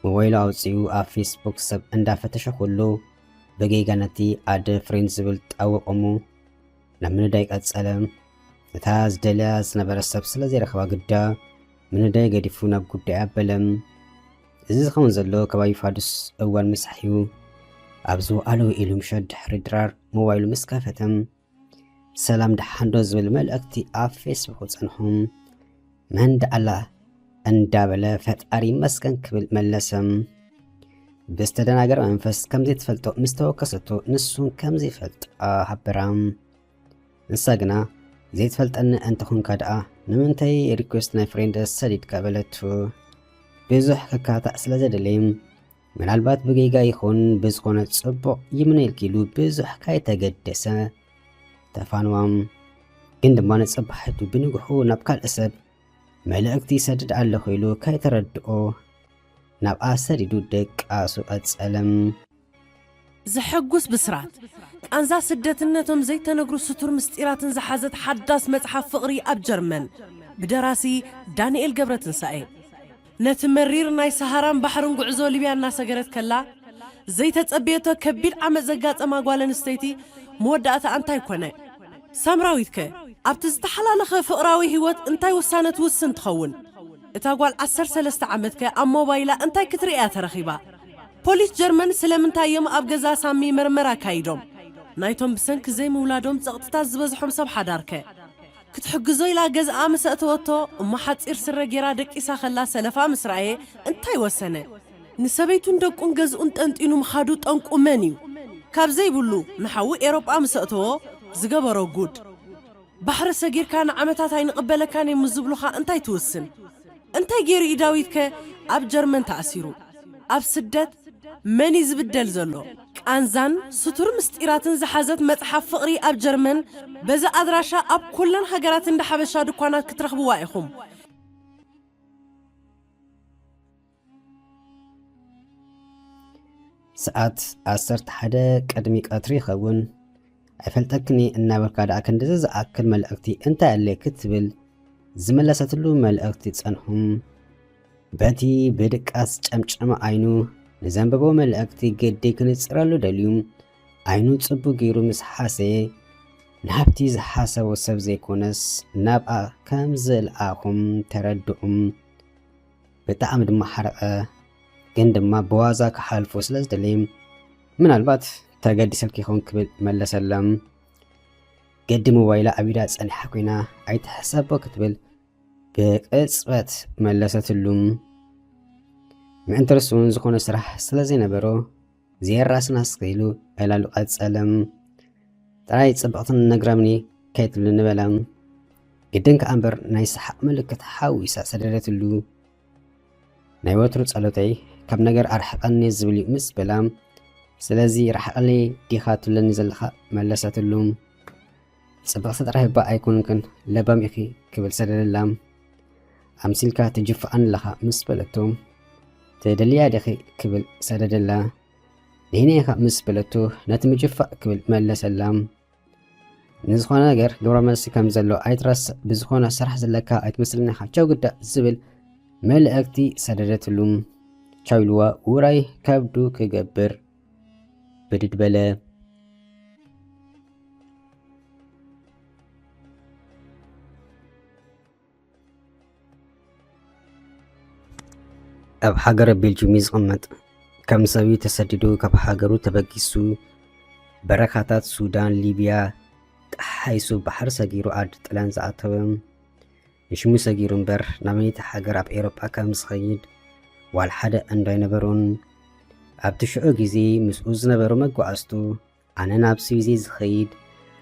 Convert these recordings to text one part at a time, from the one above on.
موبايل أوصيو على فيسبوك سب عند فتش كله بجي جنتي عاد فريندز بلت أو أمو نمن دايك أتسألم تاز دلاز نبر السب سلزي رخوا قدا من دايك يدفونا بقد عبلم إذا خون زلو كواي فادس أول مسحيو أبزو ألو إلو مشد حردرار موبايل مسكافتم سلام دحندو زبل ملأكتي على فيسبوك وصنحهم من دعلا اندابله فتاري مسكن كبل ملسم بستدناجر منفس كم زي تفلتو مستوكستو نسون كم زي فلت حبرام نساقنا زي تفلت أنت خون كادعا نمنتي ريكوست ناي فريند سديد كابلتو بزح كاتا سلازة دليم من البات بجيجا يخون بزخونة صبو يمني الكيلو بزح كاي تقدسة تفانوام كندما نتصبحتو بنقحو نبكال أسب ملأكتي سدد على خيلو كاي تردقو نبقى سديدو دك آسو أتسألم زحقوس بسرات أنزا سدتنتم زي تنقرو ستور مستيراتن زحازت حداس متحف فقري أب جرمن بدراسي دانيال قبرتن ساي نتمرير ناي سهران بحرن قعزو لبيا الناس قرت كلا زي تتقبيتو كبير عم زقات أما قوالن استيتي مودعة أنتاي كونه سامراويتك أبتزتحلالخ فقراوي هوت انتاي وسانت وسن تخون اتاقوال 13 عمتك أم موبايلا انتاي كتريقات رخيبا بوليس جرمن سلمنتاي يوم أبقزا سامي مرمرا كايدوم نايتهم بسنك زي مولادهم تغطتاز بزحهم سبحا دارك كتحقزو إلا قز آمس أتوتو وما حد إرسر رجيرادك إسا خلا سلفا مسرعي انتاي وسنة نسبيتون دوك انقز انت إنو مخادوت انك أمانيو كاب زي بلو نحاو إيروب آمس أتوه زقبرو قود بحر سجير كان عمتاتاي نقبل كان يمزبلوخا انتاي توسن انتاي جيري إداويتك أب جرمن تأسيرو أب سدت مني زبدل زلو أنزان ستور مستيراتن زحازت متحف فقري أب جرمن بزا أدراشا أب كلن هجراتن دحبشا دكوانات كترخبوا وايخم ساعات أسرت حدا قدميك أتري خون أفلتكني إن بركاد أكندز أكل ملأكتي أنت اللي كتبل زملست له ملأكتي تصنهم باتي بدك أسجمع عينو نزنببو ملأكتي قدي كنتصرالو دليوم عينو تصبو غيرو مسحاسي نهبتي زحاسة وسب زي كونس نابقى كامزل آخم تردقم بتعم دم حرقة قندما بوازا كحالفو سلز دليم من البات تاقدي سلكي خون كبل ملا سلام قد موبايلا أبيدا تسأل حكونا عيد حسابو كتبل بقصبات ملا ستلوم ما انترسون زخون سرح سلازي نبرو زير راسنا سقيلو إلا لقات سألم تراي تصبقتن نقرامني كيتب لنبلام قدنك أمبر نايس حق ملكة حاويسا سدرتلو نايوترو تسألوتي كم نقر أرحقني الزبلي مس بلام سلازي رح ألي ديخاتو لنزلخا ملساتلوم سبقت رهبا أيكون كن لبام يخي كبل سدر اللام أمسلكا تجف أن لخا مسبلتوم تدليا دخي كبل سدر الله لهنا يخا مسبلتو نتمجف كبل ملس اللام نزخونا نقر دورا ملسي كمزلو أيترس بزخونا سرح زلكا أيتمسلنا خاتشو قد زبل ملأكتي سدرتلوم شاولوا وراي كابدو كجبر بدد بلا أب حجر بيلجومي زغمت كم سوي تسددو كب حجرو تبقيسو بركاتات سودان ليبيا حيث بحر سجيرو عاد تلان زعتهم يشمو سجيرو بر نميت حجر أب إيروبا كم صغيد والحدا أنداي نبرون أبتشعو جزي مسؤوز نبرو مقوعستو أنا ناب سويزي زخيد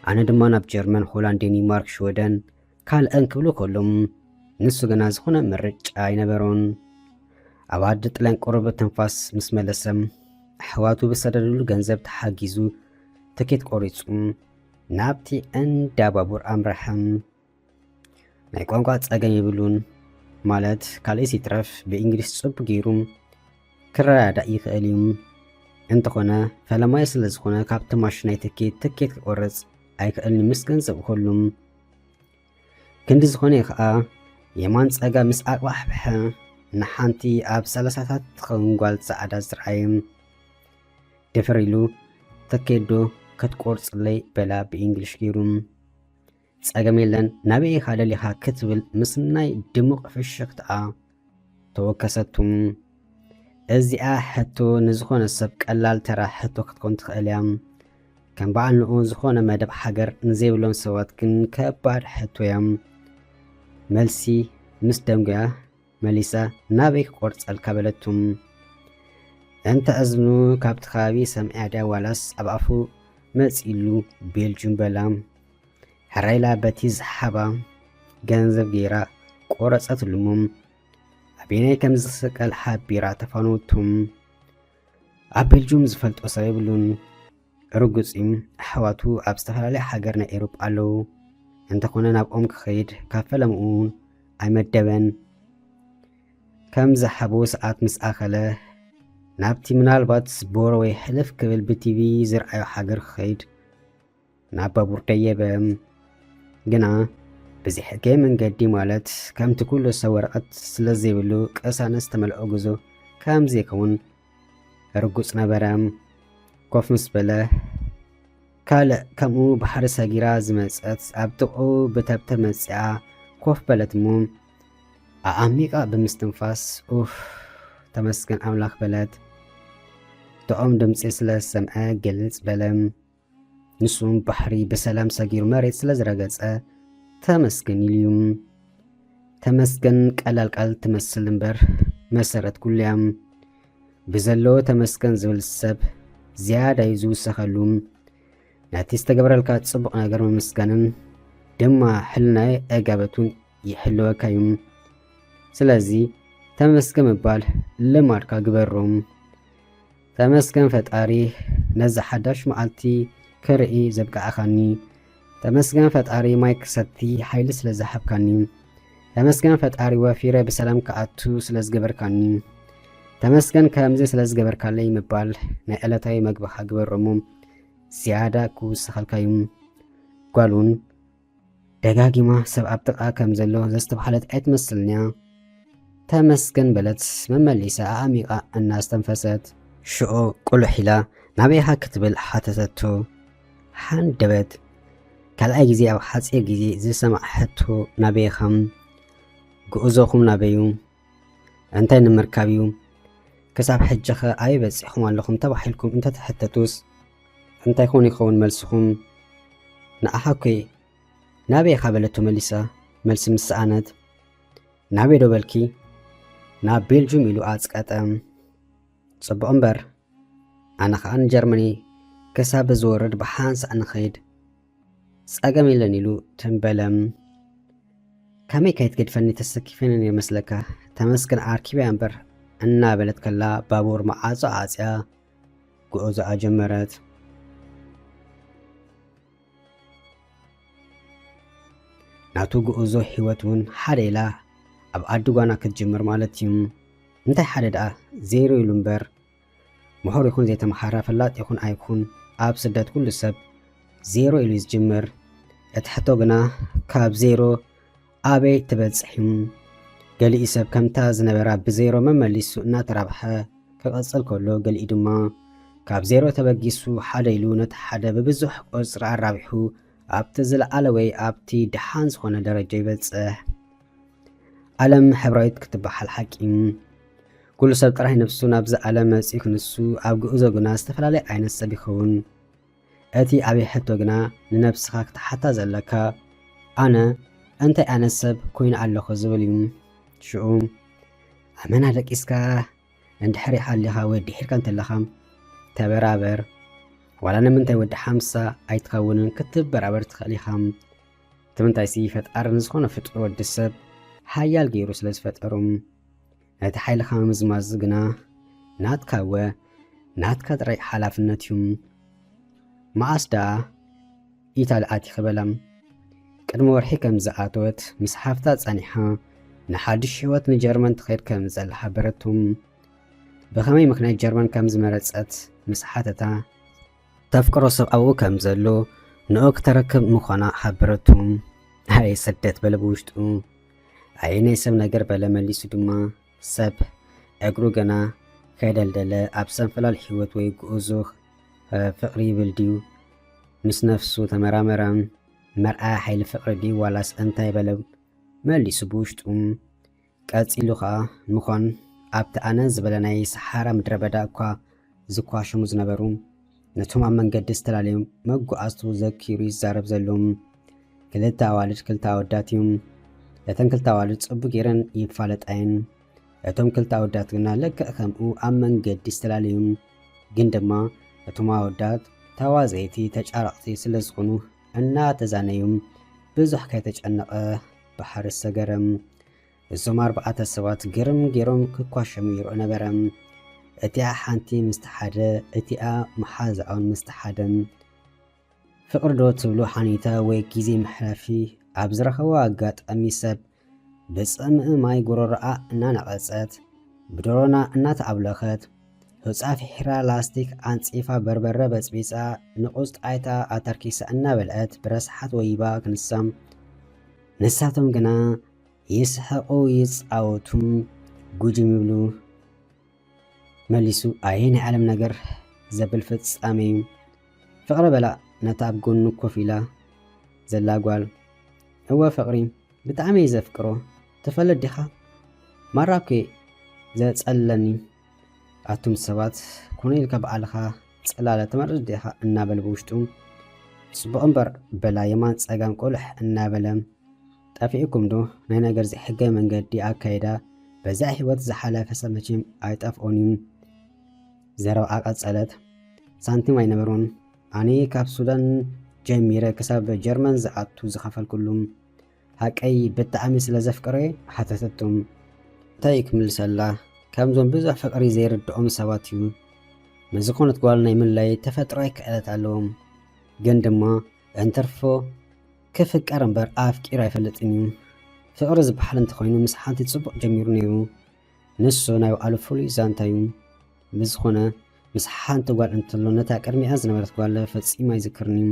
أنا دما ناب جرمن هولان دنمارك شودن كال أنكبلو كلهم نسو جناز خونا مرج آي نبرون أبعد تلان قرب تنفاس مسملسم حواتو بسددلو جنزب تحاجزو تكيت قريتسوم نابتي أن دابابور أمرحم نايقوان قاعد أغاني بلون مالت كاليسي ترف بإنجليس صب جيروم كرا داي خاليوم انتخونا فلما يسلز خونا كابت ماشناي تكيت قرص أي كألني مسكن زب كلهم كندز خوني خا يمان صاغا مس أقواح بها ንሓንቲ ኣብ 30ታት ትኸንጓል ጻዕዳ ዝረአየም ደፈሪሉ ተኬዶ ክትቆርጽለይ በላ ብእንግሊሽ ገይሩ ጸገም የለን ናበይ ኢኻ ደሊኻ ክትብል ምስ ናይ ድሙቕ ፍሽኽትኣ ተወከሰቱም። እዚኣ ሕቶ ንዝኾነ ሰብ ቀላል ተራ ሕቶ ክትኮን ትኽእል እያ። ከም በዓል ንኡ ዝኾነ መደብ ሃገር ንዘይብሎም ሰባት ግን ከባድ ሕቶ እያ። መልሲ ምስ ደምግያ መሊሳ ናበይ ክቆርጸልካ በለቱም። እንተ እዝኑ ካብቲ ከባቢ ሰምዐ ድያ ዋላስ ኣብ ኣፉ መጺሉ ቤልጅም በላ ሕራይላ በቲ ዝሓባ ገንዘብ ገይራ ቆረጸትሉሞም ኣበየናይ ከም ዝስቀል ሓቢራ ተፋኖቱም። ኣብ ቤልጅም ዝፈልጦ ሰብ የብሉን። ርጉጺም ኣሕዋቱ ኣብ ዝተፈላለየ ሃገር ናይ ኤውሮጳ ኣለዉ። እንተኾነ ናብኦም ክኸይድ ካብ ፈለምኡ ኣይመደበን። ከም ዝሓቦ ሰዓት ምስ ኣኸለ ናብቲ ምናልባት ቦሮ ወይ ሕልፍ ክብል ብቲቪ ዝረአዮ ሃገር ክኸይድ ናብ ባቡር ደየበ። ግና በዚህ ሕገ መንገዲ ማለት ከምቲ ኩሉ ሰብ ወረቐት ስለ ዘይብሉ ቅሳነስ ተመልኦ ጉዞ ከም ዘይከውን ርጉጽ ነበረ። ኮፍ ምስ በለ ካልእ ከምኡ ባሕሪ ሰጊራ ዝመጸት ኣብ ጥቕኡ ብተብተብ መጺኣ ኮፍ በለት እሞ ኣዓሚቓ ብምስትንፋስ ኡፍ ተመስገን ኣምላኽ በለት። እቶም ድምፂ ስለ ሰምዐ ግልጽ በለ። ንሱም ባሕሪ ብሰላም ሰጊሩ መሬት ስለ ዝረገጸ ተመስገን ኢልዩ። ተመስገን ቀላል ቃል ትመስል እምበር መሰረት ኩሉ እያ። ብዘለዎ ተመስገን ዝብል ሰብ ዝያዳ እዩ ዝውሰኸሉ። ነቲ ዝተገበረልካ ጽቡቕ ነገር ምምስጋንን ድማ ሕልናይ ኣጋበቱን ይሕልወካ እዩ። ስለዚ ተመስገን ምባል ልማድካ ግበሮም። ተመስገን ፈጣሪ ነዚ ሓዳሽ መዓልቲ ክርኢ ዘብቃዕኻኒ። ተመስገን ፈጣሪ ማይ ክሰቲ ሓይሊ ስለ ዝሃብካኒ። ተመስገን ፈጣሪ ወፊረ ብሰላም ክኣቱ ስለ ዝገበርካኒ። ተመስገን ከምዚ ስለ ዝገበርካለይ ምባል ናይ ዕለታዊ መግብኻ ግበሮሞ ዝያዳ ክውስኸልካ እዩ። ጓልውን ደጋጊማ ሰብ ኣብ ጥቓ ከም ዘሎ ዘስተባሃለት ኣይትመስልንያ። ተመስገን በለት መመሊሳ ኣዓሚቓ እናስተንፈሰት ሽዑ ቁልሕ ኢላ ናበይኻ ክትብል ሓተተቶ። ሓንደበት ካልኣይ ግዜ ኣብ ሓፂር ግዜ ዝሰማዕ ሕቶ ናበይኻም? ጉዕዞኹም ናበዩ? እንታይ ንምርካብ እዩ? ክሳብ ሕጂ ኸ ኣበይ በፂሕኩም ኣለኹም ተባሂልኩም እንተትሕተቱስ እንታይ ኮን ይኸውን መልስኹም? ንኣኻ ኮይ ናበይኻ በለቶ መሊሳ። መልሲ ምስኣነት ናበይ ዶ በልኪ? ናብ ቤልጅም ኢሉ ኣጽቀጠ። ጽቡቕ እምበር ኣነ ኸዓ ንጀርመኒ ክሳብ ዝወርድ ብሓንሳእ ንኸይድ ጸገም የለን ኢሉ ትንበለም። ከመይ ከይትገድፈኒ ተሰኪፈንን ይመስለካ? ተመስገን ኣርኪብያ እምበር እናበለት ከላ ባቡር መዓጾ ኣጽያ ጉዕዞኣ ጀመረት። ናቱ ጉዕዞ ህይወት እውን ሓደ ኢላ ኣብ ዓዲ ጓና ክትጅምር ማለት እዩ። እንታይ ሓደ ደኣ ዜሮ ኢሉ እምበር ምሁር ይኹን ዘይተመሓረ ፈላጥ ይኹን ኣይኩን ኣብ ስደት ኩሉ ሰብ ዜሮ ኢሉ ዝጅምር። እቲ ሕቶ ግና ካብ ዜሮ ኣበይ ትበጽሕ እዩ? ገሊኡ ሰብ ከምታ ዝነበራ ብዜሮ መመሊሱ እናተራብሐ ክቐጽል ከሎ ገሊኡ ድማ ካብ ዜሮ ተበጊሱ ሓደ ኢሉ ነቲ ሓደ ብብዙሕ ቁጽሪ ኣራቢሑ ኣብቲ ዝለዓለ ወይ ኣብቲ ድሓን ዝኾነ ደረጃ ይበጽሕ። ዓለም ሕብራዊት ክትበሃል ሓቂ ኩሉ ሰብ ጥራይ ነፍሱ ናብዚ ዓለም መጺኡ ክንሱ ኣብ ጉዕዞ ግና ዝተፈላለየ ዓይነት ሰብ ይኸውን። እቲ ዓብይ ሕቶ ግና ንነፍስኻ ክትሓታ ዘለካ ኣነ እንታይ ዓይነት ሰብ ኮይኑ ኣለኹ ዝብል እዩ። ሽዑ ኣመና ደቂስካ እንድሕር ሓሊኻ ወይ ድሒርካ እንተለኻ ተበራበር። ዋላ ንምንታይ ወዲ 50 ኣይትኸውንን ክትበራበር ትኽእል ኢኻ። ትምንታይሲ ፈጣሪ ንዝኾነ ፍጡር ወዲ ሰብ ሓያል ገይሩ ስለ ዝፈጠሩ ነቲ ሓይልኻ ምዝማዝ ግና ናትካወ ናትካ ጥራይ ሓላፍነት እዩ። መዓስ ደኣ ኢታሊ ኣቲኸ በላ ቅድሚ ወርሒ ከም ዝኣተወት ምስ ሓፍታ ጸኒሓ ንሓድሽ ህይወት ንጀርመን ትኸይድ ከም ዘላ ሓበረቶም። ብኸመይ ምክንያት ጀርመን ከም ዝመረጸት ምስ ሓተታ ተፍቅሮ ሰብኣዊ ከም ዘሎ ንኦ ክተረክብ ምዃና ሓበረቶም። ኣይ ስደት በለ ብውሽጡ ኣይ ናይ ሰብ ነገር በለ መሊሱ ድማ ሰብ እግሩ ገና ከይደልደለ ኣብ ሰንፈላል ሕይወት ወይ ጉዕዞ ፍቕሪ ይብል ድዩ ምስ ነፍሱ ተመራመረ መርኣያ ሓይሊ ፍቕሪ ድዩ ዋላስ እንታይ በለ መሊሱ ብውሽጡ ቀፂሉ ኸዓ ምዃን ኣብቲ ኣነ ዝበለ ናይ ሰሓራ ምድረ በዳ እኳ ዝኳሸሙ ዝነበሩ ነቶም ኣብ መንገዲ ዝተፈላለዩ መጓዓዝቱ ዘኪሩ ይዛረብ ዘሎም ክልተ ኣዋልድ ክልተ ኣወዳት እዮም። እተን ክልተ ኣዋልድ ጽቡቕ ጌረን ይፋለጣየን እቶም ክልተ ኣወዳት ግና ልክዕ ከምኡ ኣብ መንገዲ ዝተፈላለዩ ግን ድማ እቶም ኣወዳት ተዋዘይቲ ተጫረቕቲ ስለ ዝኾኑ እናተዛነዩ ብዙሕ ከይተጨነቐ ባሕሪ ሰገረም እዞም ኣርባዕተ ሰባት ግርም ጌሮም ክኳሸሙ ይርኡ ነበረ። እቲኣ ሓንቲ ምስቲ ሓደ እቲኣ መሓዛኦም ምስቲ ሓደ ፍቕሪ ዶ ትብሉ ሓኒታ ወይ ግዜ መሕለፊ ኣብ ዝረኸቦ ኣጋጣሚ ሰብ ብፅምኢ ማይ ጉሮሮኣ እናነቐፀት ብደሮና እናተኣብለኸት ህፃፍ ሒራ ላስቲክ ኣንፂፋ በርበረ በፅቢፃ ንቑስጥ ኣይታ ኣተርኪሳ እናበልዐት ብረስሓት ወይባ ክንሳም ንሳቶም ግና ይስሐቑ ይፃወቱ ጉጅም ይብሉ መሊሱ ኣየ ናይ ዓለም ነገር ዘብል ፍጻሜ እዩ። ፍቕሪ በላ ነታ ኣብ ጎኑ ኮፍ ኢላ ዘላ ጓል እወ ፍቕሪ ብጣዕሚ እዩ ዘፍቅሮ ትፈልጥ ዲኻ ማራኪ ዘጸለኒ ኣቱም ሰባት ኮነ ኢልካ በዓልኻ ጽላለ ትመርጽ ዲኻ እናበለ ብውሽጡ ጽቡቕ እምበር በላ የማን ጸጋም ቆልሕ እናበለ ጠፊኡኩም ዶ ናይ ነገር ዘይሕጋዊ መንገዲ ኣካይዳ በዛ ህይወት ዝሓለፈ ሰብ መቼም ኣይጠፍኦን እዩ ዘረብኣ ቀጸለት ሳንቲም ኣይነበሮን ኣነ ካብ ሱዳን ጀሚረ ክሳብ ጀርመን ዝኣቱ ዝኸፈልኩሉም ሃቀይ ብጣዕሚ ስለ ዘፍቅረ ሓተተቱም እንታይ ክምልሰላ ከምዞም ብዙሕ ፍቕሪ ዘይርድኦም ሰባት እዩ ንዝኾነት ጓል ናይ ምንላይ ተፈጥሮኣዊ ክእለት ኣለዎም ግን ድማ እንተርፎ ክፍቀር እምበር ኣፍቂሩ ኣይፈልጥን እዩ ፍቕሪ ዝበሃል እንተኾይኑ ምስ ሓንቲ ጽቡቕ ጀሚሩ ነይሩ ንሱ ናይ ባዕሉ ፍሉይ ዛንታ እዩ ብዝኾነ ምስ ሓንቲ ጓል እንተሎ ነታ ቅድሚኣ ዝነበረት ጓል ፈጺሙ ኣይዝክርን እዩ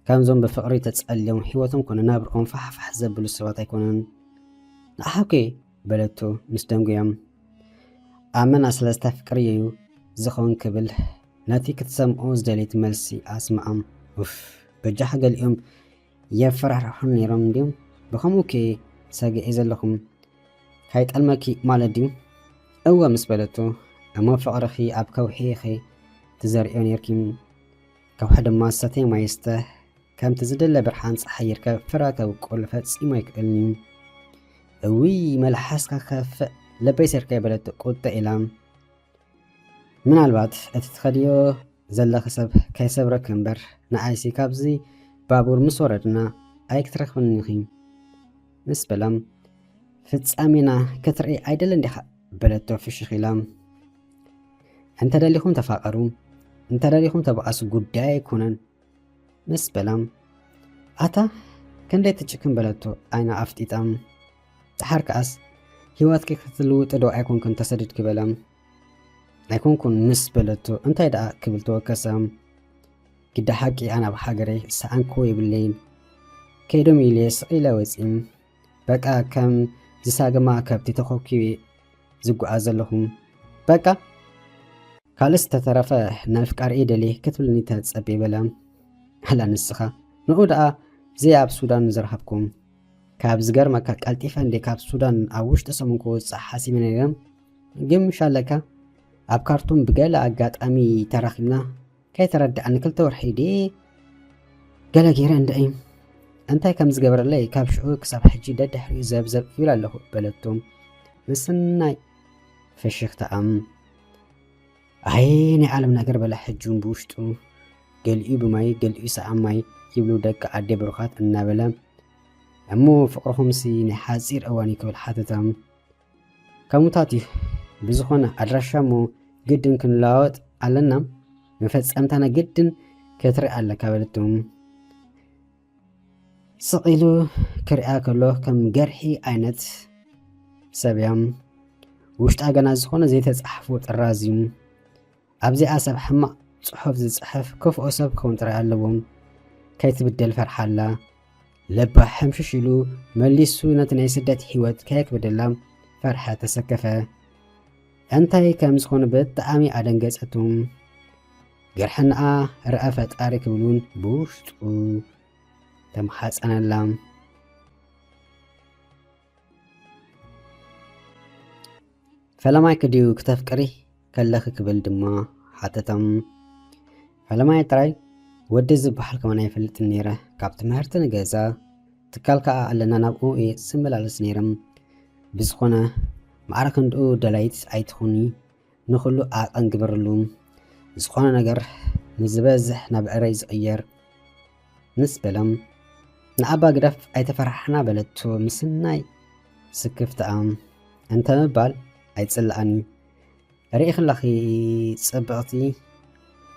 ከምዞም ብፍቕሪ ተጸልዮም ሕይወቶም ኮነ ናብርኦም ፋሕፋሕ ዘብሉ ሰባት ኣይኮነን ንኣሓውከ በለቶ ምስ ደንጉያም ኣመና ስለዝታ ፍቅሪ እዩ ዝኸውን ክብል ነቲ ክትሰምዖ ዝደለይቲ መልሲ ኣስማዓም በጃሕ ገሊኦም የፈራርሑን ነይሮም ድዮም ብኸምኡ ከ ሰጊዐ ዘለኹም ካይጠልመኪ ማለት ድዩ እወ ምስ በለቶ እሞ ፍቕርኺ ኣብ ከውሒኺ ትዘርዮ ነርኪ ከውሒ ድማ ሰተይ ማይስተ ከምቲ ዝደለ ብርሃን ፀሓይ ይርከብ ፍረ ከብቁል ፈጺሙ ኣይክእልኒ እውይ መልሓስካ ከፍእ ለበይ ሰርካ በለቶ ቁጠ ኢላ ምናልባት እቲ ትኸድዮ ዘለኺ ሰብ ከይሰብረክ እምበር ንዓይሲ ካብዚ ባቡር ምስ ወረድና ኣይክትረኽብኒ ኢኺ ምስ በላም ፍጻሜና ክትርኢ ኣይደለን ዲኻ በለቶ ፍሽኽ ኢላ እንተደሊኹም ተፋቐሩ እንተደሊኹም ተበኣሱ ጉዳይ ኣይኮነን ምስ በላም ኣታ ክንደይ ትጭክን በለቶ ኣይና ኣፍጢጣም ድሓር ከኣስ ህይወትኪ ክትልውጥ ዶ ኣይኮንኩን ተሰድድ ክበላም ኣይኮንኩን ምስ በለቶ እንታይ ደኣ ክብል ተወከሰም ግዳ ሓቂ ኣነ ኣብ ሃገረይ ሰኣንኮ ይብለይን ከይዶም ኢለ ስኢለ ወፂም በቃ ከም ዝሳገማ ከብቲ ተኸኪቡ ዝጓዓዝ ዘለኹም በቃ ካልስ ተተረፈ ናፍቃር ኢደሊ ክትብልኒ ተጸብ ይበላ ኣላ ንስኻ ንዑ ደኣ ዘይ ኣብ ሱዳን ዝረኸብኩም ካብ ዝገርመካ ቀልጢፈ እንዴ ካብ ሱዳን ኣብ ውሽጢ ሰሙን ክወፅእ ሓሲበ ነይረ ግን ምሻለካ ኣብ ካርቱም ብገለ ኣጋጣሚ ተራኺብና ከይተረድኣኒ ክልተ ወርሒ ደ ገለ ገይረ እንደይ እንታይ ከም ዝገበረለይ ካብ ሽዑ ክሳብ ሕጂ ደድሕሪኡ ዘብዘብ ይብል ኣለኹ በለቶም ምስናይ ፍሽኽተኣም ኣይ ናይ ዓለም ነገር በላ ሕጁን ብውሽጡ ገሊኡ ብማይ ገሊኡ ሰዓም ማይ ይብሉ ደቂ ኣዴ ብሩኻት እናበለ እሞ ፍቕርኹምሲ ናይ ሓፂር እዋን ክብል ሓተታም ከምኡታት እዩ ብዝኾነ ኣድራሻ እሞ ግድን ክንለዋወጥ ኣለና መፈጸምታና ግድን ክትርኢ ኣለካ በለቶም ስቂሉ ክሪኣ ከሎ ከም ገርሒ ዓይነት ሰብያም ውሽጣ ገና ዝኾነ ዘይተጻሕፉ ጥራዝ እዩ ኣብዚኣ ሰብ ሕማቕ ጽሑፍ ዝጽሕፍ ክፍኦ ሰብ ክኸውን ጥራይ ኣለዎም ከይትብደል ፈርሓላ ለባ ሕምሽሽ ኢሉ መሊሱ ነቲ ናይ ስደት ህይወት ከየክብደላ فرحة تسكفة أنتي كم سخون بالتعامي أدنجزتهم جرحنا رأفت أريك بلون بوشت تمحاس أنا اللام فلما يكديو كتفكري كلخ كبل دما حتى تم فلما يتراي ودي زبحل كمان يفلت النيرة كابت مهرتن جازا تكالكا ألنا نبقو سمبل على سنيرم بزخونة معركة ندقو دلايت أيتخوني نخلو أنقبرلوم زخونة نجر نزبازح نبقري زغير نسبلم نعبا قرف أيتفرحنا بلتو مسناي سكفت أنت مبال أيتسلقني ريخ لخي صبغتي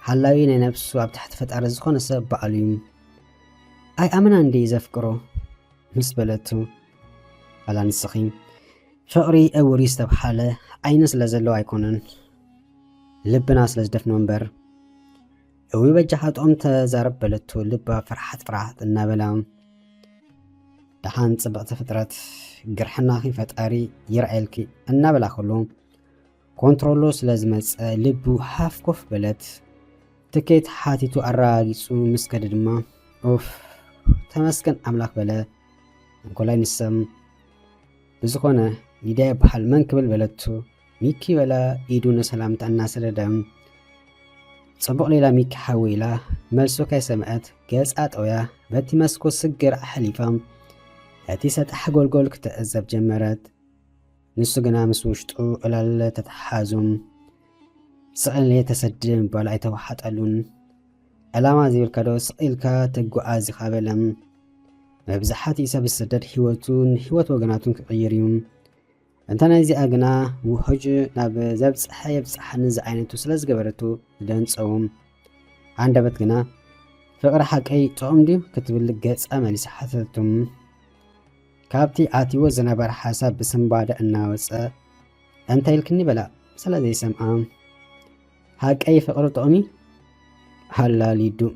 حلاوي نفسه عم تحت فتقر زخونة سبب عليم أي أمنا عندي زفكرو مسبلتو على نسخيم فقري أوري استبحالة أينس لزلو أيكونن لبنا سلجدف نمبر أوي بجحات أمت زارب بلتو لبا فرحت النابلام دحان صبغت فترات قرحنا خي فتقاري يرعيلكي النابلا خلوم كنترولو سلازمت لبو حاف كوف بلت تكيت حاتيتو أراغيسو مسكد دما أوف تمسكن أملاك بلا نقولاي نسم بزخونة يداي بحال منكبل بلتو ميكي ولا إيدونا سلامت الناس ردم صبق ليلا ميكي حاويلا ملسو كاي سمعت قاسات أويا باتي مسكو سجر حليفام هاتي ستحقول قولك تأذب جمرات نسو قنا مسوشتو ألال تتحازم سأل لي تسجل بالا يتوحط ألون ألاما زي الكادو سئلكا تقو آزي خابلم مبزحات إيسا بالسدد حيوت وقناتون كغيريون انتنا زي أغنا وحج ناب زبس حيبس حنز عينتو سلز قبرتو لدنس أوم عندبت قنا فقر حق أي طعم ديو كتب اللقاس أمالي سحاتتم كابتي آتي وزنا بار حساب بسم بعد الناوس أنت يلكني بلا سلا زي سمعام حق أي فقر طعمي هلا ليدو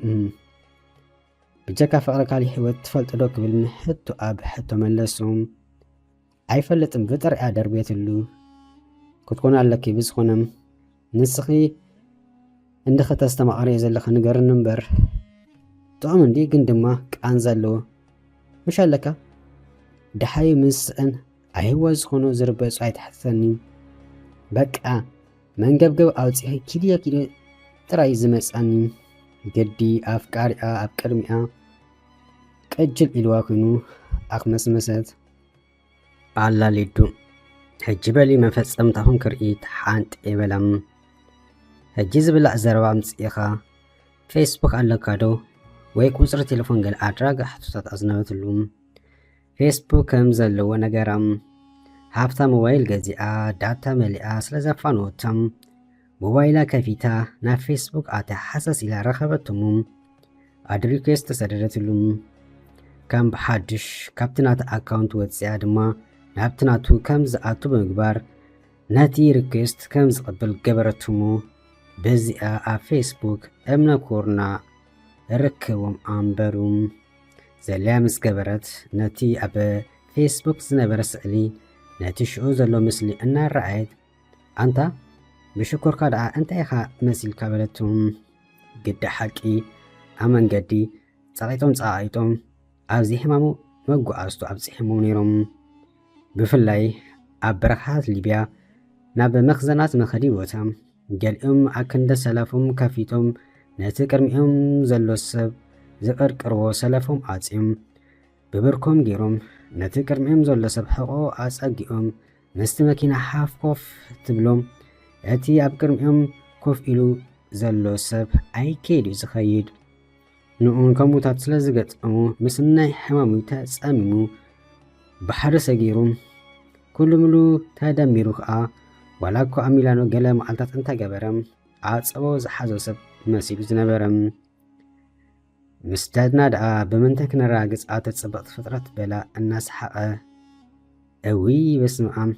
بجاكا فقر كالي حوت تفلت دوك بالنحتو أب حتو ملسوم أي فلتم بطر أدر بيتلو كتكون علىكي بزخونم نسخي اندخت استمع أريز اللي خنقر النمبر طعم دي قندما كأنزلو مش علىكا دحاي مسأن أيواز خونو زربس عيد حثني بقى من قبقب أوتي كيليا تراي زمسأني قدي أفكاري أبكرمي كأجل إلواكنو أخمس مسات على ليدو هجبالي منفس أمتهم كرئيت حانت إبلم هجيز بلا زروا متسيخا فيسبوك على كادو ويك وصر تلفون قل أدراغ حتوتات أزنوات اللوم فيسبوك كمزلو ونقرم هابتا موبايل قزيئة داتا مليئة سلزفانوتم موبايلا كفيتا نا فيسبوك آتا حساس إلى رخبتهم أدريكيس تسددت اللوم كم بحادش كابتنات أكاونت واتساد ما نابتناتو كمز آتو بمقبار ناتي ريكوست كمز قبل قبرتمو بزيئة فيسبوك امنا كورنا ركبهم أنبروم زلامس قبرت ناتي أب فيسبوك زنبر سألي ناتي شعو زلو مثلي أنا رأيت أنت بشكر قدعة أنت إخا مثل كابلتهم قد حكي أمن قدي صغيتهم صغيتهم أبزي حمامو مقو أستو أبزي حمو نيرم بفلاي أبرخات ليبيا ناب مخزنات مخدي وتم قال أكند سلفهم كفيتهم نتكرمهم زلو السب زقر قربو سلفهم آتهم ببركم جيرم نتكرمهم زلو سب حقو آساقيهم مستمكين حاف كوف تبلوم أتي أبكرمهم كوف إلو زلو سب أي كيدو زخيد نؤون كموتات سلزقت مسناي حمامو تاساممو بحر سجيروم كل ملو تدميرو خا ولاكو أميلانو قلم علتات انتا قبرم عاصبو زحازو سب مسيلو زنبرم مستادنا دعا بمنتك نراقز آتت سبقت فترات بلا الناس حقا اوي بسمعام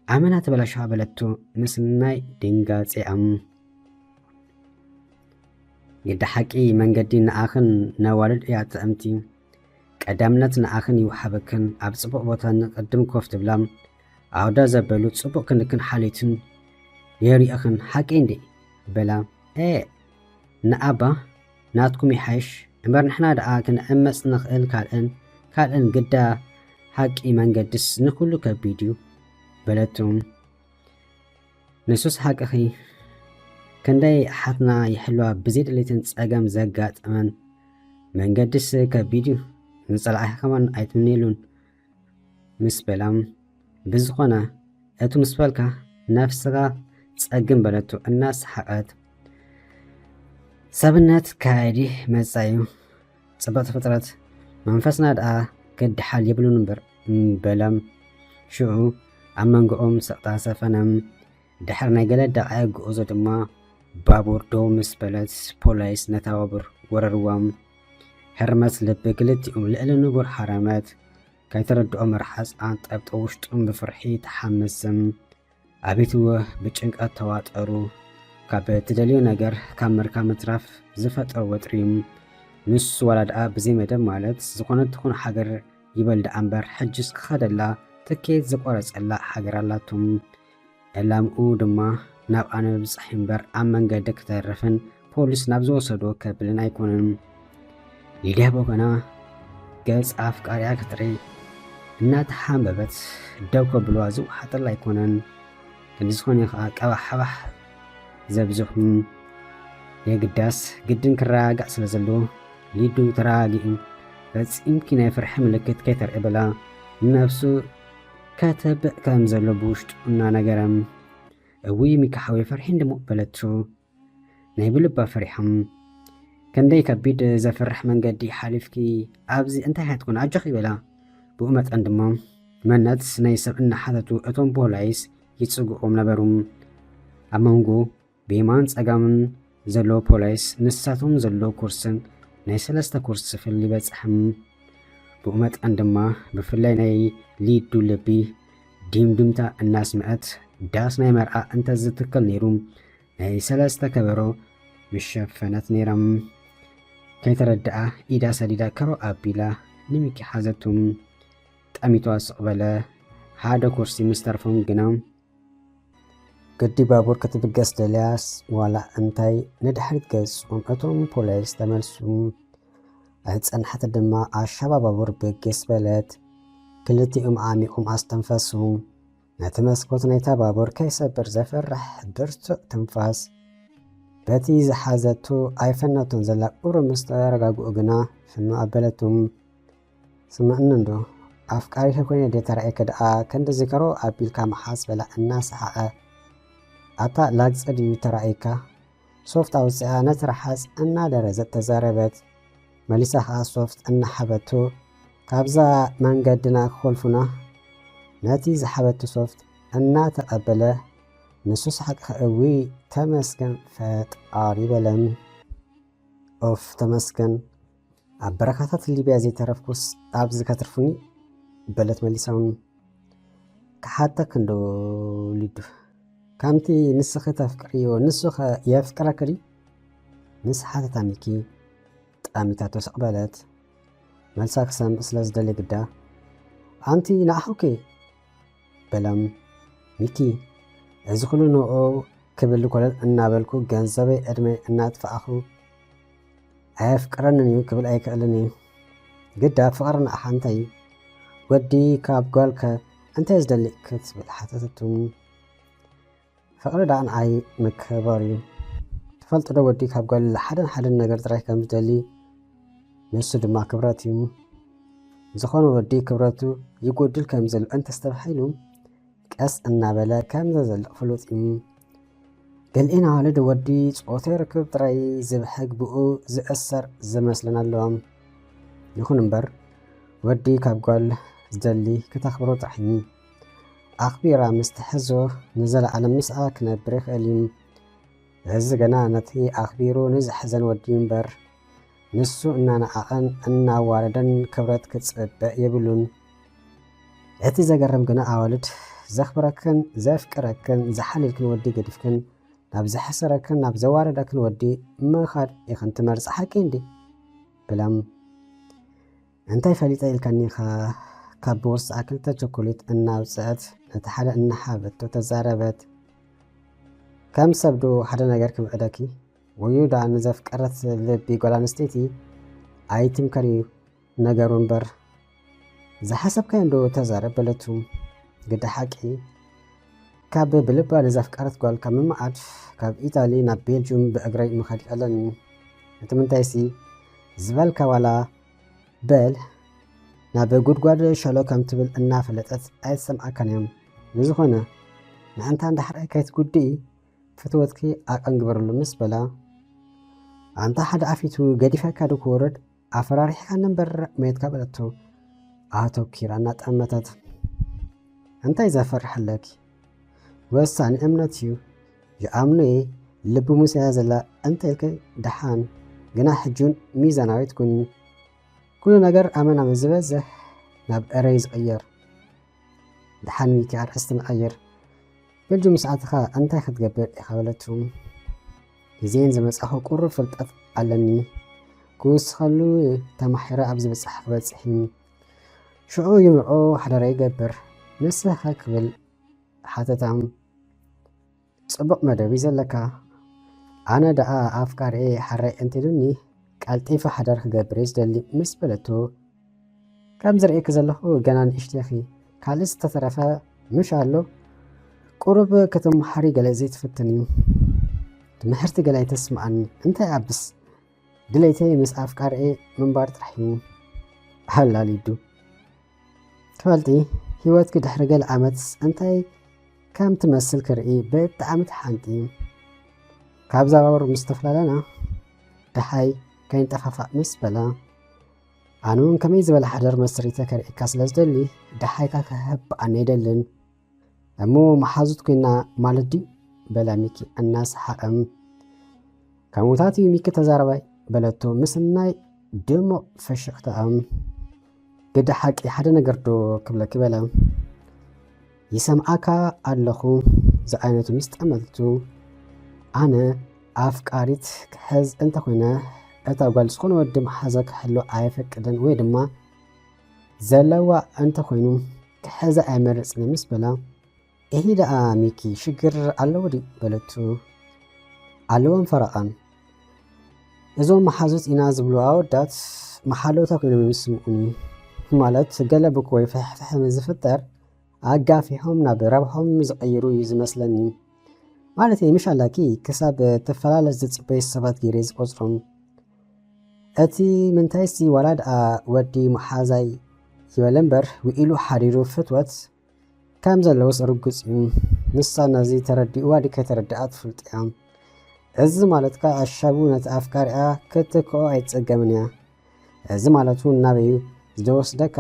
عمنات بلا شابلتو مسناي دينغاتي قد حكي من قدي نآخن نوالد إيات أمتي قدامنت نآخن يوحبكن أبصبق بوتان قدم كوفت بلام عودا زبلو تصبق كنكن حاليتن يري أخن حق إندي بلا إيه نأبا ناتكم يحيش امبر نحنا دعا كن أمس نخيل كالن قدا حق إيمان قدس نقولو كفيديو بلاتهم نسوس حق أخي كنداي حتنا يحلوها بزيد اللي تنسأقام زاقات أمان من قدس كفيديو نصلعها كمان أيتمنيلون مسبلام بزخونا أتو مسبلكا نفسها تسأقم بلاتو الناس حقات سابنات كايدي مزايو صبات فترات منفسنا دعا كد حال يبلو نمبر بلام شو أمانقوم سقطا سفنم دحرنا قلت دعا قوزو دما بابور دو مسبلات بولايس نتاوبر ورروام حرمت لبقلت يوم لألو نبور حرامات كي تردو مرحز عن طبط وشتم بفرحي تحمسم عبيتوه بچنق التواترو كاب تدليو نجر كامر كامتراف زفت أو وتريم نس ولد أب زي مدام مالت زخونت تكون حجر يبلد أمبر حجز خدلا تكيد زقارس الله حجر الله توم إلام أودما ناب أنا بصحين بر أمن قدك تعرفن بوليس نبزو صدو كبلنا يكونن ليدها بوكنا جالس أفكار أكتري إنها تحمبت دوكو بالوازو حتى الله يكونن كنزخون يخاك أو حبح زبزهم يقداس قدن كراقع سلزلو ليدو تراقين بس يمكن يفرح ملكت كتر إبلا نفسه كاتب كام زلو بوشت ونا نقرم أوي ميكحاوي فرحين دمو بلتشو نايبلبا فرحهم كان ديك بيد زفرح من قدي حالفكي أبزي انت هتكون عجخي بلا بأمة عندما منات نيسب إن حدثو أتون بولايس يتسقوهم نبروم أمانقو بيمانس أقامن زلو بولايس نساتهم زلو كورسن نيسلستا كورس في اللي بتسحم بأمة عندما بفلاي ناي ليدو لبي ديم دمتا الناس مئات داس ناي مرأة انت زتكال نيروم نيسلستا كبرو مشافنات نيرم كي تردأ إيدا سديدا كرو أبيلا نميكي حازتهم تأميتوا السقبلة هذا كورسي مسترفون جنام قدي بابور كتب قصد لياس ولا انتاي ندحرت قص ومقتهم بوليس تملسون أهدسان حتى دما عشابا بابور بقص بلد كلتي عامي أستنفسهم نتمسكوت نيتا بابور كيسا برزفر رح درتو تنفاس باتي زحازتو ايفناتون زلا أورو مستيرقاقو أغنا فنو أبلتهم سمعنندو أفكاري كوين دي ترأيك دعا كند ذكرو أبيل كامحاس بلا الناس حقا أتا لاجز أديو ترأيكا صوفت أوسعا نترحاس أنا درزت تزاربت مليسا خا صوفت أنا حبتو كابزا من قدنا خلفنا ناتي زحبتو صوفت أنا تقبله نسوس حق خأوي تمسكن فات آري بلن أوف تمسكن عبركاتات اللي بيازي ترفكوس أبز كترفوني بلت مليساون كحاتا كندو ليدو كامتي نسخة تفكريو نسخة يفكركري نس حاتا تاميكي تاميتاتو سقبلت ملساك سام اسلاز دالي قدا أنتي ناحوكي بلم ميكي إذا كلو نوعو كبلو كولد النابلكو جانزابي أدمي النات فأخو أفكرنني كبل أي كألني قدا فقرنا أحانتي ودي كاب قولك أنت يزدلي كتب الحتاتتون فقرد عن أي مكباري تفلت دو ودي كاب قول حدن نقر تراي كمزدلي نسو دما كبراتيمو زخون ودي كبراتو يقودل كمزلو أنت استبحيلو كأس النابلة كمزل فلوت قال إنا والد ودي صوتي ركب تراي زبحق بقو زأسر زمسلنا اللوام يخون نبر ودي كابقال زدلي كتخبرو تحيني أخبيرا مستحزو نزل على مسعى كنبريخ أليم هز نتي أخبيرو نزحزن ودي نبر نسو إننا أقن أنا والدن كبرت كتسبب يبلون أتي زقرم قنا أولد زخبركن زفكركن زحللكن ودي قدفكن ناب زحسركن ناب زواردكن ودي ما خاد يخن تمرز حكين دي بلام انتي فليتا يلكني خا ካብ ቦርሳኣ ክልተ ቸኮሌት እናውፅአት ነቲ ሓደ እናሓበቶ ተዛረበት። ከም ሰብዶ ሓደ ነገር ክምዕደኪ ወዩዳ ንዘፍቀረት ልቢ ጓል ኣንስተይቲ ኣይትምከሪ ነገሩ እምበር ዝሓሰብካዮ ዶ ተዛረብ በለቱ። ግዲ ሓቂ ካብ ብልባ ንዘፍቀረት ጓል ካብ ምምዓድ ካብ ኢጣሊ ናብ ቤልጅየም ብእግረይ ምኸድ ኣለኒ። እቲ ምንታይሲ ዝበልካ ዋላ በል ናብ ጉድጓድ ሸሎ ከም ትብል እናፈለጠት ኣይትሰምዓካን እዮም። ንዝኾነ ንእንታ እንዳሕርአይ ከይትጉድኢ ፍትወትኪ ኣቀንግበረሉ ምስ በላ ኣንታ ሓደ ኣፊቱ ገዲፈካ ዶ ክወርድ ኣፈራሪሕካ ነንበር መየትካ በለቶ ኣተኪራ እናጠመተት። እንታይ ዘፈርሐለኪ ወሳኒ እምነት እዩ ይኣምኖየ ልቢ ሙስያ ዘላ እንተይልከ ደሓን ግና ሕጁን ሚዛናዊት ኩኒ ኩሉ ነገር ኣመና ዝበዝሕ ናብ ዕረይ ዝቕየር ድሓን ሚኪ ኣርእስቲ ንቐይር ቤልጅየም ሰዓትኻ እንታይ ክትገብር ኢኻ በለቱ። ግዜን ዝመፅኹ ቁሩብ ፍልጠት ኣለኒ ክውስኸሉ ተማሒረ ኣብ ዝበፅሕ ክበፅሒ ሽዑ ይምርዖ ሓደረ ይገብር ንስኻ ክብል ሓተታም ፅቡቕ መደብ ዘለካ ኣነ ደኣ ኣፍቃርኤ ሓራይ እንተይሉኒ ቀልጢፈ ሓዳር ክገብር ዝደሊ ምስ በለቶ ከም ዝርእየኪ ዘለኹ ገና ንእሽተኺ ካልእ ዝተተረፈ ምሽ ኣሎ ቁሩብ ከተመሓሪ ገለ ዘይትፍትን እዩ ትምህርቲ ገለ ኣይተስማዓኒ እንታይ ኣብስ ድለይተይ ምስ ኣፍቃርኤ ምንባር ጥራሕ እዩ ሃላሊዱ ትፈልጢ ህይወትኪ ድሕሪ ገለ ዓመት እንታይ ከም ትመስል ክርኢ ብጣዕሚ ተሓንቲ ካብ ዛባበሩ ምስ ተፈላለና ድሓይ ከይንጠፋፋእ ምስ በላ ኣነ እውን ከመይ ዝበለ ሓደር መስሪተ ከርእካ ስለ ዝደሊ ድሓይካ ክህብኣነ ይደልን እሞ መሓዙት ኮይና ማለት ድዩ በላ ሚኪ እናሰሓቐም። ከምኡታት እዩ ሚኪ ተዛረባይ በለቶ ምስናይ ድሙቕ ፈሽኽተኣም። ግዲ ሓቂ ሓደ ነገር ዶ ክብለኪ በላ ይሰምዓካ ኣለኹ ዝዓይነቱ ምስ ጠመልቱ ኣነ ኣፍቃሪት ክሕዝ እንተኮይነ እታ ጓል ዝኾነ ወዲ መሓዘ ክሕሎ ኣይፈቅድን ወይ ድማ ዘለዋ እንተኮይኑ ክሕዘ ኣይመርፅን ምስ በላ ይሄ ደኣ ሚኪ ሽግር ኣለዎ ዲ በለቱ። ኣለዎም ፈረቓን እዞም መሓዙት ኢና ዝብሉ ኣወዳት መሓለውታ ኮይኖም ይስምዑኒ ማለት ገለ ብክ ወይ ፍሕፍሕ ዝፍጠር ኣጋፊሖም ናብ ረብሖም ዝቐይሩ እዩ ዝመስለኒ ማለት ምሽ ኣላኪ ክሳብ ተፈላለስ ዝፅበይ ሰባት ገይረ ዝቆፅሮም እቲ ምንታይሲ ዋላ ደኣ ወዲ መሓዛይ ይበለ እምበር ውኢሉ ሓዲሩ ፍትወት ከም ዘለውስ ርግፅ እዩ። ንሳ ነዚ ተረዲኡ ዋዲ ከይተረድኣ ትፍልጥ እያ። እዚ ማለትካ ኣሻቡ ነቲ ኣፍቃሪኣ ክትክኦ ኣይትፀገምን እያ። እዚ ማለት እውን ናበዩ ዝወስደካ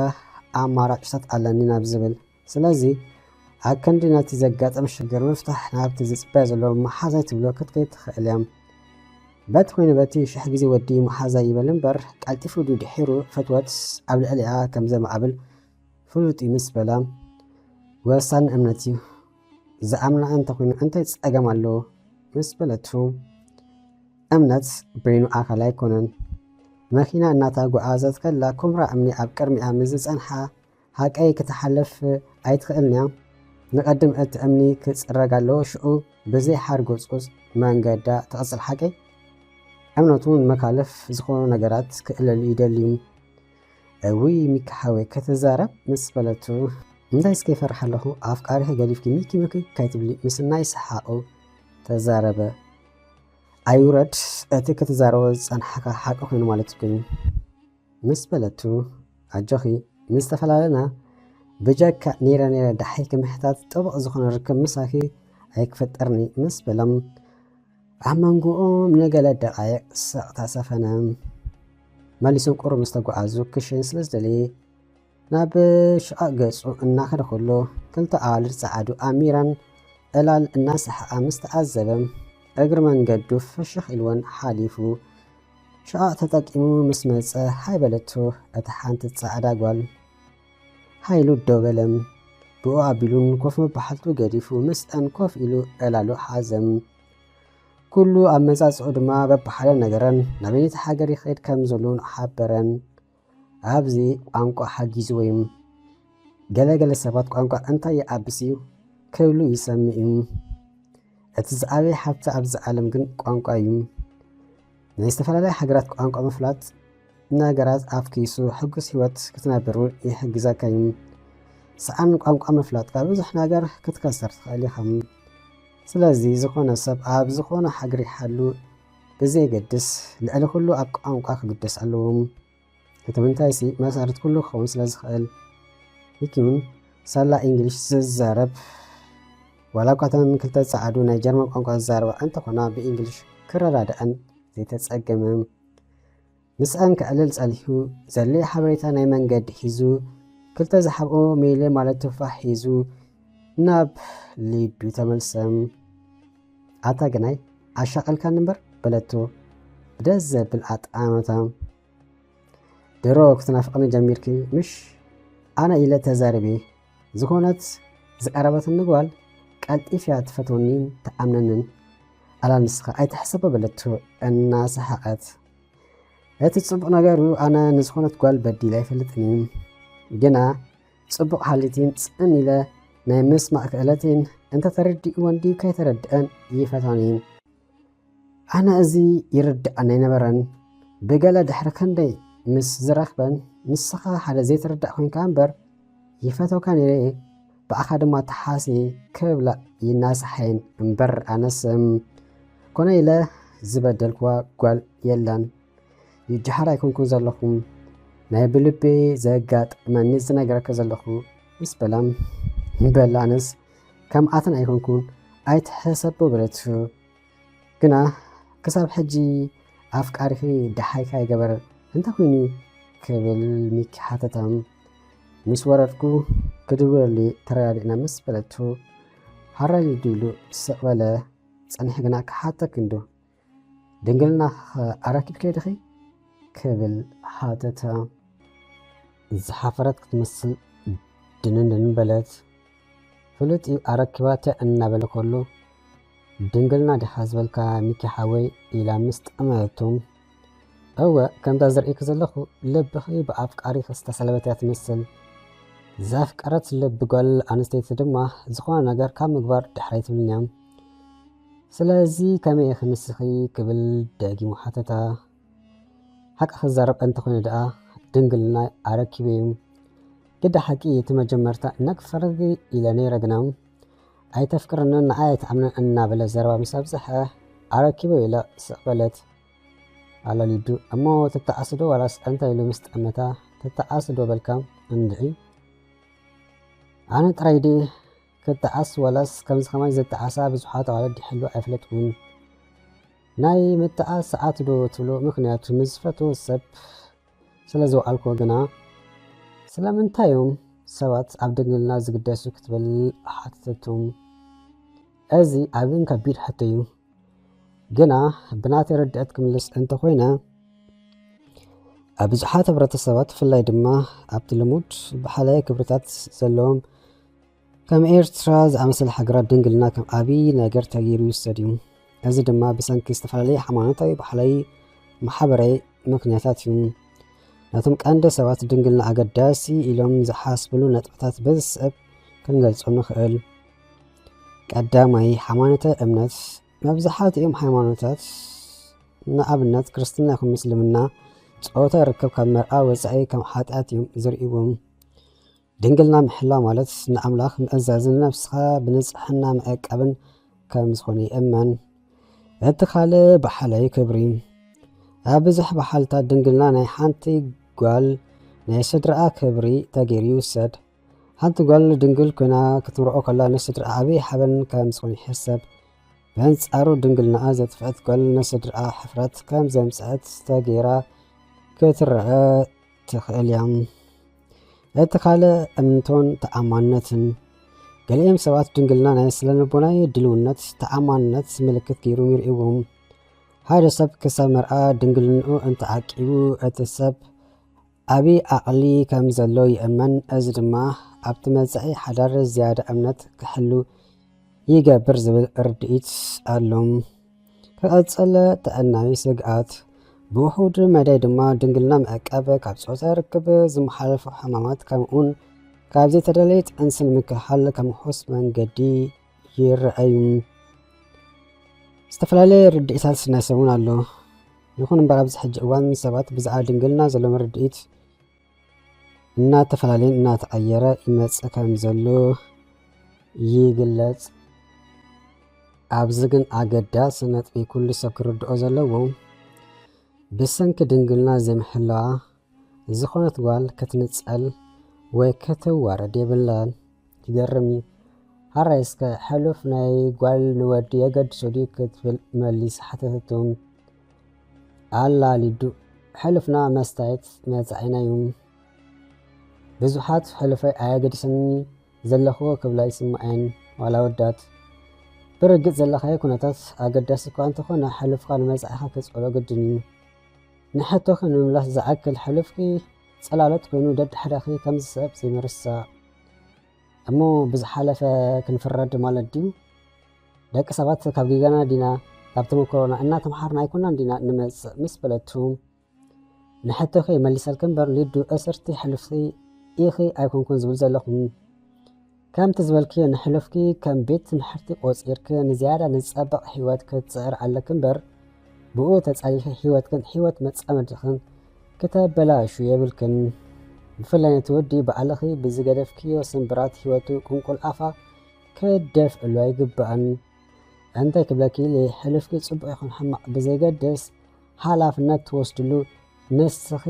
ኣማራጭታት ኣለኒ ናብ ዝብል ስለዚ ኣብ ክንዲ ነቲ ዘጋጠም ሽግር ምፍታሕ ናብቲ ዝፅበያ ዘሎ መሓዛይ ትብሎ ክትከይድ ትኽእል እያ። በቲ ኮይኑ በቲ ሽሕ ግዜ ወዲ መሓዛይ ይበል እምበር ቀልጢፉ ድሒሩ ፍትወት ኣብ ልዕሊኣ ከም ዘማዕብል ፍሉጥ ምስ በላ ወሳኒ እምነት እዩ ዝኣምና እንተኮይኑ እንታይ ፀገም ኣለዎ ምስ በለቱ እምነት በይኑ ኣካል ኣይኮነን። መኪና እናተጓዓዘት ከላ ኩምራ እምኒ ኣብ ቅድሚኣ ምዝፀንሓ ሃቀይ ክትሓልፍ ኣይትኽእልን እያ። ንቐድም እቲ እምኒ ክፅረግ ኣለዎ ሽዑ ብዘይ ሓርጎፆስ መንገዳ ትቕፅል ሓቀይ እምነቱ መካልፍ ዝኾኑ ነገራት ክእለሉ ይደልዩ። እውይ ሚካሓወ ከተዛረብ ምስ በለቱ እንታይ ስከይፈርሕ ኣለኹ ኣፍቃሪህ ገሊፍኪ ሚኪ ምኪ ካይትብሊ ምስናይ ሰሓቑ ተዛረበ ኣይውረድ እቲ ክትዛረቦ ዝፀንሓካ ሓቂ ኮይኑ ማለት ኮይኑ ምስ በለቱ ኣጆኺ ምስ ተፈላለና ብጀካ ነይረ ዳሓይ ክምሕታት ጥቡቕ ዝኾነ ርክብ ምሳኺ ኣይክፈጠርኒ ምስ በለም ኣብ መንጎኦም ንገለ ደቃይቕ ስቕታ ሰፈነ። መሊሶም ቁሩብ ምስ ተጓዓዙ ክሽን ስለ ዝደለየ ናብ ሽቓቕ ገጹ እናኸደ ከሎ ክልተ ኣዋልድ ፀዓዱ ኣሚራን ዕላል እናሰሓቓ ምስ ተዓዘበ እግሪ መንገዱ ፍሽኽ ኢልወን ሓሊፉ ሽቓቕ ተጠቂሙ ምስ መፀ ሃይ በለቶ እቲ ሓንቲ ፃዕዳ ጓል ሃይሉ ደው በለም ብኡ ኣቢሉን ኮፍ መባሓልቱ ገዲፉ ምስአን ኮፍ ኢሉ ዕላሉ ሓዘም ኩሉ ኣብ መጻጽኡ ድማ በብሓደ ነገረን ናበይቲ ሃገር ይኸይድ ከም ዘሎ ሓበረን። ኣብዚ ቋንቋ ሓጊዙ ወይም ገለገለ ሰባት ቋንቋ እንታይ ይዓብስ እዩ ክብሉ ይሰምዕ እዩ። እቲ ዝዓበየ ሓብቲ ኣብዚ ዓለም ግን ቋንቋ እዩ። ናይ ዝተፈላለዩ ሃገራት ቋንቋ ምፍላጥ ነገራት ኣፍኪሱ ሕጉስ ህይወት ክትነብር ይሕግዘካ እዩ። ሰኣን ቋንቋ ምፍላጥካ ብዙሕ ነገር ክትከስር ትኽእል ኢኻ። ስለዚ ዝኾነ ሰብ ኣብ ዝኾነ ሃገር ይሓሉ ብዘይገድስ ልዕሊ ኩሉ ኣብ ቋንቋ ክግደስ ኣለዎ። እቲ ምንታይሲ መሰረት ኩሉ ክኸውን ስለ ዝኽእል ይኪውን ሳላ እንግሊሽ ዝዛረብ ዋላ እኳ እተን ክልተ ፃዓዱ ናይ ጀርመን ቋንቋ ዝዛረባ እንተኾና ብእንግሊሽ ክረዳድአን ዘይተፀገመ ምስአን ክዕልል ፀኒሑ ዘድልዮ ሓበሬታ ናይ መንገዲ ሒዙ ክልተ ዝሓብኦ ሜለ ማለት ትፋሕ ሒዙ ናብ ሊዱ ተመልሰም ኣታ ግናይ ኣሻቐልካ ንበር በለቶ ብደስ ዘብል ኣጣመታ ድሮ ክትናፍቕኒ ጀሚርኪ ምሽ ኣነ ኢለ ተዛሪቤ ዝኾነት ዝቀረበት ንጓል ቀልጢፍያ ትፈትወኒን ተኣምነንን ኣላንስኻ ኣይተሕሰበ በለቶ እናሰሓቐት እቲ ጽቡቕ ነገሩ ኣነ ንዝኾነት ጓል በዲል ኣይፈልጥኒ ግና ጽቡቕ ሓሊቲን ጽን ኢለ ናይ ምስማዕ ክእለቴን እንተተረዲኡ ወንዲ ከይተረድአን ይፈታኒን ኣነ እዚ ይርድኣን ኣይነበረን ብገለ ድሕሪ ክንደይ ምስ ዝረኽበን ንስኻ ሓደ ዘይትርዳእ ኮንካ እምበር ይፈተውካ ነይረ ብኣኻ ድማ ተሓሲ ክብላ ይናሳሐን እምበር ኣነስም ኮነ ኢለ ዝበደልክዋ ጓል የላን ይጀሓር ኣይኮንኩን ዘለኹም ናይ ብልቤ ዘጋጥመኒ ዝነገረከ ዘለኹ ምስ በላም በላ ኣነስ ከምኣተን ኣይኮንኩን ኣይትሕሰቦ በለቱ ግና ክሳብ ሕጂ ኣፍቃሪኺ ደሓይካ ይገበር እንታይ ኮይኑ ክብል ሚኪ ሓተታም ምስ ወረድኩ ክድውለሊ ተረዳዲእና ምስ በለቱ ሃራይ ልድሉ ስቕ በለ ፀኒሕ ግና ክሓተክ እንዶ ድንግልና ኣረኪብከ ድኺ ክብል ሓተታ ዝሓፈረት ክትመስል ድንንን በለት ፍሉጥ ኣረኪባተ እናበለ ከሎ ድንግልና ዲኻ ዝበልካ ሚኪ ሓወይ ኢላ ምስ ጠመቶም እወ ከምታ ዘርኢክ ዘለኹ ልብኺ ብኣፍቃሪኽ ዝተሰለበት እያ ትመስል ዘፍቀረት ልቢ ጓል ኣንስተይቲ ድማ ዝኾነ ነገር ካብ ምግባር ድሕሪ ትብልኛ ስለዚ ከመይ ክምስኺ ክብል ደጊሙ ሓተታ ሓቂ ክዛረብ እንተኾይኑ ደኣ ድንግልና ኣረኪበ እዩ ግዳ ሓቂ እቲ መጀመርታ ነክፈርጊ ኢለ ነይረ ግና ኣይተፍቅርንን ንዓይ ኣይተኣምንን እናበለ ዘረባ ምስ ኣብዝሐ ኣረኪበ ኢለ ስቕ በለት ኣላሊዱ እሞ ትተኣስዶ ዋላስ እንታይ ኢሉ ምስ ጠመታ ትተኣስዶ በልካ እንድዒ ኣነ ጥራይ ድ ክትተኣስ ዋላስ ከምዚ ከማይ ዘተኣሳ ብዙሓት ኣዋለድ ይሕሉ ኣይፍለጥውን ናይ ምተኣስ ሰዓት ዶ ትብሎ ምክንያቱ ምዝፈትዎ ሰብ ስለ ዝወኣልኮ ግና ስለምንታዮም ሰባት ኣብ ድንግልና ዝግደሱ ክትብል ሓተቶም እዚ ኣብን ከቢድ ሕቶ እዩ ግና ብናተይ ርድአት ክምልስ እንተኮይነ ኣብ ብዙሓት ሕብረተሰባት ብፍላይ ድማ ኣብቲ ልሙድ ብሓላየ ክብርታት ዘለዎም ከም ኤርትራ ዝኣመሰለ ሃገራት ድንግልና ከም ዓብይ ነገር ተገይሩ ይውሰድ እዩ እዚ ድማ ብሰንኪ ዝተፈላለየ ሃይማኖታዊ ባህላዊ ማሕበራዊ ምክንያታት እዩ ናቶም ቀንዲ ሰባት ድንግልና ኣገዳሲ ኢሎም ዝሓስብሉ ነጥብታት በዚ ሰብ ክንገልጾ ንኽእል ቀዳማይ ሃይማኖታዊ እምነት መብዛሕትኦም ሃይማኖታት ንኣብነት ክርስትና ይኹን ምስልምና ፆታ ይርከብ ካብ መርኣ ወፃኢ ከም ሓጢኣት እዮም ዝርእዎም ድንግልና ምሕላው ማለት ንኣምላኽ ምእዛዝን ነፍስኻ ብንፅሕና መዕቀብን ከም ዝኾነ ይእመን እቲ ካልእ ባህላዊ ክብሪ ኣብ ብዙሕ ባህልታት ድንግልና ናይ ሓንቲ ጓል ናይ ስድራኣ ክብሪ ተገይሩ ይውሰድ ሓንቲ ጓል ድንግል ኮይና ክትምርኦ ከላ ንስድራኣ ዓብይ ሓበን ከም ዝኾነ ይሕሰብ በንጻሩ ድንግልናኣ ዘጥፍአት ጓል ንስድራኣ ሕፍረት ከም ዘምፅአት ተገይራ ክትረአ ትኽእል እያ እቲ ካልእ እምነቶን ተኣማንነትን ገሊኦም ሰባት ድንግልና ናይ ስለልቦናዊ ድልውነት ተኣማንነት ምልክት ገይሩ ይርእዎም ሓደ ሰብ ክሳብ መርኣ ድንግልንኡ እንተዓቂቡ እቲ ሰብ ዓብይ ዓቕሊ ከም ዘሎ ይእመን እዚ ድማ ኣብቲ መጻኢ ሓዳር ዝያዳ እምነት ክሕሉ ይገብር ዝብል ርድኢት ኣሎም ክቐፀለ ተአናዊ ስግኣት ብውሑድ መዳይ ድማ ድንግልና መዕቀብ ካብ ፆታ ርክብ ዝመሓላለፉ ሕማማት ከምኡውን ካብዚ ተደለይት እንስን ምክሓል ከም ውሑስ መንገዲ ይረአዩ ዝተፈላለዩ ርድኢታት ናይ ሰብ እውን ኣሎ ይኹን እምበር ኣብዚ ሕጂ እዋን ሰባት ብዛዕባ ድንግልና ዘለዎም ርድኢት እናተፈላለየን እናተቐየረ ይመፅእ ከም ዘሎ ይግለጽ ኣብዚ ግን ኣገዳሲ ነጥቢ ኩሉ ሰብ ክርድኦ ዘለዎ ብሰንኪ ድንግልና ዘይምሕላዋ ዝኾነት ጓል ክትንፀል ወይ ክትዋረድ የብላን ይገርም ሃራይስከ ሕሉፍ ናይ ጓል ንወዲ የገድሶ ድዩ ክትብል መሊስ ሓተተቱ ኣላ ሊዱ ሕሉፍና መስታየት መፃዒና እዩ ብዙሓት ሕሉፈይ ኣየገድሰኒ ዘለኽዎ ክብላ ይስማዐን ዋላ ወዳት ብርግፅ ዘለኻዮ ኩነታት ኣገዳሲ እኳ እንተኾነ ሕሉፍካ ንመፃኢኻ ክፅዕሎ ግድን እዩ ንሕቶኺ ንምምላስ ዝኣክል ሕሉፍኪ ፀላሎት ኮይኑ ደድሕዳኺ ከምዚ ሰብ ዘይምርሳዕ እሞ ብዝሓለፈ ክንፍረድ ማለት ድዩ ደቂ ሰባት ካብ ጊጋና ዲና ካብ ተመክሮና እናተምሃርና ኣይኮናን ዲና ንመፅእ ምስ በለቱ ንሕቶኺ መሊሰልክ እምበር ሊዱ እስርቲ ሕሉፍኪ ኢኺ ኣይኮንኩን ዝብል ዘለኹም ከምቲ ዝበልክዮ ንሕሉፍኪ ከም ቤት ትምህርቲ ቆፂርክ ንዝያዳ ንፀበቕ ሂወት ክትፅዕር ኣለክ እምበር ብኡ ተፃሊኺ ሂወትክን ሂወት መፃመድኽን ከተበላሹ የብልክን ብፍላይ ነቲ ወዲ በዓልኺ ብዝገደፍክዮ ስንብራት ሂወቱ ቁንቁል ኣፋ ከደፍዕሉ ኣይግባእን እንታይ ክብለኪ ሕሉፍኪ ፅቡቅ ይኹን ሕማቕ ብዘይገድስ ሓላፍነት ትወስድሉ ንስኺ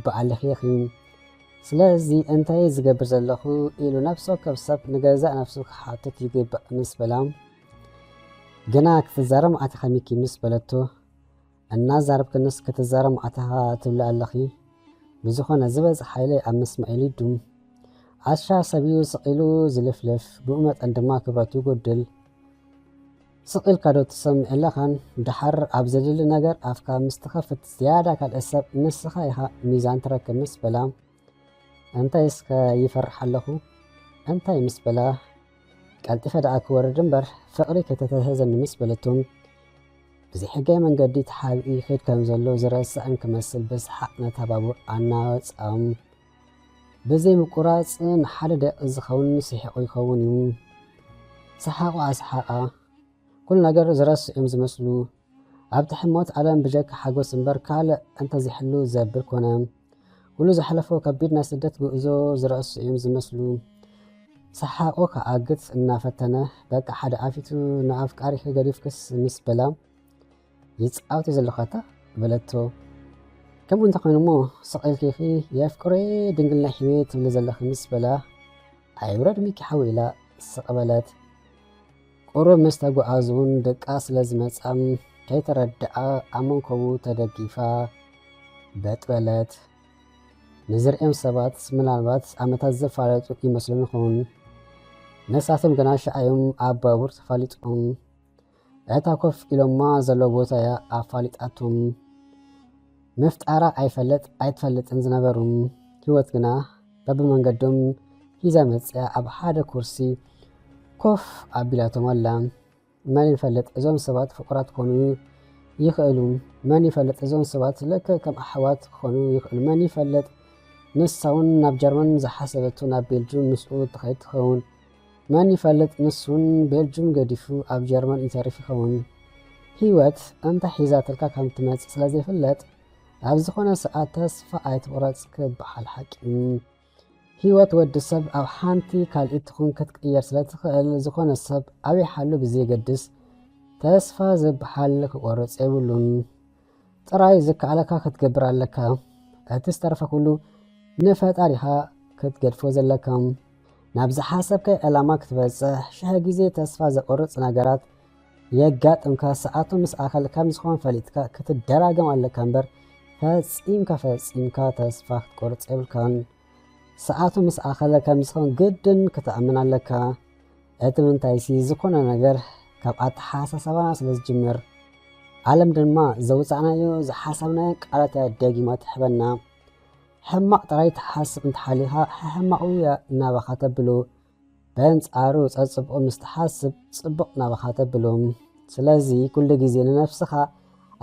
በዓልኺ ኢኺ ስለዚ እንታይ ዝገብር ዘለኹ ኢሉ ነፍሶ ከብ ሰብ ንገዛእ ነፍሱ ክሓትት ይግባእ ምስ በላ ግና ክትዛረብ መዓትኻ ሚኪ ምስ በለቶ እናዛረብክንስ ክትዛረብ መዓትኻ ትብላ ኣለኺ ብዝኾነ ዝበፅሕ ሓይለ ኣብ ምስማዒሉ ይዱም ዓሻ ሰብዩ ስቂሉ ዝልፍልፍ ብኡ መጠን ድማ ክብረቱ ይጎድል ስቂልካ ዶ ትሰምዕ ኣለኻን ድሓር ኣብ ዘድሊ ነገር ኣፍካ ምስ ትኸፍት ዝያዳ ካልእ ሰብ ንስኻ ኢኻ ሚዛን ትረክብ ምስ በላ እንታይ እስከ ይፈርሕ ኣለኹ እንታይ ምስ በላ ቀልጢፈ ደኣ ክወርድ እምበር ፍቕሪ ከተተህዘኒ ምስ በለቶም ብዘይ ሕጋይ መንገዲ ተሓቢኡ ይኸይድ ከም ዘሎ ዝረስዕን ክመስል ብስሓቅ ነታ ባቡር ኣናወፃም ብዘይ ምቁራፅ ንሓደ ደቂ ዝኸውን ስሒቑ ይኸውን እዩ ሰሓቑ ኣስሓቓ ኩሉ ነገር ዝረስዑም ዝመስሉ ኣብቲ ሕሞት ዓለም ብጀካ ሓጎስ እምበር ካልእ እንተዘይሕሉ ዘብል ኮነ ኩሉ ዝሓለፈ ከቢድ ናይ ስደት ጉዕዞ ዝረስዑም ዝመስሉ ሰሓቑ ከዓግት እናፈተነ በቃ ሓደ ኣፊቱ ንኣፍቃሪኺ ገዲፍክስ ምስ በላ ይፃወት ዘለኻታ በለቶ ከምኡ እንተኾይኑ እሞ ስቂልኪኺ የፍቅሬ ድንግልና ሂወት ትብል ዘለኺ ምስ በላ ኣይውረድ ሚኪ ሓዊ ኢላ ስቕበለት ቁሩብ ምስ ተጓዓዙ እውን ደቃ ስለ ዝመፃም ከይተረድኣ ኣብ መንከቡ ተደጊፋ በጥበለት ንዝርኦም ሰባት ምናልባት ዓመታት ዘፋለጡ ይመስሎም ይኸውን ነሳቶም ገና ሸዓዮም ኣብ ባቡር ተፋሊጦም እታ ኮፍ ኢሎማ ዘሎ ቦታ እያ ኣፋሊጣቶም ምፍጣራ ኣይትፈልጥን ዝነበሩ ሂወት ግና በብመንገዶም ሂዛ መፅያ ኣብ ሓደ ኩርሲ ኮፍ ኣቢላቶም ኣላ መን ይፈልጥ እዞም ሰባት ፍቁራት ክኾኑ ይኽእሉ መን ይፈልጥ እዞም ሰባት ልክ ከም ኣሕዋት ክኾኑ ይኽእሉ መን ይፈልጥ ንሳውን ናብ ጀርመን ዝሓሰበቱ ናብ ቤልጅም ምስኡ ትኸይድ ትኸውን መን ይፈልጥ ንሱን ቤልጅም ገዲፉ ኣብ ጀርመን ይተርፍ ይኸውን ሂወት እንታይ ሒዛትልካ ከም ትመፅእ ስለ ዘይፍለጥ ኣብ ዝኾነ ሰዓት ተስፋ ኣይትቑረፅ ክበሃል ሓቂ ሂወት ወዲ ሰብ ኣብ ሓንቲ ካልኢት ትኹን ክትቅየር ስለ ትኽእል ዝኾነ ሰብ ኣበይ ሓሉ ብዘይገድስ ተስፋ ዝበሃል ክቆርፅ የብሉን ጥራይ ዝከኣለካ ክትገብር ኣለካ እቲ ዝተረፈ ኩሉ ንፈጣሪኻ ክትገድፎ ዘለካ ናብ ዝሓሰብከይ ዕላማ ክትበፅሕ ሽሕ ግዜ ተስፋ ዘቆርፅ ነገራት የጋጥምካ ሰዓቱ ምስ ኣኸል ከም ዝኾን ፈሊጥካ ክትደራገም ኣለካ እምበር ፈፂምካ ተስፋ ክትቆርፅ የብልካን ሰዓቱ ምስ ኣኸለ ከም ዝኾን ግድን ክትኣምን ኣለካ እቲ ምንታይሲ ዝኾነ ነገር ካብ ኣተሓሳስባና ስለ ዝጅምር ዓለም ድማ ዘውፃዕናዮ ዝሓሰብናዮ ቃላት ደጊማ ትሕበና ሕማቕ ጥራይ ተሓስብ እንተሓሊኻ ሕማቕ እያ እናባኻ ተብሎ በንጻሩ ፀፅብቆ ምስ ተሓስብ ፅቡቕ ናባኻ ተብሎ ስለዚ ኩሉ ግዜ ንነፍስኻ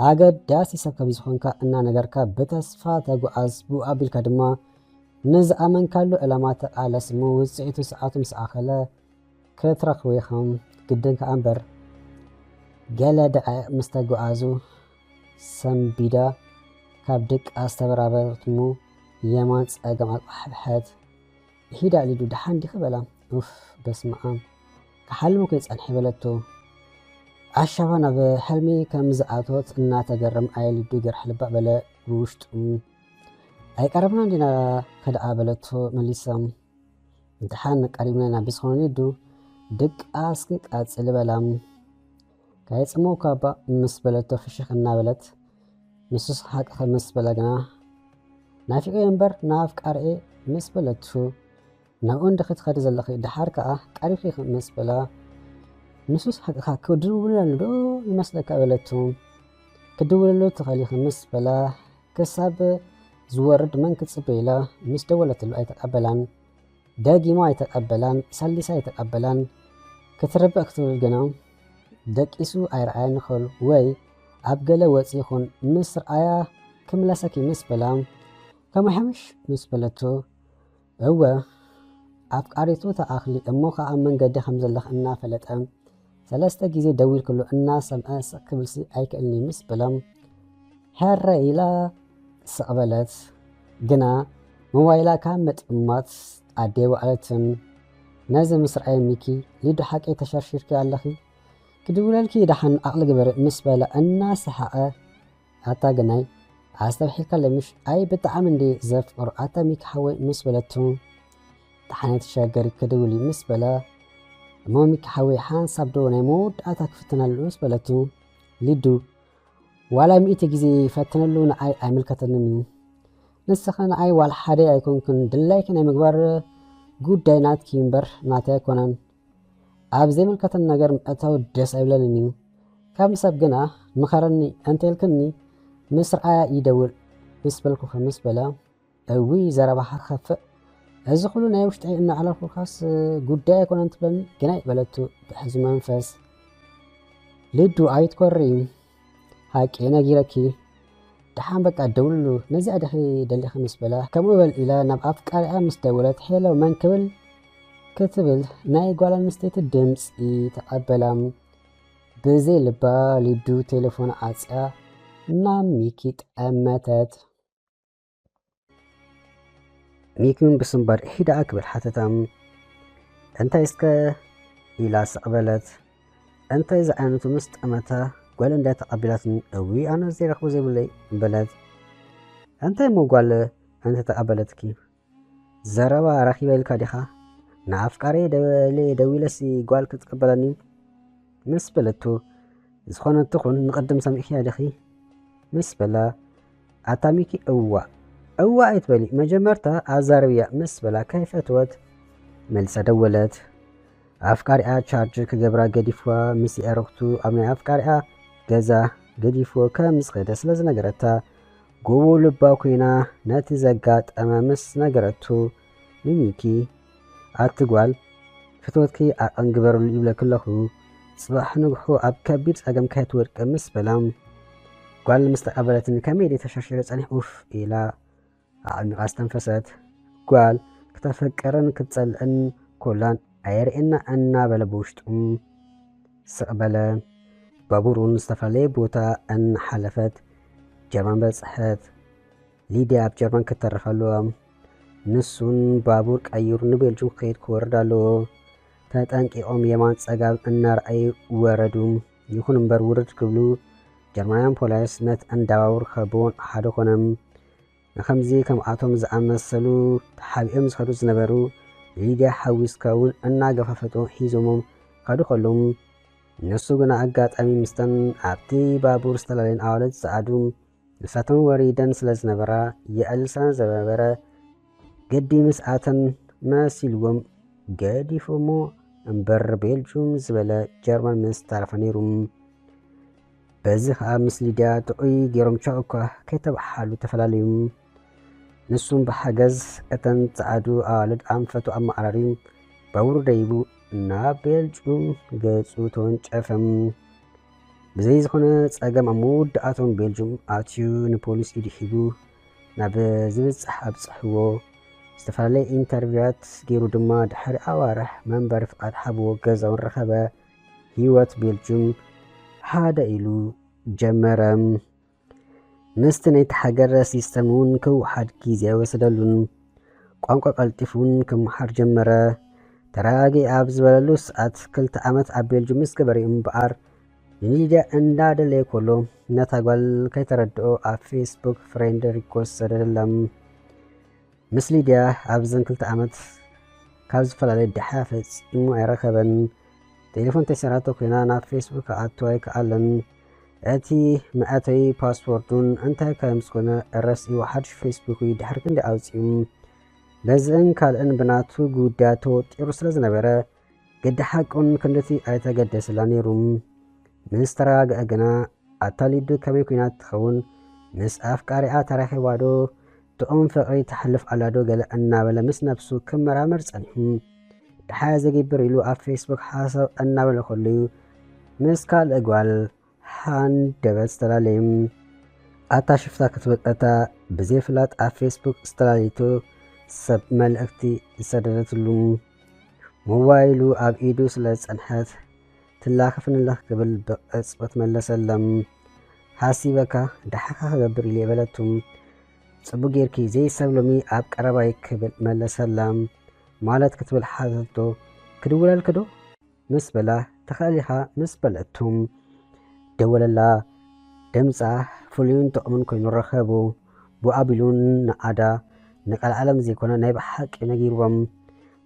ኣገዳሲ ሰብ ከም ዝኾንካ እና ነገርካ ብተስፋ ተጓዓዝ ብኡ ኣቢልካ ድማ نزأمن كالو إلمات على سمو وزعيتو ساعاتو مساخلة كترخ ويخم قدن كأنبر قالا دعاء مستقوازو سنبيدا كابدك استبرابرتمو يمان ساقم أقحبحات هيدا لدو دحان دي خبلا اوف بسمعام كحلمو كيس انحبلتو عشابانا بحلمي كمزعاتوت انا تقرم اي لدو قرح لبا بلا بوشت اي قربنا دينا كدعا بلتو مليسام امتحان قريبنا بسخون يدو دق اسكك اصل بلام كاي صمو كابا مسبلتو فشخ انا بلت مسس حق خمس بلغنا نافق ينبر نافق ارئي مسبلتو ناون دخت خد زلخي دحار كا قريخي خمس بلا مسس حق كدوللو يمسلك بلتو كدوللو تخلي خمس بلا كسب زورد من كتصبيلا مش دولت له اي تقبلان داقي ما يتقبلان سلسا يتقبلان كترب اكتب الجنام دقيسو اي رعاين خل وي ابقلا وصيخون مصر ايا كملاسكي مسبلام كما حمش مسبلتو هو افقاريتو تاخلي اموخا امن قد خمزلخ انا فلتام ثلاثه غيزي دويل كله انا سمعس كبلسي ايكلني مسبلام هر الى سقبلت جنا موبايلا كامت امات اديو علتن نازل مصر اي ميكي ليدو حقي تشرشيركي علخي كدولالكي دحن اقل جبر مسبلا الناس حقه اتا جناي استبحي كلمش اي بتعامل دي زف قرعه ميك حوي مسبلتو دحنت شاغر كدولي مسبلا مو ميك حوي حان سبدو نمود اتا كفتنا مسبلتو ليدو ولا ميت جزي فتنلو ناي املكتنني نسخنا اي وال حدي ايكون كن دلاي كن مغبر ጉዳይ ናት ኪምበር ናታ ኮናን አብዘ መልከተን ነገር መጣው ደስ አይብለንኒ ከም ሰብ ግና ምኸረኒ አንተልክኒ ምስር አያ ይደውል ብስበልኩ خمس በላ እዊ ዘረባህ ከፍ እዚ ሁሉ ናይ ውሽጥ እና አላልኩ ካስ ጉዳይ ኮናን ትብለን ግና ይበለቱ በሕዝ መንፈስ ልዱ አይት ኮሪ ሃቂ ነጊረኪ دحان بقى دولو نزي أدخي دلي خمس بلا كموبل إلى نب أفكار أمس دولت حيلو من كبل كتبل ناي قوالا مستيت الدمس يتقبلام بزي لبا لدو تليفون عاسيا نام ميكي تأمتت ميكيون بسنبر إحدا أكبر حتتام أنت إسكا إلى سقبلت أنت إذا أنتو مستأمتا قال ان تقبلتني اوي انا زي رخو زي بلي بلد انت مو قال انت تقبلتك زربا راخي بالك دخا نافقاري دويلسي قال كتقبلني مسبلتو زخونه تخون نقدم سمعي يا دخي مسبلا اتاميكي اووا ايتبلي مجمرتا ازاربيا مسبلا كيف توت ملسه دولت افكاري تشارج كجبرا قديفوا مسي ارختو امني افكاري ገዛ ገዲፎ ከምስ ኸደስ ለዝ ነገረታ ጎቦ ልባ ኮይና ነቲ ዘጋጥ አማምስ ነገረቱ ንሚኪ አትጓል ፍትወትኪ አንግበሩ ይብለክለኹ ጽባሕ ንግሑ ኣብ ከቢድ ጸገም ካይትወድቅ ምስ በላም ጓል ምስተቀበለትን ከመይድ የተሻሽለ ጸኒሕ ኡፍ ኢላ አዕሚቃ አስተንፈሰት ጓል ከተፈቀረን ክትጸልእን ኮላን አይርኤና እና በለበውሽጡም ስቅበለ بابورون استفالي بوتا ان حلفت جرمان بصحت ليديا اب جرمان كترخلو نسون بابور قيور نبلجو خير كوردالو تطنقي اوم يمان صغاب انار اي وردوم يكون بر ورد كبلو جرمان بوليس نت انداور خبون حدو كنم نخمزي كم اتوم زامسلو حبيم زخدو زنبرو ليديا حويس كون انا غففتو حيزومم خدو خلوم نسو غنا አጋጣሚ ምስተን አብቲ ባቡር ስተላለን አውለት ሰዓዱም ንሳተን ወሪደን ስለዝ ነበራ የአልሳን ዘበበረ ገዲ መስዓተን ማሲልዎም ገዲፎሞ እንበር ቤልጁም ዝበለ ጀርመን መስታርፈኔሩም በዚህ አምስ ሊዳ ጥዑይ ገሮም ቻውካ ከተባሓሉ ተፈላልዩም ንሱም በሐገዝ እተን ሰዓዱ አውለት አንፈቱ አማራሪም ባቡር ደይቡ እና ቤልጁም ገጹ ተወንጨፈም بزي زخونه ጸገም አሙድ አቶም ቤልጁም አትዩ ንፖሊስ ይድሂቡ ናብ ዝብጽሕ ኣብጽሕዎ استفعلي انترفيوات جيرو دما دحر أوارح منبر فقاد حبو جزاون رخبة هيوت بيلجم هذا إلو جمرم مستنيت حجر سيستمون كو حد كيزيا وسدلون ቋንቋ ቀልጢፉን ክመሓር ጀመረ ተረጋጊ ኣብ ዝበለሉ ሰዓት 2 ዓመት ኣብ ቤልጅየም ምስ ገበረ እምበኣር ንሊድያ እንዳደለየ ኮሎ ነታ ጓል ከይተረድኦ ኣብ ፌስቡክ ፍሬንድ ሪኮስት ሰደደላም ምስ ሊድያ ኣብዘን 2 ዓመት ካብ ዝተፈላለየ ድሓ ፈፂሙ ኣይረኸበን ቴሌፎን ተሰራቶ ኮይና ናብ ፌስቡክ ኣትዋ ይከኣለን እቲ መእተዊ ፓስፖርቱን እንታይ ከምዝኮነ ረሲኡ ሓድሽ ፌስቡክ ድሕሪ ክንዲ ኣውፂኡ በዝን ካልእን ብናቱ ጉዳይ ተወጢሩ ስለ ዝነበረ ገዲ ሓቁን ክንደቲ ኣይተገደስላ ነይሩ ምስ ተረጋግአ ግና ኣታሊዱ ከመይ ኩናት ትኸውን ምስ ኣፍቃሪኣ ተራኺባ ዶ ጥዑም ፍቕሪ ተሕልፍ ኣላ ዶ ገለ እናበለ ምስ ነፍሱ ክመራመር ጸኒሑ ድሓያ ዘጊብር ኢሉ ኣብ ፌስቡክ ሓሳብ እናበለ ኮሉ ምስ ካልእ ጓል ሃንደበት ዝተላለዩ ኣታ ሽፍታ ክትበጠታ ብዘይፍላጥ ኣብ ፌስቡክ ዝተላለይቶ ሰብ መልእክቲ ዝሰደደትሉ ሞባይሉ ኣብ ኢዱ ስለ ጸንሐት ትላኽፍንላኽ ክብል ብቅጽበት መለሰለም ሓሲበካ ድሓካ ክገብር ኢለ የበለቱም ጽቡቅ ጌርኪ ዘይሰብ ሎሚ ኣብ ቀረባይ ክብል መለሰላም ማለት ክትብል ሓተቶ ክድውለልክ ዶ ምስ በላ ተኽእሊኻ ምስ በልዕቱም ደወለላ ድምፃ ፍሉዩን ጥቕምን ኮይኑ ረኸቡ ብኣቢሉን ንዓዳ ንቃል ዓለም ዘይኮነ ናይ ብሓቂ ነጊርዎም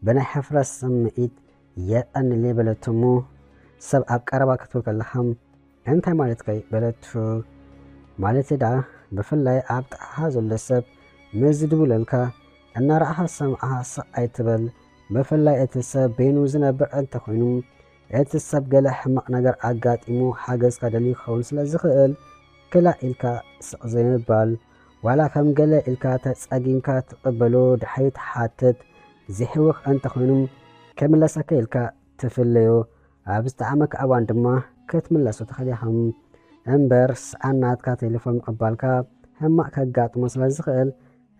በናይ ሕፍረስ ስምዒት የጠንል በለትሙ ሰብ ኣብ ቀረባ ክትብል ከለኻም እንታይ ማለት ከይ በለቱ ማለት ዳ ብፍላይ ኣብ ጥሓ ዘሎ ሰብ መዝድብለልካ እናረኣኻ ሰምዓኻ ሰኣይ ትበል ብፍላይ እቲ ሰብ በይኑ ዝነብር እንተኮይኑ እቲ ሰብ ገለ ሕማቕ ነገር ኣጋጢሙ ሓገዝካ ደልዩ ክኸውን ስለ ዝኽእል ክላ ኢልካ ስቕ ዘይምባል ዋላ ከም ገለ ኢልካ ተጸጊምካ ትቕበሎ ድሓዩ ተሓትት ዝሕውኽ እንተኮይኑ ከምለሰከ ኢልካ ትፍለዮ ኣብ ዝተዓመከ እዋን ድማ ክትምለሶ ተኸዲኻም እምበር ሰዓናትካ ቴሌፎን ምቕባልካ ሕማቕ ከጋጥሞ ስለ ዝኽእል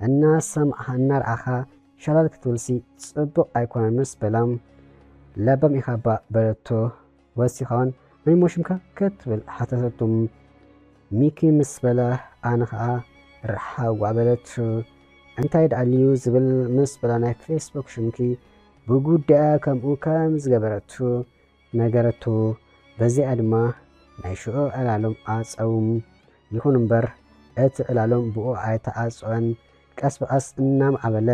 እናሰምዓኻ እናርኣኻ ሸላል ክትብልሲ ጽቡቕ ኣይኮነን ምስ በላም ለበም ኢኻ ባ በለቶ ወሲኻውን መን ሞሽምካ ክትብል ሓተተቱም ሚኪ ምስ በለ ኣነ ከዓ ረሓዋ በለቱ እንታይ ደኣልዩ ዝብል ምስ በላ ናይ ፌስቡክ ሽምኪ ብጉዳያ ከምኡ ከም ዝገበረቱ ነገረቱ በዚኣ ድማ ናይ ሽዑ ዕላሎም ኣፀውም ይኹን እምበር እቲ ዕላሎም ብኡ ኣይተኣፅወን ቀስ ብቐስ እናምዓበለ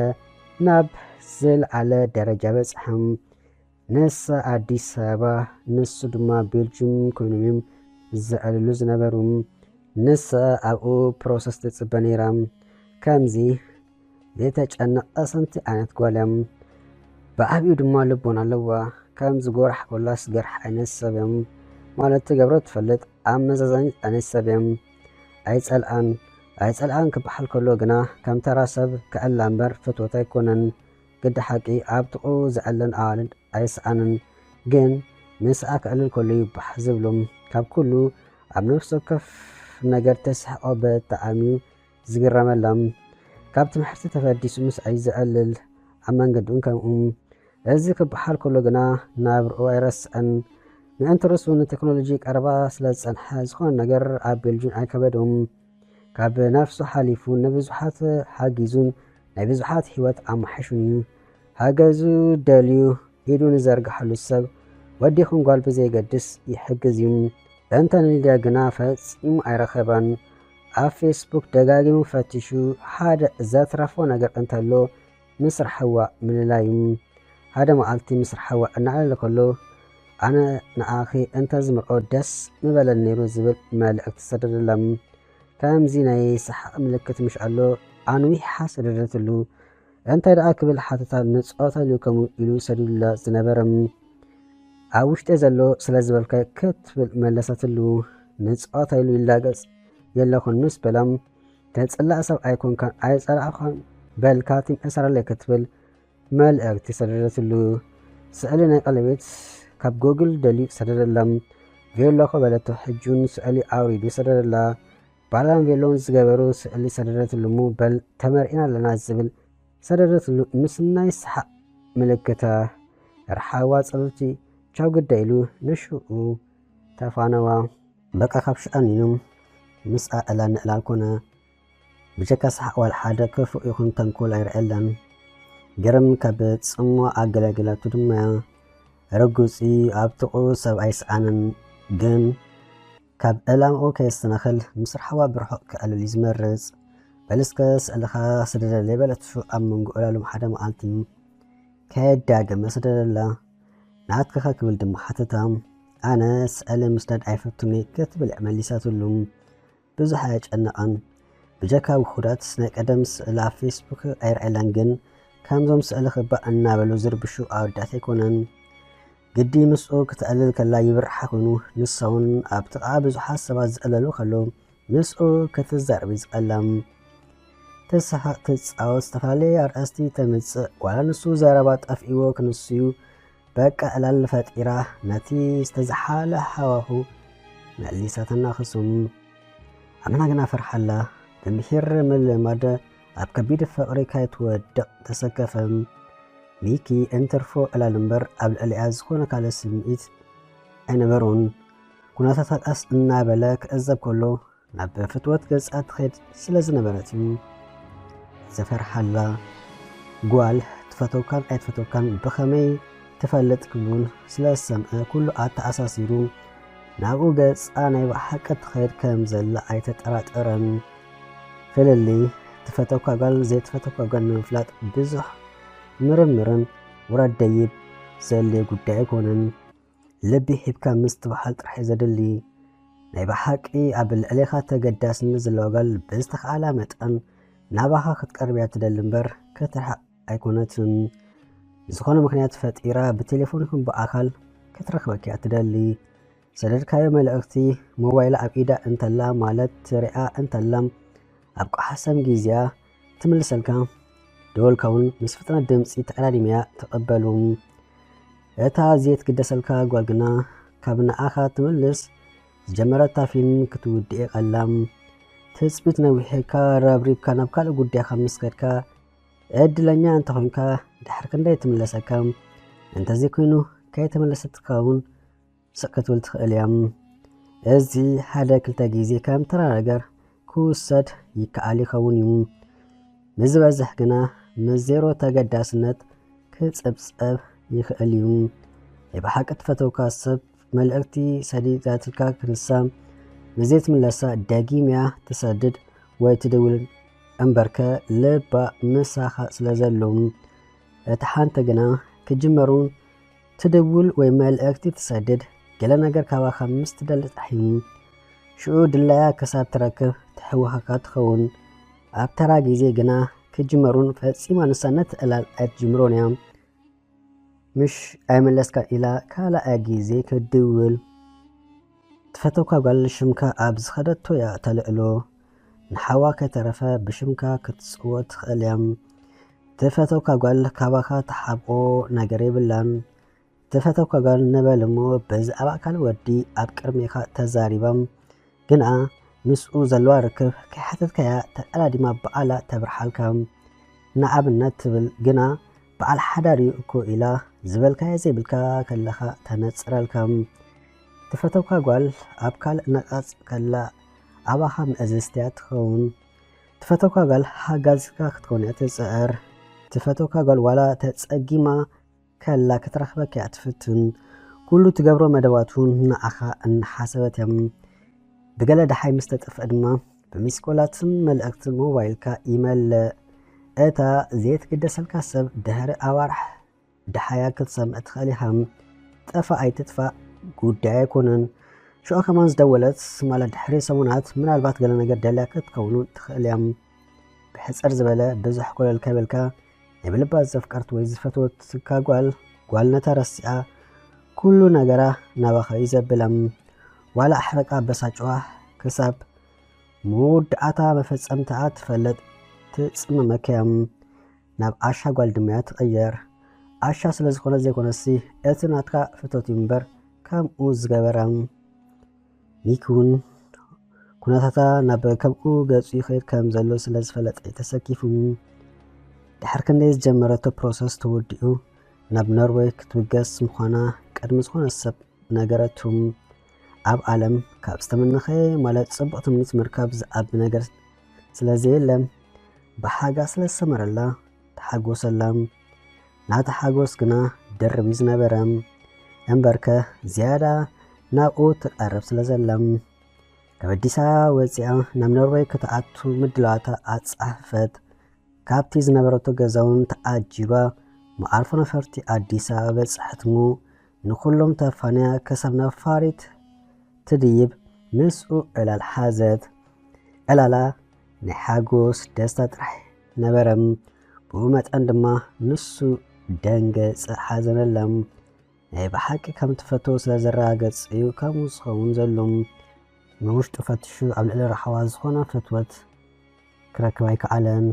ናብ ዝለዓለ ደረጃ በፅሖም ነሳ ኣዲስ አበባ ንሱ ድማ ቤልጅየም ኮይኖም ዝዕልሉ ዝነበሩ ንሳ ኣብኡ ፕሮሰስ ትጽበ ነይራ ከምዚ ዘይተጨነቐ ሰንቲ ዓይነት ጓልያም ብዓብኡ ድማ ልቦና ኣለዋ ከምዚ ጎርሕ ኮላስ ገርሕ ዓይነት ሰብ እዮም ማለት ገብሮ ትፈልጥ ኣመዛዛኒት ዓይነት ሰብ እዮም ኣይጸልኣን ክበሃል ከሎ ግና ከም ተራ ሰብ ክዕላ እምበር ፍትወት ኣይኮነን ግዲ ሓቂ ኣብ ጥቑ ዝዕለን ኣዋልድ ኣይሰኣንን ግን ምስኣ ክዕልል ከሎ ይባሕ ዝብሎም ካብ ኩሉ ኣብ ነፍሲ ወከፍ ነገር ተስሕቆ በጣዕሚኡ ዝግረመላም ካብ ትምህርቲ ተፈዲሱ ምስ ኣይ ዝዕልል ኣብ መንገዱን ከምኡ እዚ ክበሃል ከሎ ግና ናብርኡ ኣይረስአን ምእንቲ ርእሱ ንቴክኖሎጂ ቀረባ ስለ ዝጸንሐ ዝኾነ ነገር ኣብ ቤልጅየም ኣይከበዶም ካብ ነፍሱ ሓሊፉ ንብዙሓት ሓጊዙን ናይ ብዙሓት ህይወት ኣማሓሹን እዩ ሃገዙ ደልዩ ኢዱ ንዘርግሐሉ ሰብ ወዲኹም ጓል ብዘይገድስ ይሕግዝ እዩ እንተ ንሊድያ ግና ፈፂሙ ኣይረኸባን ኣብ ፌስቡክ ደጋጊሙ ፈቲሹ ሓደ ዘትረፎ ነገር እንተሎ ምስ ረሓዋ ምልላዩ ሓደ መዓልቲ ምስ ረሓዋ እናዕለለ ከሎ ኣነ ንኣኺ እንተ ዝምርኦ ደስ ምበለን ነይሩ ዝብል መልእክቲ ሰደደላም ከምዚ ናይ ሰሓቕ ምልክት ምሽ ኣሎ ኣንዊሓ ሰደደትሉ እንታይ ደኣ ክብል ሓተታ ንፆታሉ ከምኡ ኢሉ ሰዲዱላ ዝነበረም ኣብ ውሽጢ ዘሎ ስለ ዝበልካ ክትብል መለሰትሉ ንፆታሉ ይላገጽ የለኹን ምስ በላም ተጽላእ ሰብ ኣይኮንካን ኣይጸላእኻን በልካቲም እሰረለይ ክትብል መልእክቲ ሰደደትሉ ስእሊ ናይ ቀለቤት ካብ ጎግል ደልዩ ሰደደላም ቬሎኮ በለቶ ሕጁን ስእሊ ኣውሪዱ ሰደደላ ባላን ቬሎን ዝገበሩ ስእሊ ሰደደትሉሙ በል ተመርኢና ኣለና ዝብል ሰደደትሉ ምስናይ ሰሓቅ ምልክታ ርሓዋ ጸልቲ ቻው ግዳይሉ ንሽኡ ተፋነዋ በቃ ካብ ሽኣኒኖም ምስ ኣእላን ንእላል ኮነ ብጀካ ሰሓቅ ዋል ሓደ ክፉእ ይኹን ተንኮል ኣይርአላን ገረም ካብ ጽሞ ኣገላግላቱ ድማ ረጉፂ ኣብ ጥቑ ሰብኣይ ሰኣንን ግን ካብ ዕላምኡ ከየስተናኸል ምስ ርሓዋ ብርሑቕ ክኣልል ዝመርጽ በልስከ ስእልኻ ስደደለ በለትሹ ኣብ መንጎ ዕላሎም ሓደ መዓልቲ ከየዳገመ ስደደላ ንኣትክኸ ክብል ድማ ሓተታ ኣነ ስእሊ ምስዳድ ኣይፈቱኒ ክትብል መሊሳትሉ ብዙሕ ኣየጨነቐን ብጀካ ውሑዳት ናይ ቀደም ስእሊ ኣብ ፌስቡክ ኣይርአላን ግን ከምዞም ስእሊ ክባእ እናበሉ ዝርብሹ ኣወዳት ኣይኮነን ግዲ ምስኡ ክትዕልል ከላ ይብርሓ ኮይኑ ንሳውን ኣብ ጥቓ ብዙሓት ሰባት ዝዕለሉ ከሎ ምስኡ ክትዛረብ ይዝቐላም ተሰሓቅ ትፃወት ዝተፈላለየ ኣርእስቲ ተምፅእ ዋላ ንሱ ዘረባ ጠፍኢዎ ክንስዩ በቃ ዕላል ፈጢራ ነቲ ዝተዝሓለ ሓዋሁ መሊሳተና ክሱም ኣመና ግና ፈርሓላ ብምሂር ምልማደ ኣብ ከቢድ ፍቕሪ ከይትወድቕ ተሰከፈም ሚኪ እንትርፎ ዕላል እምበር ኣብ ልዕሊኣ ዝኾነ ካልእ ስምዒት ኣይነበሮን ኩነታታ ቀስ እናበለ ክዕዘብ ከሎ ናብ ፍትወት ገጻ ትኸይድ ስለ ዝነበረት እዩ ዘፈርሓላ ጓል ትፈተውካን ኣይትፈተውካን ብኸመይ ትፈልጥ ክብሉን ስለ ዝሰምዐ ኩሉ ኣተኣሳሲሩ ናብኡ ገጻ ናይ ባሓቂ ትኸይድ ከም ዘላ ኣይተጠራጠረን ፍልሊ ትፈተውካ ጓል ዘይትፈተውካ ጓል ንምፍላጥ ብዙሕ ምርምርን ውራድ ደይብ ዘድልዮ ጉዳይ ኣይኮነን ልቢ ሒብካ ምስ ትበሃል ጥራሕ ዘድሊ ናይ ባሓቂ ኣብ ልዕሊኻ ተገዳስነት ዘለዋ ጓል ብዝተኸኣላ መጠን ናባኻ ክትቀርብ እያ ትደሊ እምበር ክትርሓቕ ኣይኮነትን ዝኾነ ምክንያት ፈጢራ ብቴሌፎን ይኹን ብኣካል ክትረኽበካ እያ ትደሊ ሰደድካዮ መልእኽቲ ሞባይላ ኣብ ኢዳ እንተላ ማለት ትሪኣ እንተላ ኣብ ቋሓሰም ግዜያ ትምልሰልካ ደወልካ እውን ምስ ፍጥነት ድምፂ ተቀዳዲምያ ተቐበሉ እታ ዘይትግደሰልካ ጓል ግና ካብ ንኣኻ ትምልስ ዝጀመረታ ፊልም ክትውድእ ቀላም ትፅቢት ነዊሕካ ረብሪብካ ናብ ካልእ ጉዳይካ ምስ ከድካ ዕድለኛ እንተኾንካ ድሕሪ ክንደይ ትምለሰካ እንተዘይ ኮይኑ ከይተመለሰትካ እውን ስቕ ክትብል ትኽእል እያ እዚ ሓደ ክልተ ግዜ ከም ተራ ነገር ክውሰድ ይከኣል ይኸውን እዩ ንዝበዝሕ ግና ምዜሮ ተገዳስነት ክፅብፀብ ይኽእል እዩ ናይ ብሓቂ ትፈተውካ ሰብ መልእኽቲ ሰዲዳትልካ ክንሳም ንዘይትምለሳ ደጊምያ ትሰድድ ወይ ትደውል እምበርከ ልባ ምሳኻ ስለ ዘለዎም እቲ ሓንቲ ግና ክጅመሩን ትደውል ወይ መልእኽቲ ትሰድድ ገለ ነገር ካባኻ ምስ ትደሊ ጣሒሙ ሽዑ ድላያ ክሳብ ትረክብ ትሕወኻካ ትኸውን ኣብ ተራ ግዜ ግና ክጅመሩን ፈፂማ ንሳነት ዕላል ኣይትጅምሮን እያ ምሽ ኣይመለስካ ኢላ ካልኣይ ግዜ ክድውል ትፈተውካ ጓል ሽምካ ኣብ ዝኸደቶ እያ ተልዕሎ ንሓዋ ከይተረፈ ብሽምካ ክትፅወት ትኽእል እያ ትፈተውካ ጓል ካባኻ ተሓብኦ ነገር የብላን ትፈተውካ ጓል ንበል እሞ ብዛዕባ ካልእ ወዲ ኣብ ቅድሚኻ ተዛሪባ ግና ምስኡ ዘለዋ ርክብ ከይሓተትካያ ተቀዳዲማ በዓላ ተብርሓልካ ንኣብነት ትብል ግና በዓል ሓዳር እዩ እኮ ኢላ ዝበልካዮ ዘይብልካ ከለኻ ተነፅረልካ ትፈተውካ ጓል ኣብ ካልእ ነቓፅ ከላ ኣባኻ ምእዝዝትያ ትኸውን ትፈተውካ ጓል ሓጋዝካ ክትኮን እያ ትፅዕር ትፈተውካ ጓል ዋላ ተፀጊማ ከላ ክትረኽበካ እያ ትፍትን ኩሉ ትገብሮ መደባቱን ንዓኻ እናሓሰበት እያ ብገለ ድሓይ ምስ ተጠፍአ ድማ በሚስኮላትን መልእኽትን ሞባይልካ ይመልእ እታ ዘይትግደሰልካ ሰብ ድሕሪ ኣዋርሕ ድሓያ ክትሰምዕ ትኽእል ኢኻ ጠፋ ኣይትጥፋእ ጉዳይ ኣይኮነን ሽዑ ከማን ዝደወለት ማለት ድሕሪ ሰሙናት ምናልባት ገለ ነገር ደልያ ክትከውኑ ትኽእል እያ ብሕፅር ዝበለ ብዙሕ ኮለል ከይብልካ ናይ ብልባ ዘፍቀርት ወይ ዝፈትወትካ ጓል ነታ ረሲኣ ኩሉ ነገራ ናባኸ ይዘብላ ዋላ ኣሕረቃ በሳጭዋ ክሳብ መወዳእታ መፈፀምትኣ ትፈልጥ ትፅመመካ እያ ናብ ኣሻ ጓል ድማ ትቕየር ኣሻ ስለ ዝኾነ ዘይኮነሲ እቲ ናትካ ፍቶት እዩ እምበር ከምኡ ዝገበራ ሚኩን ኩነታታ ናብ ከምኡ ገፁ ይኸይድ ከም ዘሎ ስለ ዝፈለጠ ተሰኪፉ ድሕር ክንደይ ዝጀመረቶ ፕሮሰስ ተወዲኡ ናብ ኖርዌይ ክትብገስ ምዃና ቅድሚ ዝኾነ ሰብ ነገረቱም ኣብ ዓለም ካብ ዝተመነኸ ማለት ጽቡቕ ትምኒት ምርካብ ዝኣቢ ነገር ስለዘየለም ብሓጋ ስለዝሰመረላ ተሓጎሰላ ናታ ሓጎስ ግና ደርቢ ዝነበረ እምበርከ ዝያዳ ናብኡ ትቐርብ ስለዘለም ካብ ኣዲስ ኣበባ ወፂኣ ናብ ኖርዌይ ክትኣቱ ምድላዋታ ኣጻሕፈት ካብቲ ዝነበረቶ ገዛውን ተኣጂባ መዓርፎ ነፈርቲ ኣዲስ ኣበባ በጽሕትሙ ንኹሎም ተፋንያ ከሰብ ነፋሪት ትድይብ ምስኡ ዕላል ሓዘት ዕላላ ናይ ሓጎስ ደስታ ጥራሕ ነበረም ብኡ መጠን ድማ ንሱ ደንገጽ ሓዘነለም ናይ ብሓቂ ከም ትፈትዎ ስለ ዘረጋገጽ እዩ ከምኡ ዝኸውን ዘሎም ንውሽጡ ፈትሹ ኣብ ልዕሊ ረሓዋ ዝኾነ ፍትወት ክረክብ ኣይከኣለን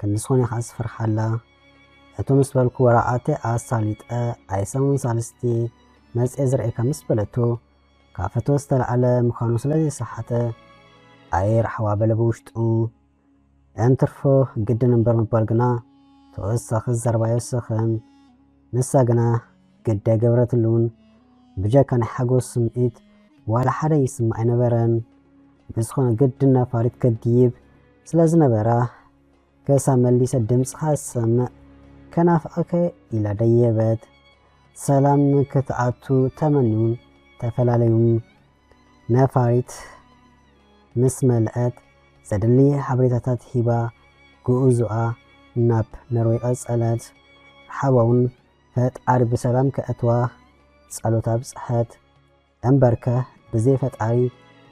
ክንስኾን ኢኻ ዝፈርሓላ እቶ ምስ በልኩ ወራዓተ ኣሳሊጠ ኣይሰሙን ሳልስቲ መጽአ ዝርአካ ምስ በለቶ ካብ ፍትወት ዝተለዓለ ምዃኑ ስለዘይሰሓተ ኣይ ረሓዋ በለ ብውሽጡ እንትርፎ ግድን እምበር ምባል ግና ተወሳኺ ዘረባ የወሰኸን ንሳ ግና ግደ ገብረትሉን ብጀካ ናይ ሓጎስ ስምዒት ዋላ ሓደ ይስማዕ ኣይነበረን ብዝኾነ ግድን ነፋሪት ከድይብ ስለ ዝነበራ ከሳ መሊሰ ድምፅኻ ዝሰምዕ ከናፍቐከ ኢላ ደየበት ሰላም ክትኣቱ ተመኒውን ተፈላለዩን ነፋሪት ምስ መልአት ዘድሊ ሓበሬታታት ሂባ ጉዕዞኣ ናብ ኖርዌይ ቀጸለት ሓባውን ፈጣሪ ብሰላም ከእትዋ ጸሎታ ብጽሐት እምበርከ ብዘይ ፈጣሪ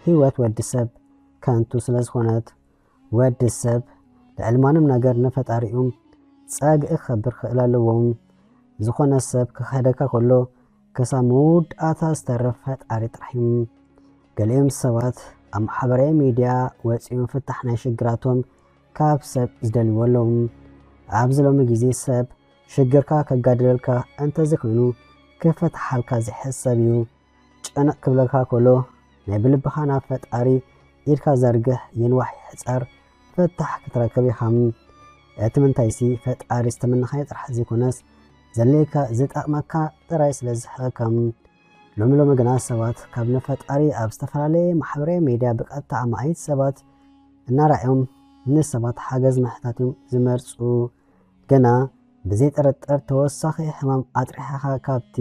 ህይወት ወዲ ሰብ ከንቱ ስለ ዝኾነት ወዲ ሰብ ልዕልማንም ነገር ንፈጣሪኡም ጸግኢ ክኸብር ክእል ኣለዎም ዝኾነ ሰብ ክኸደካ ከሎ ከሳብ መውድኣታ ዝተረፈ ፈጣሪ ጥራሕ እዩ ገሊኦም ሰባት ኣብ ማሕበራዊ ሚድያ ወፂኦም ፍታሕ ናይ ሽግራቶም ካብ ሰብ ዝደልይዎ ኣለዎም ኣብዚ ሎሚ ግዜ ሰብ ሽግርካ ከጋድለልካ እንተዘይኮይኑ ክፈትሓልካ ዝሕሰብ እዩ ጭንቕ ክብለካ ከሎ ናይ ብልብኻ ናብ ፈጣሪ ኢድካ ዘርግሕ ይንዋሕ ይሕፀር ፍታሕ ክትረክብ ኢኻ እቲ ምንታይሲ ፈጣሪ ዝተመንኻዮ ጥራሕ ዘይኮነስ ዘለይካ ዝጠቕመካ ጥራይ ስለ ዝሕበካ ሎሚ ግና ሰባት ካብ ንፈጣሪ ኣብ ዝተፈላለየ ማሕበራዊ ሚድያ ብቐጥታ ኣማኢት ሰባት እናርኣዮም ንሰባት ሓገዝ ምሕታቶም ዝመርፁ ገና ብዘይ ጥርጥር ተወሳኺ ሕማም ኣጥሪሕኻ ካብቲ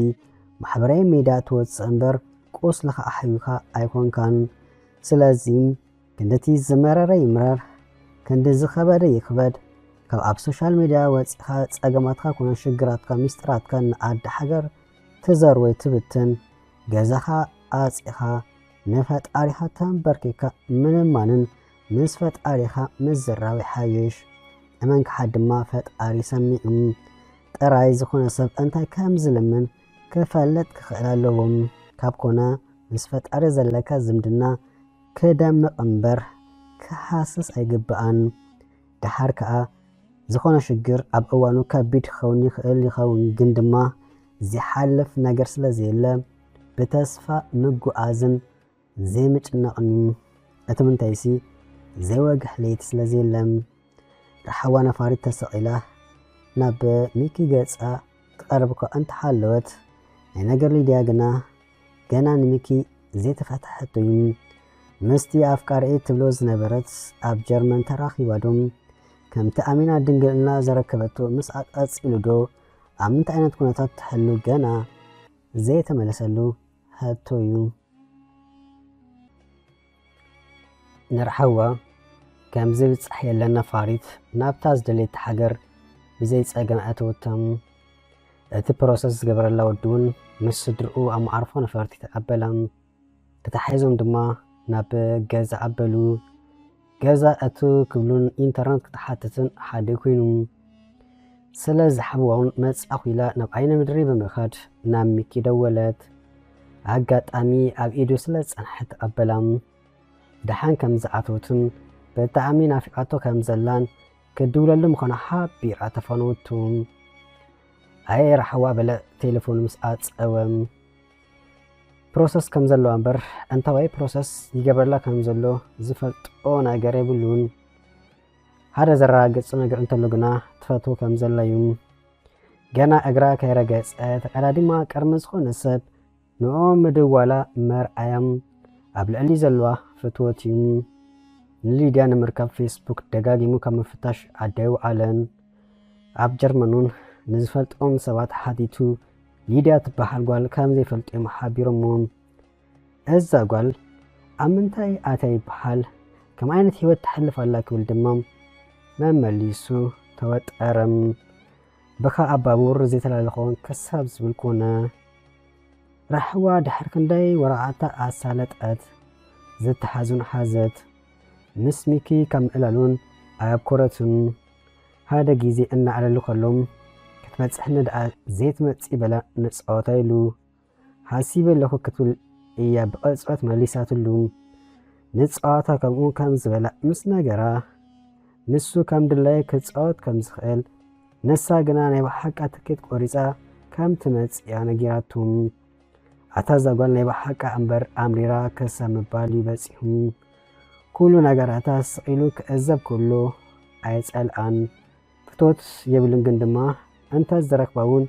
ማሕበራዊ ሚድያ ትወፅእ እምበር ቁስልኻ ኣሕዩካ ኣይኮንካን ስለዚ ክንደቲ ዝመረረ ይምረር ክንዲ ዝኸበደ ይኽበድ ካብ ኣብ ሶሻል ሚድያ ወፂኻ ጸገማትካ ኮነ ሽግራትካ ምስጢራትካ ንኣዲ ሓገር ትዘርወይ ትብትን ገዛኻ ኣፂኻ ንፈጣሪኻ ተንበርኪካ ምንማንን ምስ ፈጣሪኻ ምዝራብ ይሓይሽ እመንክሓ ድማ ፈጣሪ ሰሚዑ ጥራይ ዝኾነ ሰብ እንታይ ከም ዝልምን ክፈለጥ ክኽእል ኣለዎም ካብ ኮነ ምስ ፈጣሪ ዘለካ ዝምድና ክደምቕ እምበር ክሓስስ ኣይግብኣን ድሓር ከዓ ዝኾነ ሽግር ኣብ እዋኑ ከቢድ ክኸውን ይኽእል ይኸውን ግን ድማ ዝሓልፍ ነገር ስለዘየለ ብተስፋ ምጉዓዝን ዘይምጭነቕን እቲ ምንታይሲ ዘይወግሕ ለይቲ ስለዘየለም ረሓዋ ነፋሪት ተሰቒላ ናብ ሚኪ ገጻ ትቐርብካ እንተሓለወት ናይ ነገር ሊድያ ግና ገና ንሚኪ ዘይተፈትሐቶ እዩ ምስቲ ኣፍቃሪኢ ትብሎ ዝነበረት ኣብ ጀርመን ተራኺባዶም ከምቲ ኣሚና ድንግልና ዘረከበቶ ምስ ኣቃጺሉ ዶ ኣብ ምንታይ ዓይነት ኩነታት ትሕሉ ገና ዘይተመለሰሉ ሕቶ እዩ ንረሓዋ ከምዚ ብፅሕ የለን ነፋሪት ናብታ ዝደለየት ሃገር ብዘይ ፀገም ኣተወቶም እቲ ፕሮሰስ ዝገበረላ ወዲ እውን ምስ ስድርኡ ኣብ መዓርፎ ነፈርቲ ተቐበላ ተታሒዞም ድማ ናብ ገዛ ኣበሉ ገዛ እቱ ክብሉን ኢንተርኔት ክትሓትትን ሓደ ኮይኑ ስለ ዝሓብዋውን መጻኹ ኢላ ናብ ዓይነ ምድሪ ብምኻድ ናብ ሚኪ ደወለት ኣጋጣሚ ኣብ ኢዱ ስለ ፀንሐት ተቐበላ ደሓን ከም ዝኣተወትን ብጣዕሚ ናፊቃቶ ከም ዘላን ክድውለሉ ምኾነ ሓቢራ ተፈነወቱም ኣይ ረሓዋ በለ ቴሌፎን ምስ ኣፀወም ፕሮሰስ ከም ዘለዎ እምበር እንታዋይ ፕሮሰስ ይገበረላ ከም ዘሎ ዝፈልጦ ነገር የብሉን هذا زراجت سنة أنت لجنا تفتو كم زلايم جنا أجرا كيرجس تقدر ما كرمز خون السب نوم مدولا مر أيام قبل اللي زلوا فتوتيم اللي ديانا مركب فيسبوك دقاقي مو كم فتاش عدو علن عب جرمنون نزفلت سوات حديثو ليديا تبحال قال كم زي فلت محابيرمون أزا قال أمنتاي آتاي بحال كم عينت هيوت تحلف على كل دمام ما مليسو توت أرم بخا أبابور زيت الالخون كساب زبلكونا رحوا دحر كنداي وراعتا أسالت أت زت حازون حازت نسميكي كم إلالون عيب كورتون هذا جيزي أن على اللوكالوم كتبت إحنا دقا زيت متسيبلا نسعوتايلو حاسيب اللوكو كتول إيا بقصوات مليسات اللوم نسعوتا كمون كم زبلا مسنا جرا نسو كم دلاي كتسعوت كم زخيل نسا جناني بحق أتكيت قوريسا كم تمتس يعني جيراتهم عتازا قولنا بحق أمبر أمريرا كسا مبالي بسيهم كلو نجارتا سقيلو كأزب كلو أيسأل عن فتوت يبلن جندما أنت زرق باون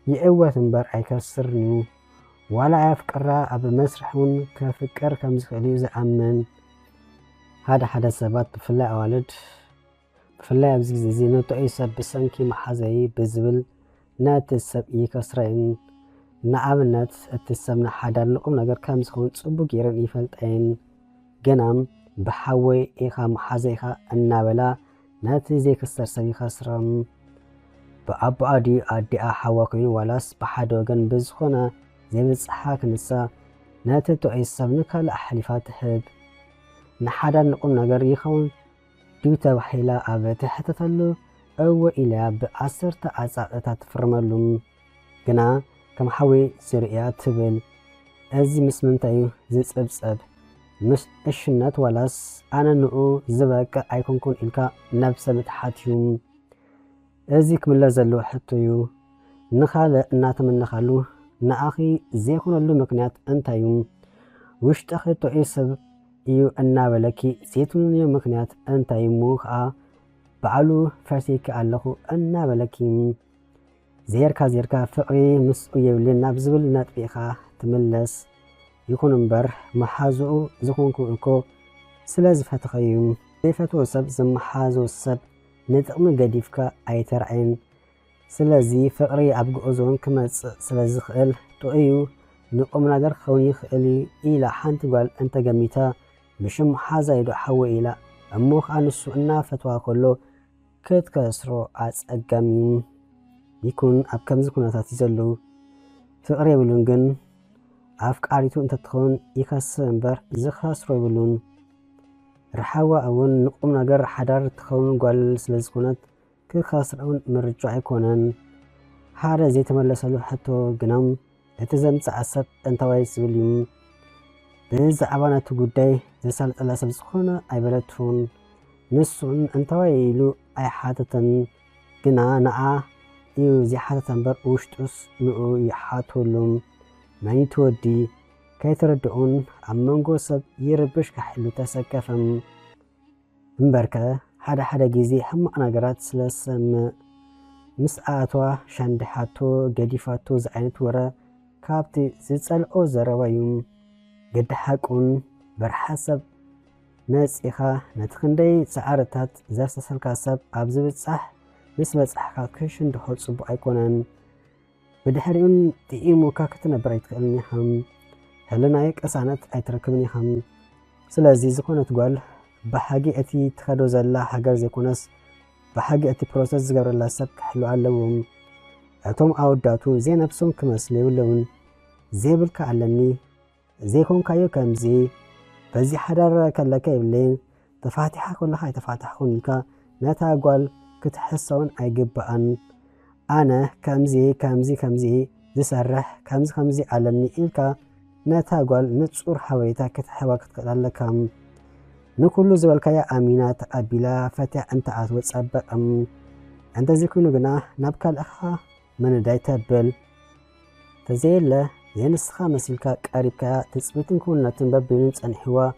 يقوى تنبر أيكسرنيو ولا أفكرا أب مسرحون كفكر كمزخليو زأمن هذا حدا سبات بفلا والد بفلا بزيزي زينو تأيسب بسنكي محازي بزبل نات السب يكسرين نعملت التسمنا حدا لقم نجار كمزخون صبو جيران يفلت أين جنام بحوي إيخا محازيخا النابلا ناتي زي كسر سبي خسرم بأبو عدي أحواكين ولاس بحادو جن بزخونا زي بزحاك نسا ناتي تؤيسب نكال أحلفات هب نحدا نقوم نجار يخون دوتا وحيلا أبت حتى تلو أو إلا بأسر تأسعتات فرمالهم جنا كم حوي سريات تبل أزي مسمنتايو زي سبسب مش الشنات ولاس أنا نقو زبك أيكون كون إلكا نفس متحاتيوم أزيك من لازلو حتيو نخال نات من نخالو نأخي زيكون اللو مكنيات أنتايوم وش تخيطو إيسب إيو أنا بلكي زيتون يو مكنيات أنتايوم موخا بعلو فرسيك ألخو أنا بلكي زيركا فقري مسؤو يولين نابزبل ناتبيخا تملس يكون مبر محازو زخونكو إلكو سلاز فتخيوم زيفتو سب زم محازو السب نتقم قديفكا أي ترعين سلازي فقري أبقو أزون كما سلازي خيل تقيو نقوم نقر خوني خيلي إلا حانت قال أنت قميتا بشم محازا يدو حوي إلا أموخ أنسو إنا فتوى كله كت كسرو عز أقاميوم يكون أبكم زكونا تاتيزلو فقري بلونجن عفك عريتو انت تخون يكاس انبر زخاس رويبلون رحاوة اون نقوم نقر حدار تخون قوال سلزكونات كي خاسر اون مرجع يكونن حارة زي تملسلو حتو قنام اتزمت عصب انتواي سبليم بز عباناتو قداي زي سالت الله سبزخونا اي بلدفون نسون انتواي يلو اي حاتتن قنا نعا يو زي حاتتن بر اوشتوس نقو يحاتو لهم ماني تودي كي تردعون عمانقو سب يربش كحلو تسكفم مباركة حدا جيزي هم أنا قرات سلسم مساعتوا شاندحاتو قديفاتو زعينت ورا كابتي زيتسال أو زراويوم قد حاكون برحسب ناس إخا نتخندي سعارتات زرس سلكاسب عبزبت صح بس أحكا كيشن دخول صبو أيكونان بدحريون تقيمو كاكتنا برايت قلني هم هلنايك أسانات أي تركبني هم سلازي زكونة تقول بحاجي أتي تخدو زلا حجر زيكونس بحاجي أتي بروسس زجر الله سبك حلو علوهم أتوم أوداتو زي نفسهم كمسلي ولون زي بالك علني زي كون كايو كمزي بزي حدر كلا كيبلين تفاتحة كلها تفاتح خونيكا نتا قول كتحسون أي جبان أنا كمزي زسرح كمزي علني إلكا نتا قول نتصور حويتا كتحوا كتقلالكم نكلو زبالكايا أمينات أبلا فتح أنت أتوت سبق أنت زيكونو قنا نبكا الأخا من داي تبل تزيل زين السخا مسيلكا قريبكا تثبتن كون نتنبب بنص انحوا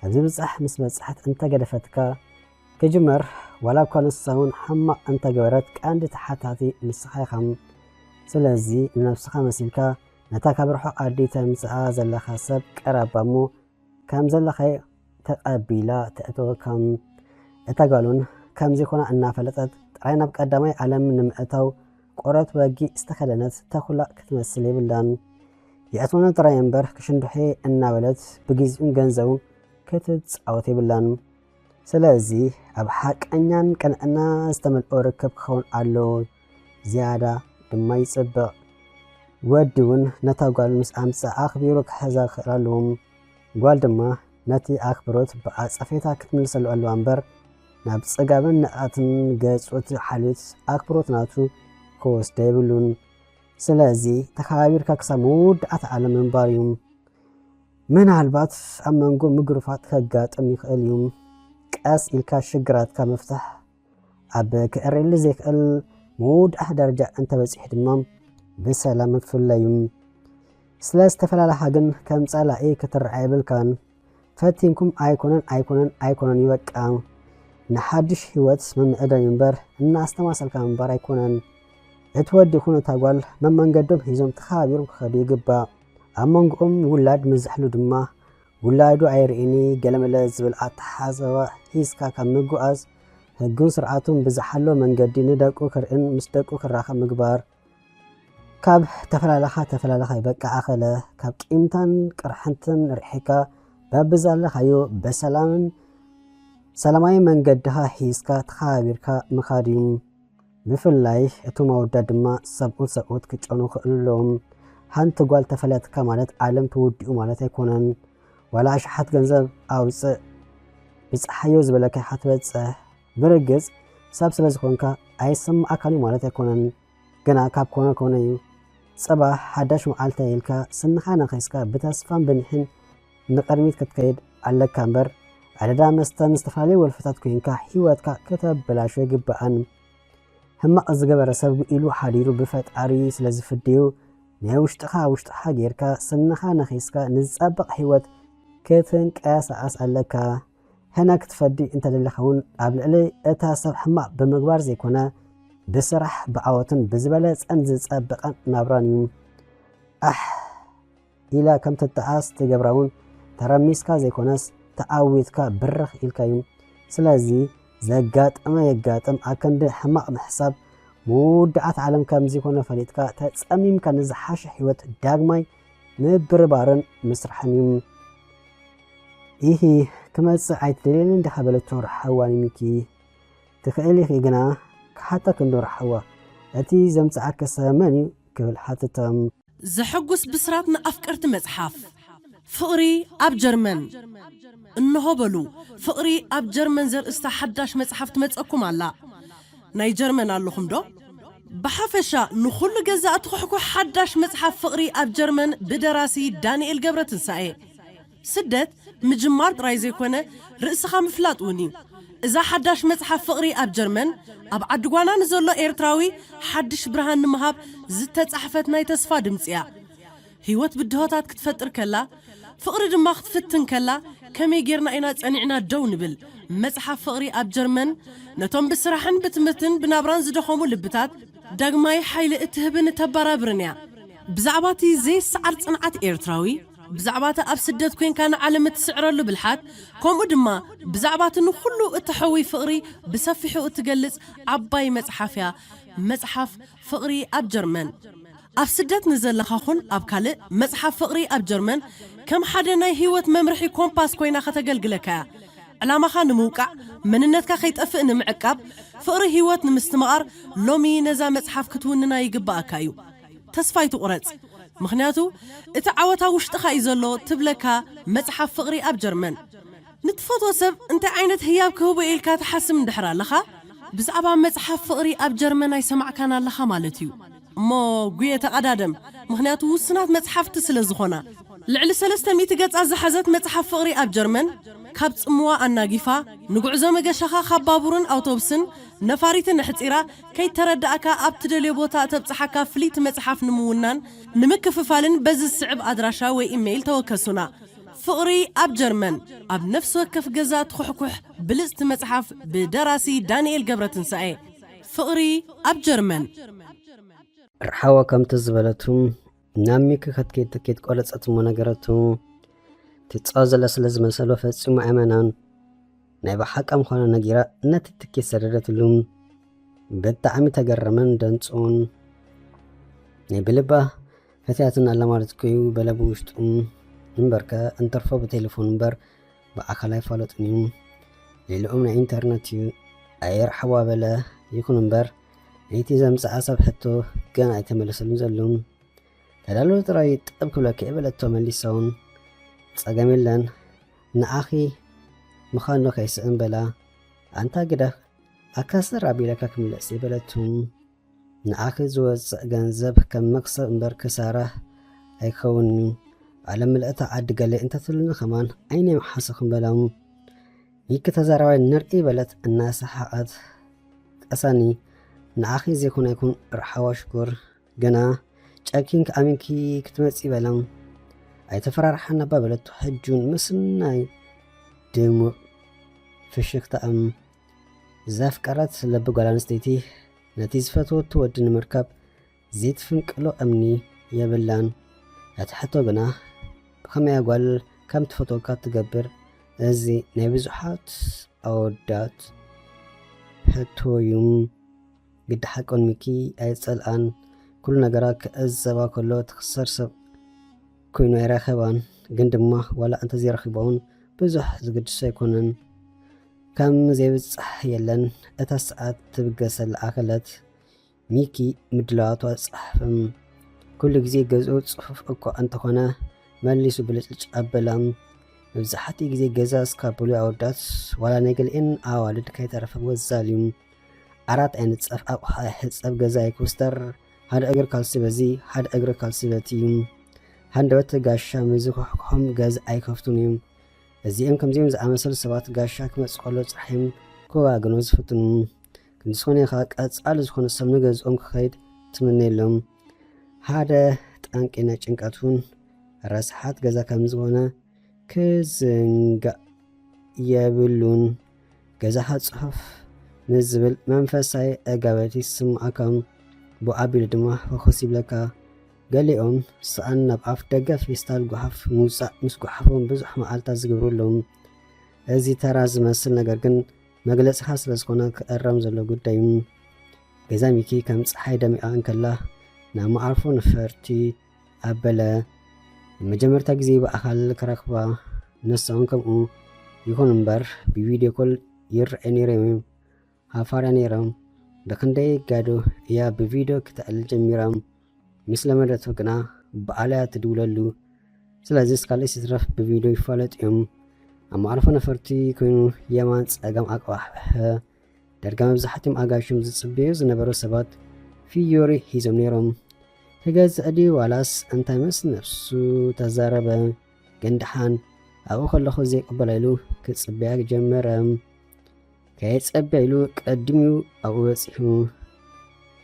أبزي بصح مس بصحت أنت قدفتكا كجمر ولا كان السون حما أنت جبرت كأن تحتاتي مسخيخم سلازي نفسها مسيلكا نتاكبر حق أدي تمسعى زلخا سب كرابامو كم زلخي تقبيلا تأتو كم اتقالون كم زيكونا أنا فلتت رأينا بقدامي علم نمأتو قرات باقي استخدنت تخلق كتمثلي بلان يأتونا تراين بر كشندحي أنا ولد بجيزون جنزون كتت أوتي بلان سلازي أبحاك أنيان كان أنا استمل أوركب خون علو زيادة دما يصبق ودون نتاقال مس أمسا أخبيروك حزا خلالهم قال دما نتي أخبروت بأصفيتا كتمل سلو ألو أنبر ناب صقابن نقاتن قاصوت حالوت أخبروت ناتو كوس دايبلون سلازي تخابير كاكسا مود أتعلم من باريوم من عالبات أما نقول مقرفات كاقات أمي خاليوم كاس إلكا شقرات كمفتح أبك أريل زيك المود أحدى رجع أنت بسيح دمام بسلام في اللايوم سلاس تفلال حاجن كم سألا إيه كترعي بالكان فاتينكم أيكونن يوكا نحادش هوات من أدا ينبر الناس تماسل كان أيكونن اتودي خونو تاقوال من قدم هزوم تخابيرم خدي قبا أمانقوم ولاد مزحلو دما ولادو عيريني قلم اللازبال أتحازوا هيسكا كمقو أز هقون سرعاتهم بزحلو من قدي ندقو كرئن مستقو كراخا مقبار كاب تفلالخا يبقى آخلا كاب كيمتان كرحنتن رحيكا بابزال خيو بسلامن سلاماي من قدها هيسكا تخابيركا مخاديم بفلاي اتو مودد ما سبوت كچونو خللهم هانت قال تفلت كمالت عالم توديو مالت يكونن ولا شحت ገንዘብ አውጽ بصحيوز بلك حتبص برغز سب ስለዝኾንካ አይስም አካሊ ማለት يكونن ገና ካብ ኮነ صبا حداش معالتا يلك سنخا نخيسكا بتسفان بنحن نقرميت كتكيد على كامبر عددا مستن استفالي والفتات كوينكا حيواتكا كتب بلاشو يقبقان هما أزقبر سبب إلو حديرو بفتعري سلازفديو وشتخا جيركا سنخا نخيسكا نزابق حيوات كتنك أساس ألكا هناك تفدي انت للخون قبل إلي اتاسب حما بمقبار زيكونا بسرح بعواتن بزبالات انزز أبقا نابرانيوم إلا كم تتعاس تقبراون ترميسكا زيكوناس تقاويتكا برخ إلكايوم سلازي زقات أما يقاتم أكند حماق محساب مودعات عالم كامزي كونا فليتكا تتسأميم كان نزحاش حيوات داقماي مبربارن مسرحانيوم إيهي كما تسعيت دليلين دخبلتو رحواني ميكي تخيلي خيقنا حتى كندو رحوا أتي زمتعك ساماني كبل حتى تام زحقوس بسراتنا أفكرت مزحاف فقري أب جرمن إنه بلو فقري أب جرمن زر استحداش مزحفت مزأكم على ناي جرمن اللهم دو بحفشا نخل جزاء تخحكو حداش مزحف فقري أب جرمن بدراسي دانيال جبرت السعي سدت مجمارت رايزي كونه رئيسها مفلاطوني إذا حداش مزحف فقري أب جرمن أب عدقوانا نزولو إيرتراوي حدش برهان نمهاب زتت صحفتنا يتسفا دمسيا هيوت بدهوتات كتفتر كلا فقر دماغ تفتن كلا كمي جيرنا إنا تسانعنا دو نبل مزحف فقري أب جرمن نتوم بسرحن بتمتن بنابران زدخومو لبتات داقماي حيل اتهبن تبارا برنيا بزعباتي زي سعر صنعات إيرتراوي بزعبات أب سدت كوين كان علامة سعر له بالحاد كوم قدما بزعبات إنه كله التحوي فقري بسفحه وتجلس عباي مزحف فقري أب جرمن أب سدت نزل لخاخون أب كله مزحف فقري أب جرمن كم حدا ناي هيوت ممرحي كومباس كوينا ختجلجلكا علامة خان موقع من النت كخيت أفئن معقب فقري هيوت نمستمار لومي نزا مزحف كتوننا يجبا أكايو تسفايتو قرص مخنياتو اتعاوتا وشتخا يزلو تبلكا مزحف فقري أب جرمن نتفوتو سب انت عينت هياب كهوبا إلكا تحسم دحرا لخا بزعبا مزحف فقري أب جرمن يسمع كان لخا مالتيو مو قوية تقدادم مخنياتو وسنات مزحف تسلزخونا لعل 300 قطعة زحزت مزحف فقري أب جرمن كابت أموا الناقفة نقعزو مقاشخا خبابورن أوتوبسن نفاريتن حتيرا كي تردأكا أبتدلي بوتا تبصحكا فليت مزحف نمونان نمكففالن بز السعب أدراشا وإيميل توكسونا ፍቕሪ ኣብ ጀርመን ኣብ ነፍሲ ወከፍ ገዛ ትኩሕኩሕ ብልጽቲ መጽሓፍ ብደራሲ ዳንኤል ገብረትንሳኤ ፍቕሪ ኣብ ጀርመን ርሓዋ ከምቲ ዝበለቱም ናብ ሚኪ ክትከይድ ትኬት ቆረፀት እሞ ነገረቱ ትፃው ዘላ ስለ ዝመሰሎ ፈፂሙ ኣመናን ናይ ባሓቃ ምዃኑ ነጊራ ነቲ ትኬት ሰደደትሉ ብጣዕሚ ተገረመን ደንፁን ናይ ብልባ ፈትያትን ኣለማለት ኮይኑ በለቡ ውሽጡ እምበርከ እንተርፎ ብቴሌፎን እምበር ብኣካል ኣይፋለጡን እዩ ሌልኦም ናይ ኢንተርኔት እዩ ኣይርሓዋ በለ ይኹን እምበር ናይቲ ዘምፅኣ ሰብ ሕቶ ገና ኣይተመለሰሉን ዘሎ ተዳለወ ጥራይ ጠብ ክብለከ የበለቶ መሊሶውን ፀገም የለን ንኣኺ ምዃኖ ከይስእን በላ ኣንታ ግዳኽ ኣካስር ኣቢለካ ክምለስ የበለቱም ንኣኺ ዝወፅእ ገንዘብ ከም መክሰብ እምበር ክሳራ ኣይኸውን እዩ ዓለም ምልእታ ዓዲ ገለ እንተትሉኒ ኸማን ዓይነ መሓስኽን በላሙ ይክ ተዛራባይ ንርኢ በለት እናሰሓቐት ቀሳኒ ንኣኺ ዘይኮነ ይኩን ርሓዋ ሽኩር ገና ጨኪን ከኣሚንኪ ክትመፂ በላም ኣይተፈራርሓና ባ በለቱ ሕጁን ምስናይ ድሙዕ ፍሽክተኣም ዘፍቀረት ለቢ ጓል ኣንስተይቲ ነቲ ዝፈትወቱ ወዲ ንምርካብ ዘይትፍንቅሎ እምኒ የብላን እቲ ሕቶ ግና ብኸመይ ጓል ከም ትፈትወካ ትገብር እዚ ናይ ብዙሓት ኣወዳት ሕቶ እዩ ግዲ ሓቆን ሚኪ ኣይፀልኣን ኩሉ ነገራት ክእዘባ ከሎ ትኽሰር ሰብ ኮይኑ ኣይረኸባን ግን ድማ ዋላ እንተዘይረኺቦውን ብዙሕ ዝግድሶ ኣይኮነን ከም ዘይብፅሕ የለን እታ ሰዓት ትብገሰ ለኣኸለት ሚኪ ምድላዋቱ ኣፅሓፍም ኩሉ ግዜ ገዝኡ ፅፉፍ እኳ እንተኾነ መሊሱ ብልጭልጭ ኣበላም መብዛሕትኡ ግዜ ገዛ እስካብሉ ኣወዳት ዋላ ናይ ገሊአን ኣዋልድ ከይተረፈ ወዛል እዩ ዓራት ኣይንፀፍ ኣቑሓ ሕፀብ ገዛ ኣይክውስተር ሓደ እግሪ ካልሲ በዚ ሓደ እግሪ ካልሲ በቲ እዩ ሃንደበት ጋሻ ምዝኩሕኩሖም ገዛ ኣይከፍቱን እዮም እዚኦም ከምዚኦም ዝኣመሰሉ ሰባት ጋሻ ክመፅእ ከሎ ፅራሕዮም ክዋግኖ ዝፍትኑ ከምዝኾነ ኢኻ ቀፃሊ ዝኾነ ሰብ ንገዝኦም ክኸይድ ትምነየሎም ሓደ ጠንቂ ናይ ጭንቀቱን ረስሓት ገዛ ከም ዝኾነ ክዝንጋእ የብሉን ገዛኻ ፅሑፍ ምስ ዝብል መንፈሳዊ ኣጋበቲ ይስምዓካም ብኣቢሉ ድማ ፈኾስ ይብለካ ገሊኦም ሰኣን ናብ ኣፍ ደገ ፌስታል ጓሓፍ ምውፃእ ምስ ጓሓፎም ብዙሕ መዓልታት ዝግብሩሎም እዚ ተራ ዝመስል ነገር ግን መግለፂኻ ስለ ዝኾነ ክእረም ዘሎ ጉዳይ እዩ ገዛ ሚኪ ከም ፀሓይ ደሚቓ እንከላ ናብ መዓርፎ ነፈርቲ ኣበለ ንመጀመርታ ግዜ ብኣካል ክረኽባ ነሳውን ከምኡ ይኹን እምበር ብቪድዮ ኮል ይርአዩ ነይሮም ሃፋርያ ነይሮም ብክንደይ ጋዶ እያ ብቪድዮ ክትዕል ጀሚሮም ምስ ለመደቶ ግና በዓልያ ትድውለሉ ስለዚ እስካልእ ሲትረፍ ብቪድዮ ይፋለጥ እዮም ኣብ መዕርፎ ነፈርቲ ኮይኑ የማን ፀጋም ኣቅባሕብሐ ደርጋ መብዛሕትኦም ኣጋሾም ዝፅበዩ ዝነበሩ ሰባት ፊዮሪ ሒዞም ነይሮም ትገዝእ ድዩ ዋላስ እንታይ ምስ ነፍሱ ተዛረበ ገንድሓን ኣብኡ ከለኹ ዘይቅበላ ኢሉ ክፅበያ ጀመረ ከየፀበያ ኢሉ ቀድሚኡ ኣብኡ በፂሑ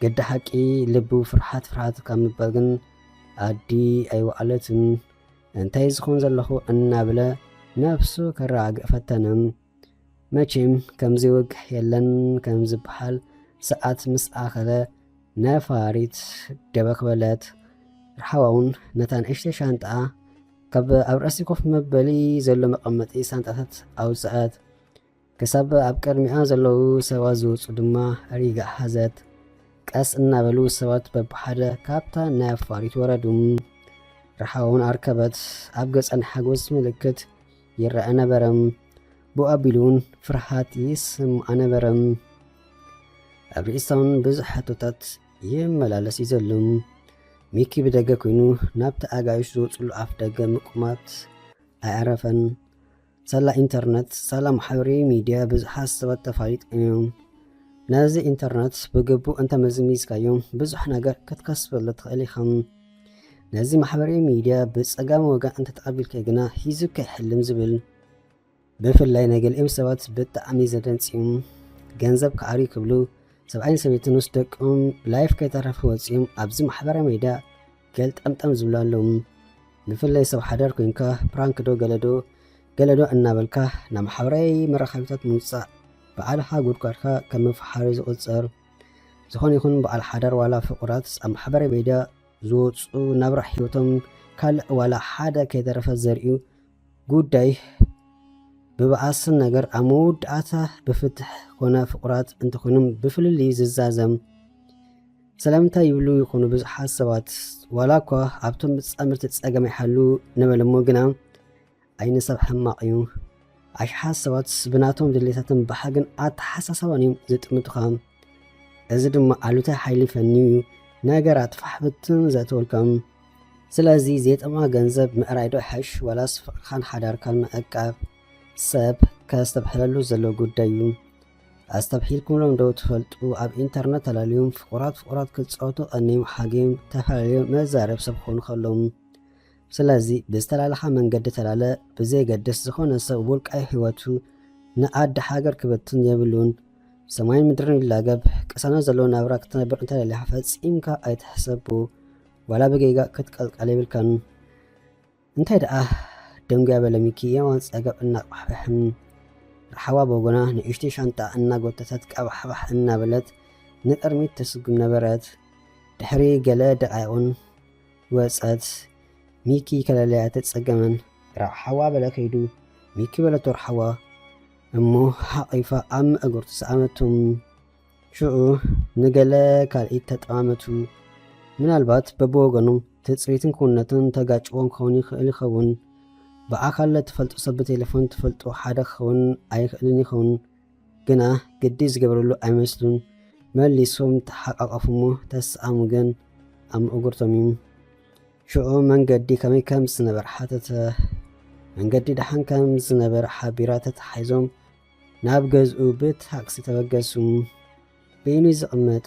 ገዲ ሓቂ ልቡ ፍርሓት ካብ ምባል ግን ኣዲ ኣይወዓለትን እንታይ ዝኾን ዘለኹ እናብለ ነፍሱ ከረጋግእ ፈተነም መቼም ከምዚ ውግሕ የለን ከም ዝበሃል ሰዓት ምስ ኣኸለ ነፋሪት ደበክበለት ርሓዋውን ነታ ንእሽተይ ሻንጣ ካብ ኣብ ርእሲ ኮፍ መበሊ ዘሎ መቐመጢ ሳንጣታት ኣውፅአት ክሳብ ኣብ ቅድሚኣ ዘለዉ ሰባት ዝወፁ ድማ ሪጋእ ሓዘት ቀስ እናበሉ ሰባት በብሓደ ካብታ ናይ ኣፋሪት ወረዱ ርሓውን ኣርከበት ኣብ ገፀን ሓጎስ ምልክት ይረአ ነበረም ብኣቢሉን ፍርሃት ይስምዓ ነበረም ኣብ ርእሳውን ብዙሕ ሕቶታት ይመላለስ እዩ ዘሎ ሚኪ ብደገ ኮይኑ ናብቲ ኣጋይሽ ዝወፅሉ ኣፍ ደገ ምቁማት ኣይዕረፈን ሳላ ኢንተርነት ሳላ ማሕበራዊ ሚድያ ብዙሓት ሰባት ተፋሊጦም እዮም ነዚ ኢንተርነት ብግቡእ እንተመዝሚዝካዮም ብዙሕ ነገር ክትከስበሉ ትኽእል ኢኻ ነዚ ማሕበራዊ ሚድያ ብፀጋም ወገን እንተተቐቢልከ ግና ሒዙካ ይሕልም ዝብል ብፍላይ ናይ ገሊኦም ሰባት ብጣዕሚ ዘደንፅዮም ገንዘብ ከዓርዩ ክብሉ ሰብኣይን ሰበይትን ምስ ደቆም ላይፍ ከይተረፈ ወፂኦም ኣብዚ ማሕበራዊ ሚድያ ገልጠምጠም ዝብሉ ኣለዉ ብፍላይ ሰብ ሓዳር ኮይንካ ፕራንክ ዶ ገለዶ እናበልካ ናብ ማሕበራዊ መራኸቢታት ምውፃእ በዓልኻ ጉድጓድካ ከም መፍሓሪ ዝቁፀር ዝኾነ ይኹን በዓል ሓዳር ዋላ ፍቁራት ኣብ ማሕበራዊ ሚድያ ዝወፁ ናብራ ሂወቶም ካልእ ዋላ ሓደ ከይተረፈ ዘርእዩ ጉዳይ ብበኣስን ነገር ኣብ መወዳእታ ብፍትሕ ኮነ ፍቁራት እንተኾይኖም ብፍልሊ ዝዛዘም ሰላምታ ይብሉ ይኹኑ ብዙሓት ሰባት ዋላ እኳ ኣብቶም ብፃምርቲ ፀገም ይሓሉ ነበለሞ ግና ዓይነ ሰብ ሕማቕ እዩ ኣሽሓት ሰባት ብናቶም ድሌታትን ብሓግን ኣተሓሳሰባን እዮም ዝጥምቱኻ እዚ ድማ ኣሉታይ ሓይሊ ፈንዩ ነገራት ፋሕብትን ዘተወልካም ስለዚ ዘይጠማ ገንዘብ ምዕራይ ዶ ይሓሽ ዋላስ ፍቕርኻን ሓዳርካን ምዕቃብ ሰብ ከስተብሕለሉ ዘሎ ጉዳይ እዩ ኣስተብሒልኩምሎም ዶ ትፈልጡ ኣብ ኢንተርነት ተላልዮም ፍቁራት ክፃወቱ ቀኒዮም ሓጊዮም ተፈላለዮም መዛረብ ሰብ ክኾኑ ከሎም ስለዚ ብዝተላለኻ መንገዲ ተላለ ብዘይገድስ ዝኾነ ሰብ ውልቃይ ህይወቱ ንኣዲ ሃገር ክበትን የብሉን ሰማይን ምድርን ይላገብ ቅሳነ ዘለዎ ናብራ ክትነብር እንተለሊኻ ፈፂምካ ኣይትሕሰቡ ዋላ ብገይጋ ክትቀልቀል የብልካን እንታይ ደኣ ደንጉያ በለሚኪ የማን ፀገብ እናቋሕበሕም ረሓዋ በጎና ንእሽተይ ሻንጣ እናጎተተት ቀባሕባሕ እናበለት ንቅድሚት ተስጉም ነበረት ድሕሪ ገለ ደቃይቁን ወፀት ሚኪ ከለለያ ተፀገመን ረሓዋ በለ ከይዱ ሚኪ በለቶ ረሓዋ እሞ ሓቂፋ ኣብ እግሩ ተሰኣመቱም ሽዑ ንገለ ካልኢት ተጠማመቱ ምናልባት በብወገኖም ትፅቢትን ክውነትን ተጋጭዎም ክኸውን ይኽእል ይኸውን ብኣካል ትፈልጦ ሰብ ብቴሌፎን ትፈልጦ ሓደ ክኸውን ኣይክእልን ይኸውን ግና ግዲ ዝገበረሉ ኣይመስሉን መሊሶም ተሓቃቀፉሞ ተሰኣሙ ግን ኣብ እግርቶም እዩ ሽዑ መንገዲ ከመይ ከም ዝነበረ ሓተተ መንገዲ ደሓን ከም ዝነበረ ሓቢራ ተተሓሒዞም ናብ ገዝኡ ብታክሲ ተበገሱ በይኑ ዝቕመጥ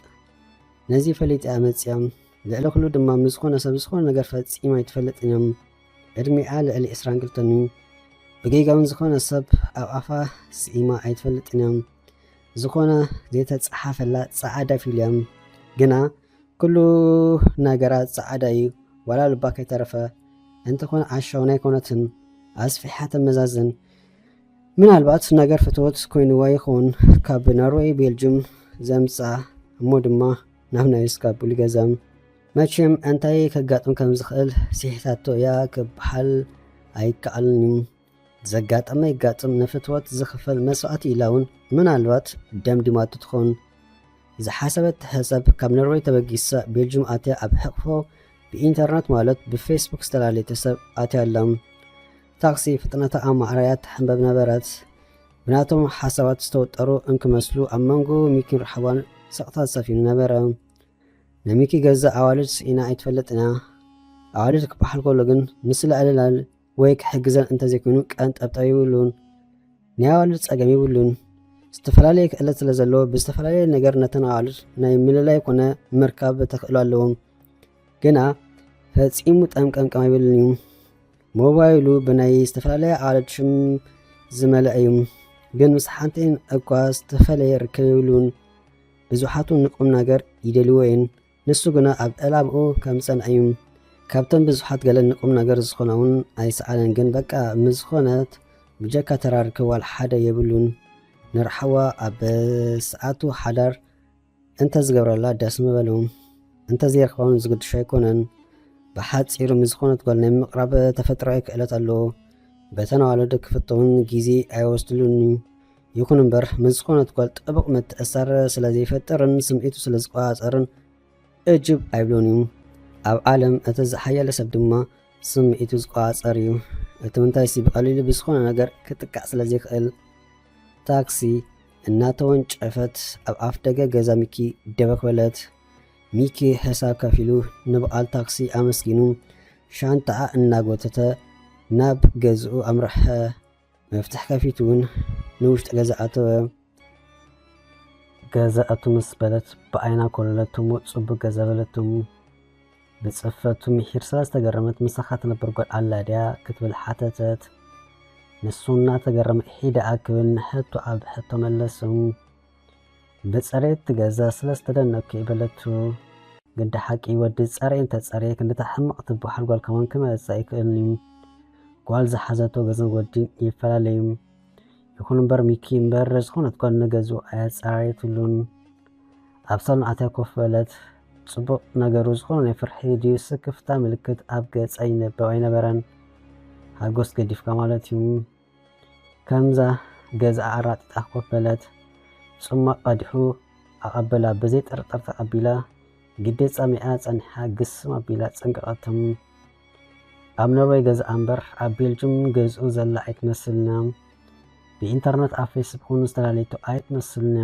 ነዚ ፈሊጥ ኣመፅያም ልዕሊ ኩሉ ድማ ምዝኾነ ሰብ ዝኾነ ነገር ፈፂማ ኣይትፈልጥን እዮም ዕድሚኣ ልዕሊ 22 እዩ ብገይጋውን ዝኾነ ሰብ ኣብ ኣፋ ስኢማ ኣይትፈልጥን እዮም ዝኾነ ዘይተፀሓፈላ ፃዕዳ ፊልያም ግና ኩሉ ነገራት ፃዕዳ እዩ ዋላ ልባ ከይተረፈ እንተኾነ ዓሻው ናይ ኮነትን ኣስፊሓ ተመዛዝን ምናልባት ነገር ፍትወት ኮይኑዋ ይኸውን ካብ ኖርዌይ ቤልጅም ዘምፃ እሞ ድማ ናብ ናይስ ካብ ቡሊ ገዛም መቼም እንታይ ከጋጥም ከም ዝኽእል ሲሕታቶ እያ ክበሃል ኣይከኣልን እዩ ዘጋጠመ ይጋጥም ንፍትወት ዝኽፈል መስዋዕቲ ኢላ እውን ምናልባት ደምዲማቱ ትኾን ዝሓሰበት ትሕሰብ ካብ ኖርዌይ ተበጊሳ ቤልጅም ኣትያ ኣብ ሕቕፎ ብኢንተርነት ማለት ብፌስቡክ ዝተላለየ ሰብ ኣትያ ኣላ ታክሲ ፍጥነታ ኣብ ማዕረያ ትሕንበብ ነበረት ብናቶም ሓሳባት ዝተወጠሩ እንክመስሉ ኣብ መንጎ ሚኪን ረሓባን ሰቕታት ሰፊኑ ነበረ ነሚኪ ገዛ ኣዋልድ ስኢና ኣይትፈልጥና ኣዋልድ ክበሃል ከሎ ግን ምስሊ ኣልላል ወይ ክሕግዘን እንተዘይኮይኑ ቀን ጠብጠብ ይብሉን ናይ ኣዋልድ ፀገም ይብሉን ዝተፈላለየ ክእለት ስለ ዘለዎ ብዝተፈላለየ ነገር ነተን ኣዋልድ ናይ ምልላይ ኮነ ምርካብ ተኽእሎ ኣለዎም ግና ፈፂሙ ጠምቀምቀም ኣይብልን እዩ ሞባይሉ ብናይ ዝተፈላለየ ኣዋልድ ሽም ዝመልአ እዩ ግን ምስ ሓንቲን እኳ ዝተፈለየ ርከብ ይብሉን ብዙሓቱ ንቁም ነገር ይደልዎ እየን ንሱ ግና ኣብ ዕላምኡ ከም ፀንዐ እዩ ካብተን ብዙሓት ገለ ንቁም ነገር ዝኾነውን ኣይሰኣለን ግን በቃ ምዝኾነት ብጀካ ተራርክብ ዋል ሓደ የብሉን ንረሓዋ ኣብ ሰዓቱ ሓዳር እንተዝገብረላ ዳስ መበለው እንተዘይረኽባውን ዝግድሾ ኣይኮነን ብሓፂሩ ምዝኾነት ጓል ናይ ምቕራብ ተፈጥሮኣዊ ክእለት ኣለዎ በተን ኣዋልድ ክፍተውን ግዜ ኣይወስድሉን ይኹን እምበር ምዝኾነት ጓል ጥቡቕ ምትእሳር ስለ ዘይፈጥርን ስምዒቱ ስለ ዝቆፃፀርን እጅብ ኣይብሎን እዩ ኣብ ዓለም እቲ ዝሓየለ ሰብ ድማ ስምዒቱ ዝቆፃፀር እዩ እቲ ምንታይ ሲ ብቐሊሉ ብዝኾነ ነገር ክጥቃዕ ስለ ዘይክእል ታክሲ እናተወንጨፈት ኣብ ኣፍ ደገ ገዛ ሚኪ ደበክበለት ሚኪ ሕሳብ ከፊሉ ንበዓል ታክሲ ኣመስጊኑ ሻንጣኣ እናጎተተ ናብ ገዝኡ ኣምርሐ መፍትሕ ከፊቱ እውን ንውሽጢ ገዛ ኣተወ ገዛ ኣቱ ምስ በለት ብዓይና ኮለለቱም ፅቡቅ ገዛ በለቱም ብፅፈቱ ምሒር ስለ ዝተገረመት ምሳኻ ትነብር ጓል ኣላ ድያ ክትብል ሓተተት ንሱ እናተገረመ ሒዳ ክብል ንሕቶ ኣብ ሕቶ መለሱ ብፅሬት ገዛ ስለ ዝተደነኩ ይበለቱ قد حقي ودي تصارين تتصاري كنت حمق تبوحل قال كمان كما تسايكلني قال زحزتو غزن ودين يفلاليم يكون بر ميكي بر زخونه تكون نغزو اصاريتلون ابصلنا اتاكفلت صبق نغرو زخونه فرحي دي سكفتا ملكت اب ገጽ አይነበረን ሃጎስ ገዲፍ ከማለትዩ ከምዛ ገዛ አራጥ ተቆፈለት ጽማ ቀድሑ አቀበላ በዘይ ጥርጥር ተቀቢላ ግዴ ጻሚዓ ጸንሐ ግስም አቢላ ጸንቀቀተም አምነሮይ ገዛ አንበር አቤልጅም ገዝኡ ዘላ አይትመስልና በኢንተርኔት አፌስቡክ ሆነ ስተላለይቶ አይትመስልና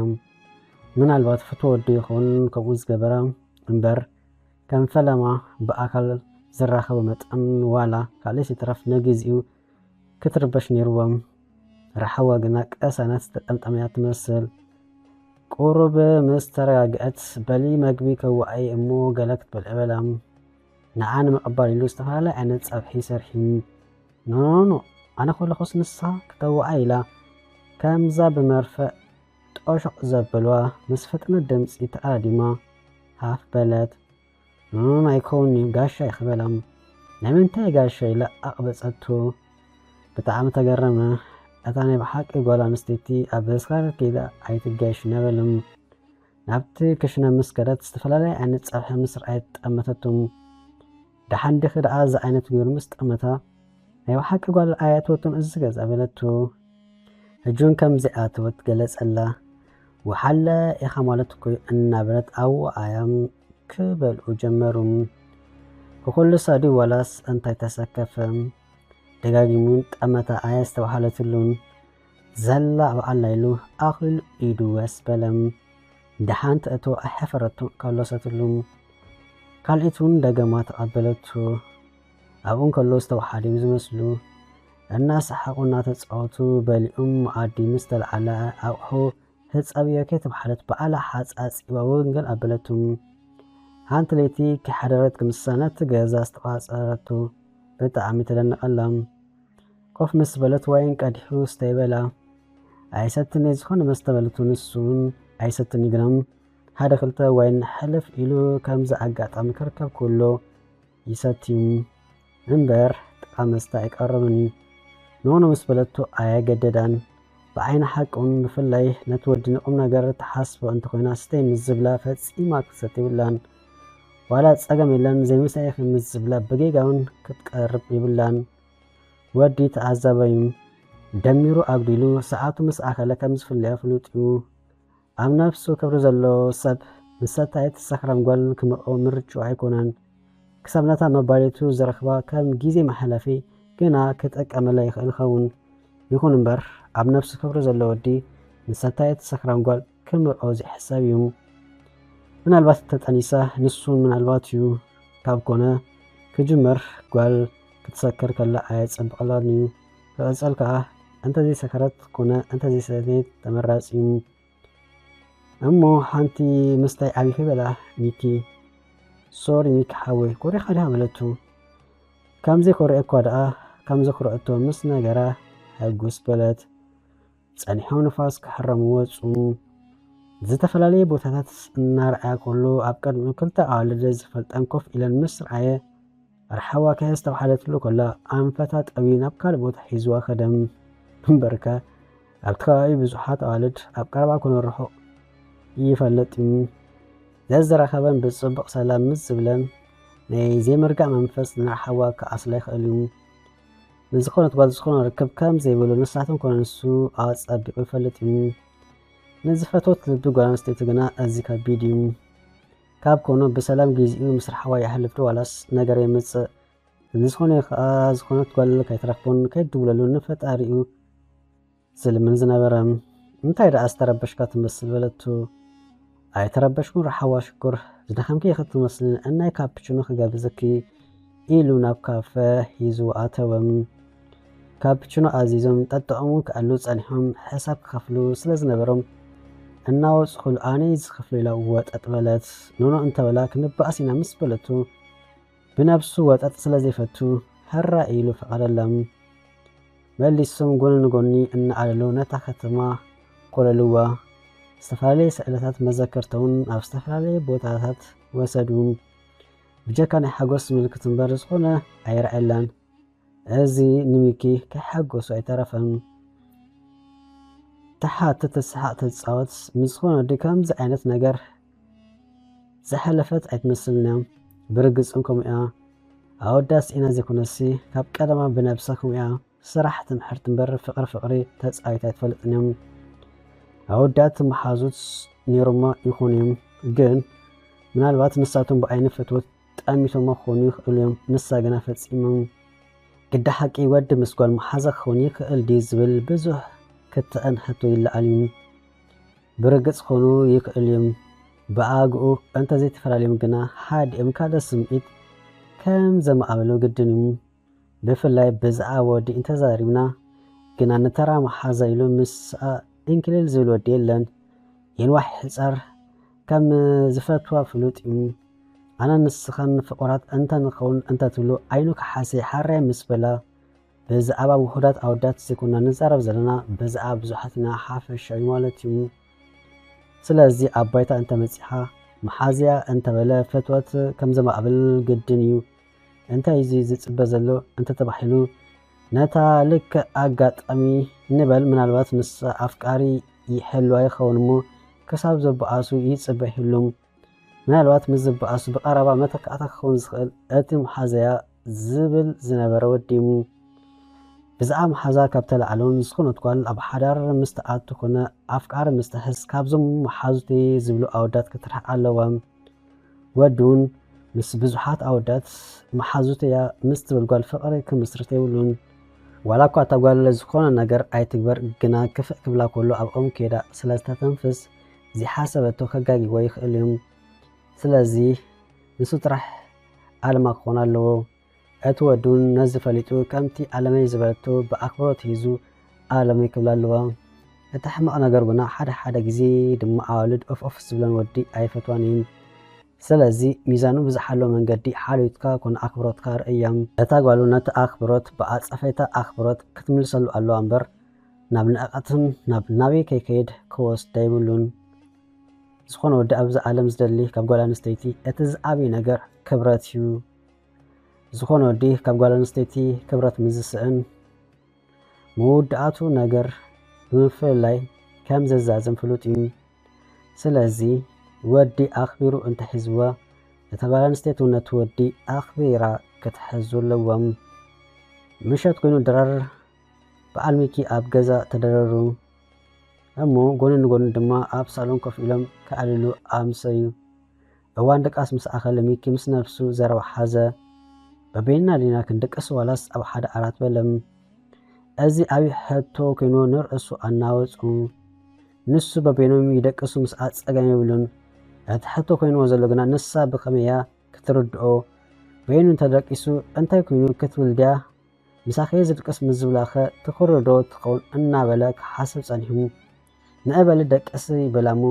ምናልባት ፍቶ ወዶ ይሆን ከውዝ ገበራ እንበር ከንፈለማ በአካል زراخه بمطن والا كالي سيترف نغزيو كتربش نيروم رحوا غنا قسانات تطمطميات مسل قرب مسترغات بلي مغبي كواي امو غلكت بالعبلام نعان مقبال يلو استفاله انا صبحي سرحي نو انا كل خص نسا كتواي لا كمزا بمرفق طوشق زبلوا مسفتنا دمص يتاديما هاف بلد ما يكون غاشا يخبلم لمنتي غاشا لا اقبصتو بتعم تجرمه اتاني بحق يقول انستيتي ابسخر كده ايتغاش نبلم نبتي كشنا مسكرت استفلالاي ان صبح مصر ايتقمتتم دحند خد از عينت غير مستقمتا اي بحق يقول اياتوتم ازغز ابلتو اجون كم زئات وتجلصلا وحلا يخمالتكو ان برت او ايام كبل وجمرهم وكل صادي ولاس انت تسكفم دغاغيمون طمتا ايستو حالتلون زلا وعليلو اخل ايدو واسبلم دحانت اتو احفرتو كالوستلون كاليتون دغما تقبلتو ابون كالوستو حادي مزمسلو الناس حقونا تصاوتو بليوم عادي مستل على او هصابيه كتب حالت بعلا حصاص وونغل ابلتو هانت ليتي كحررت كمسانات غازا استقاصرتو بتعمي تدنقلم قف مسبلت وين قدحو استيبلا ايستني زخون مستبلتو نسون ايستني غرام هذا خلطه وين حلف إلو كمز اغاطام كركب كله يستيم انبر تقامستا يقربني نونو مسبلتو ايا ገደዳን بعين حقون بفلاي نتودنقم ነገር ተሐስቦ እንተ ኮይና ስተይ ምዝብላ ፈጺማ ክሰትብላን ولا تصقم يلان زي مسايخ مزبلا بقيقاون كتقرب يبلان ودي تعذبايم دميرو أبديلو ساعاتو مساخة لكمز في اللي أفلوتيو عم نفسو كبرزالو سب مساتايت السخرم قول كمرقو مرجو عيكونان كسابناتا مباليتو زرخبا كم جيزي محلافي كنا كتأك أملا يخيل خون يكون مبر عم نفسو كبرزالو ودي مساتايت السخرم قول كمرقو زي حسابيو من البات تتانيسا نسون من الباتيو كابكونا كجمر قال كتسكر كلا آيات سنبقلانيو فأسألك أنت زي سكرت كونا أنت زي سنيت تمراسيو أمو حانتي مستي عبي بلا ميكي سوري ميك حاوي كوري خالها ملتو كام زي كوري اكوادا كام زي كوري اتو مسنا غرا هاقوس بلت صانيحو نفاس كحرمو وصو زتفلالي بوتاتات نارعا كله أبقى كلتا أولد زفلتان كوف إلى المصر عيه رحوا كهستو حالتلو كلا أنفتات أبين أبقى لبوت حيزوا خدم بركة أبتخاي بزوحات أولد أبقى ربا كون الرحو يفلتين زازر خبان بالصبق سلام مزبلن زي مرقع منفس نرحوا كأصليخ اليوم من زخونة تقال زخونة ركب كام زي بولو نساعتهم كون نسو آس أبقى يفلتين نزفتوت لبدو غانستيت غنا ازيكا فيديو كاب كونو بسلام غيزيو مسر حواي حلفتو ولاس نغر يمص نزخونه خونه تقول كيترفون كيدوللو نفطاريو زلمن زنبرم انتي دا استربشكا تمسل بلتو اي تربشكو رحوا شكر زدخمكي يخت تمسل اناي كابتشنو خغابزكي إيلو ناب كافه يزو آتوم كابتشنو عزيزم تطعمو كألو صالحهم حساب خفلو سلزنبرم الناوس خل آنيز خفلي لوات أتبلت نونو انت ولاك نبأسينا مسبلتو بنفسو وات أتسلزفتو هرا إيلو فقال اللهم مالي السم قولن قولني ان على نتا ختما قوللوا استفالي سألتات مذكرتون أو استفالي بوتاتات ወሰዱ ብጀካ ናይ ሓጎስ ምልክት እምበር ዝኾነ ኣይረኣየላን እዚ ንሚኪ ከሓጎሱ ኣይተረፈን ተሓት ተስሓቅ ተጻወት ምስ ዝኾነ ከምዚ ዓይነት ነገር ዝሓለፈት ኣይትመስልን እያ ብርግጽን ከምኡ እያ ኣወዳስ ኢና ዘይኮነሲ ካብ ቀደማ ብነብሰ ከምኡ እያ ስራሕ ትምሕርቲ እምበር ፍቕሪ ተጻዊታ ኣይትፈልጥን እዮም ኣወዳት መሓዙት ነይሮማ ይኹኑ እዮም ግን ምናልባት ንሳቶም ብዓይኒ ፍትወት ጠሚቶም ክኾኑ ይኽእሉ እዮም ንሳ ገና ፈጺሞም ግዳ ሓቂ ወዲ ምስ ጓል መሓዛ ክኸውን ይኽእል ድዩ ዝብል ብዙሕ ክትአን ሕቶ ይለዓል እዩ ብርግጽ ክኾኑ ይኽእል እዮም ብኣግኡ እንተ ዘይተፈላለዮም ግና ሓዲኦም ካልእ ስምዒት ከም ዘመቓበሉ ግድን እዩ ብፍላይ ብዛዕባ ወዲ እንተዛሪብና ግና ነተራ መሓዛ ኢሉ ምስኣ እንክልል ዝብል ወዲ የለን የንዋሕ ሕፃር ከም ዝፈትዋ ፍሉጥ እዩ ኣነ ንስኻን ፍቑራት እንተ ንኸውን እንተ ትብሉ ዓይኑ ክሓሰይ ሓራይ ምስ በላ ብዛዕባ ውሑዳት ኣወዳት ዘይኮንና ንዛረብ ዘለና ብዛዕባ ብዙሓት ኢና ሓፈሻዊ ማለት እዩ ስለዚ ኣብ ባይታ እንተ መፂኻ መሓዝያ እንተበለ ፈትወት ከም ዘማቕብል ግድን እዩ እንታይ እዚ ዝፅበ ዘሎ እንተ ተባሂሉ ነታ ልክ ኣጋጣሚ ንበል ምናልባት ምስ ኣፍቃሪ ይሕልዋ ይኸውን እሞ ክሳብ ዘበኣሱ ይፅበ ይህሉም ምናልባት ምስ ዝበኣሱ ብቐረባ መተካእታ ክኸውን ዝኽእል እቲ መሓዘያ ዝብል ዝነበረ ወዲሙ ብዛዕባ መሓዛ ካብ ተላዓሎም ዝኾነት ጓል ኣብ ሓዳር ምስ ተኣቱ ኮነ ኣፍቃሪ ምስ ተሕስ ካብዞም መሓዙቴ ዝብሉ ኣወዳት ክትርሕቕ ኣለዋ ወዱን ምስ ብዙሓት ኣወዳት መሓዙተያ ምስ ትብል ጓል ፍቕሪ ክምስርት የብሉን ዋላ እኳ እታ ጓል ዝኾነ ነገር ኣይትግበር ግና ክፍእ ክብላ ከሎ ኣብ ኦም ከይዳ ስለ ዝተተንፍስ ዝሓሰበቶ ከጋጊዎ ይኽእል እዮም ስለዚ ንሱ ጥራሕ ኣለማ ክኾን ኣለዎ እቲ ወዱን ነዚ ፈሊጡ ከምቲ ኣለመይ ዝበለቶ ብኣክብሮት ሒዙ ኣለመይ ክብላ ኣለዋ እቲ ሕማቕ ነገር ግና ሓደ ግዜ ድማ ኣዋልድ ኦፍ ዝብለን ወዲ ኣይፈትዋን እየን ስለዚ ሚዛኑ ብዝሓለወ መንገዲ ሓልዮትካ ኮነ ኣክብሮትካ ርእያ እታ ጓሉ ነቲ ኣክብሮት ብኣፀፈይታ ኣክብሮት ክትምልሰሉ ኣለዋ እምበር ናብ ንኣቐትን ናብ ናበይ ከይከይድ ክወስዳ ይብሉን ዝኾነ ወዲ ኣብዚ ዓለም ዝደሊ ካብ ጓል ኣንስተይቲ እቲ ዝዓበየ ነገር ክብረት እዩ ዝኾነ ወዲ ካብ ጓል ኣንስተይቲ ክብረት ምዝስእን መወዳእቱ ነገር ብምፍላይ ከም ዘዛዝም ፍሉጥ እዩ ስለዚ ወዲ ኣኽቢሩ እንተሒዝዋ እታ ጓል ኣንስተይቲ ነቲ ወዲ ኣኽቢራ ክትሕዙ ኣለዎም ምሸት ኮይኑ ድራር በዓል ሚኪ ኣብ ገዛ ተደረሩ እሞ ጎኒ ንጎኒ ድማ ኣብ ሳሎን ኮፍ ኢሎም ከዕልሉ ኣምሰዩ እዋን ደቃስ ምስ ኣኸለ ሚኪ ምስ ነፍሱ ዘረባ ሓዘ በቤና ዲና ክንደቀስ ዋላስ ኣብ ሓደ ዓራት በለም እዚ ዓብይ ሕቶ ኮይኑ ንርእሱ ኣናወፁ ንሱ በቤኖም ይደቅሱ ምስ ኣፀገም የብሉን እቲ ሕቶ ኮይንዎ ዘሎ ግና ንሳ ብኸመያ ክትርድኦ በይኑ እንተደቂሱ እንታይ ኮይኑ ክትብል ድያ ምሳኸየ ዝድቅስ ምዝብላኸ ትኽርዶ ትኸውን እናበለ ክሓስብ ፀኒሑ ንእበለ ደቀሲ ይበላሙ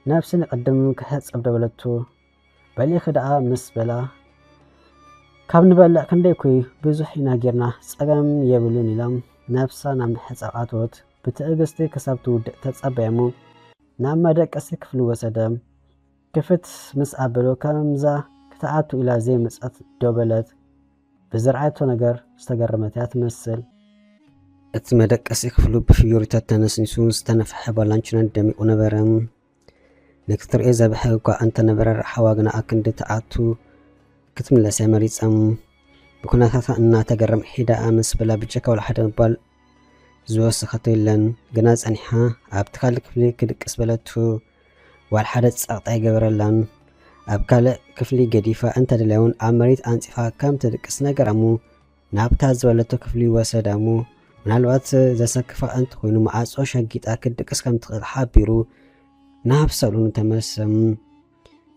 ነፍሲ ንቅድም ክሕፀብ ደበለቱ በሊኽ ደኣ ምስ በላ ካብ ንበልዕ ክንደይ ኮይ ብዙሕ ኢና ጌርና ፀገም የብሉን ኢሎም ነፍሳ ናብ ምሕፃብ ኣትወት ብትዕግስቲ ክሳብ ትውድእ ተፀበየሙ ናብ መደቀሲ ክፍሊ ወሰደ ክፍት ምስ ኣበሎ ከምዛ ክትኣቱ ኢላ ዘይመፀት ደበለት ብዝረኣየቶ ነገር ዝተገረመት እያ ትመስል እቲ መደቀሲ ክፍሉ ብፍዮሪታት ተነስኒሱ ዝተነፍሐ ባላንችነን ደሚቁ ነበረ ንክትሪኦ ዘብሐ እኳ እንተነበረ ረሓዋ ግና ኣክንዲ ተኣቱ ክትምለስ መሪፀም ብኩነታታ እናተገረም ሒዳ ምስ በላ ብጀካ ወላ ሓደ ምባል ዝወስኸቶ የለን ግና ፀኒሓ ኣብቲ ካልእ ክፍሊ ክድቅስ በለቱ ዋል ሓደ ፀቕጣ ይገበረላን ኣብ ካልእ ክፍሊ ገዲፋ እንተደለየውን ኣብ መሬት ኣንፂፋ ከም ትድቅስ ነገራሙ ናብታ ዝበለቶ ክፍሊ ወሰዳሙ ምናልባት ዘሰክፋ እንተኮይኑ ማዓፆ ሸጊጣ ክድቅስ ከም ትኽእል ሓቢሩ ናብ ሰሉን ተመሰም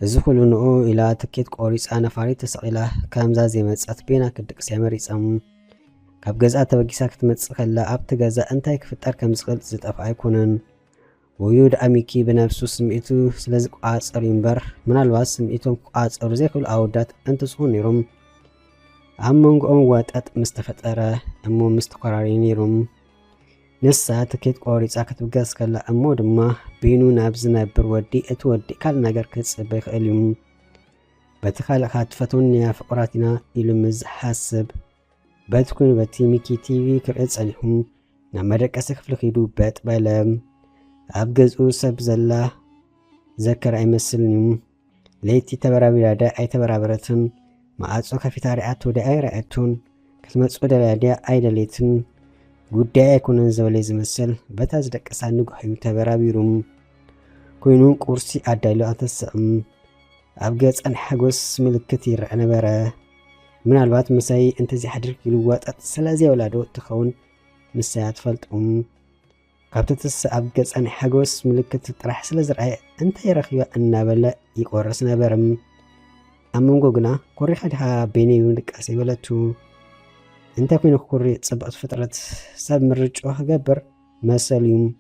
እዚ ኩሉ ንኡ ኢላ ትኬት ቆሪፃ ነፋሪት ተሰቂላ ከምዛ ዘይመፀት ቤና ክድቅስ መሪፀም ካብ ገዛ ተበጊሳ ክትመፅእ ከላ ኣብቲ ገዛ እንታይ ክፍጠር ከም ዝኽእል ዝጠፍኣ ኣይኮነን ውዩድ ኣሚኪ ብነፍሱ ስምዒቱ ስለዝቋፀሩ እምበር ምናልባት ስምዒቶም ክቋፀሩ ዘይክእሉ ኣወዳት እንትፅኑ ነይሮም ኣብ መንጎኦም ወጠጥ ምስ ተፈጠረ እሞ ምስ ተኮራርዩ ነይሮም ንሳ ትኬት ቆሪፃ ክትብገስ ከላ እሞ ድማ ቢኑ ናብ ዝነብር ወዲ እቲ ወዲ ካልእ ነገር ክፅበ ይኽእል እዩ بتي خالقها تفتوني فقراتنا إلو مزحاسب بتكون بتي ميكي تيفي كرئت عليهم نعمرك أسخف لخيدو بات بالام أبجزء سب زلا ذكر أي مسلنيم ليتي تبرابي رادا أي تبرابرتن ما أتصوك في تاريعاتو دا أي رأيتون كلمة دا لادا أي دليتن قد يكون زولي زمسل بتازدك أسانوك حيو تبرابي روم كوينون كورسي أدايلو أتسأم أبجز أن حقوس ملكتي رأنا برا من الوقت مساي انت زي حدر كيلوات أتسلازي ولادو تخون مساعد فلت كابتتس أبجز أن حقوس ملكتي ترح سلازرعي انت يرخيوا أن بلا يقورسنا برم أمم قوغنا كوري خدها بيني ونك أسي ولاتو انت كوينو كوري تصبقت فترة ساب مرجوها قبر مساليوم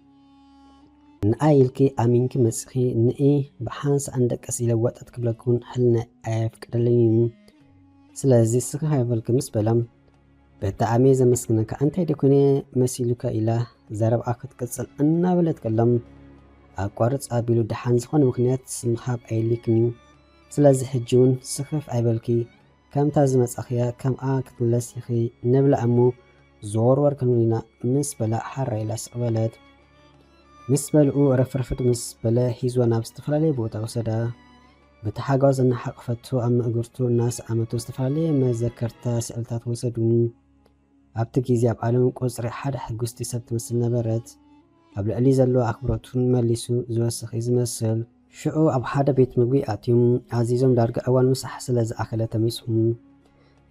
نأيلكي أمينكي مسخي نئي بحانس عندك أسئلة وقت قبلكون حلنا أفكر لين سلازي سخي بالك مسبلم بتعمي زمسكنك أنت يدكوني مسيلك إلى زرب أخذ قصل أنا ولا تكلم أقارت أبيلو دحان زخون مخنيات سمخاب أيليكنيو سلازي حجون سخف أيبالكي كم تازمت أخيا كم آكت لسيخي نبلا أمو زور وركنولينا مسبلا حر إلى سقبلات مسبلو رفرفت مسبلا هيزو ناب استفلالي بوتا وسدا بتحاقوز أن حقفتو أما أقرتو الناس أمتو استفلالي ما ذكرتا سألتات وسدون أبتكي زياب عالم قصري حد حقوستي سبت مسلنا برد قبل ألي زلو أخبرتون ماليسو زوسخ إزمسل شعو أب حدا بيت مقوي أتيوم عزيزهم دارق أول مسح سلاز أخلا تمسهم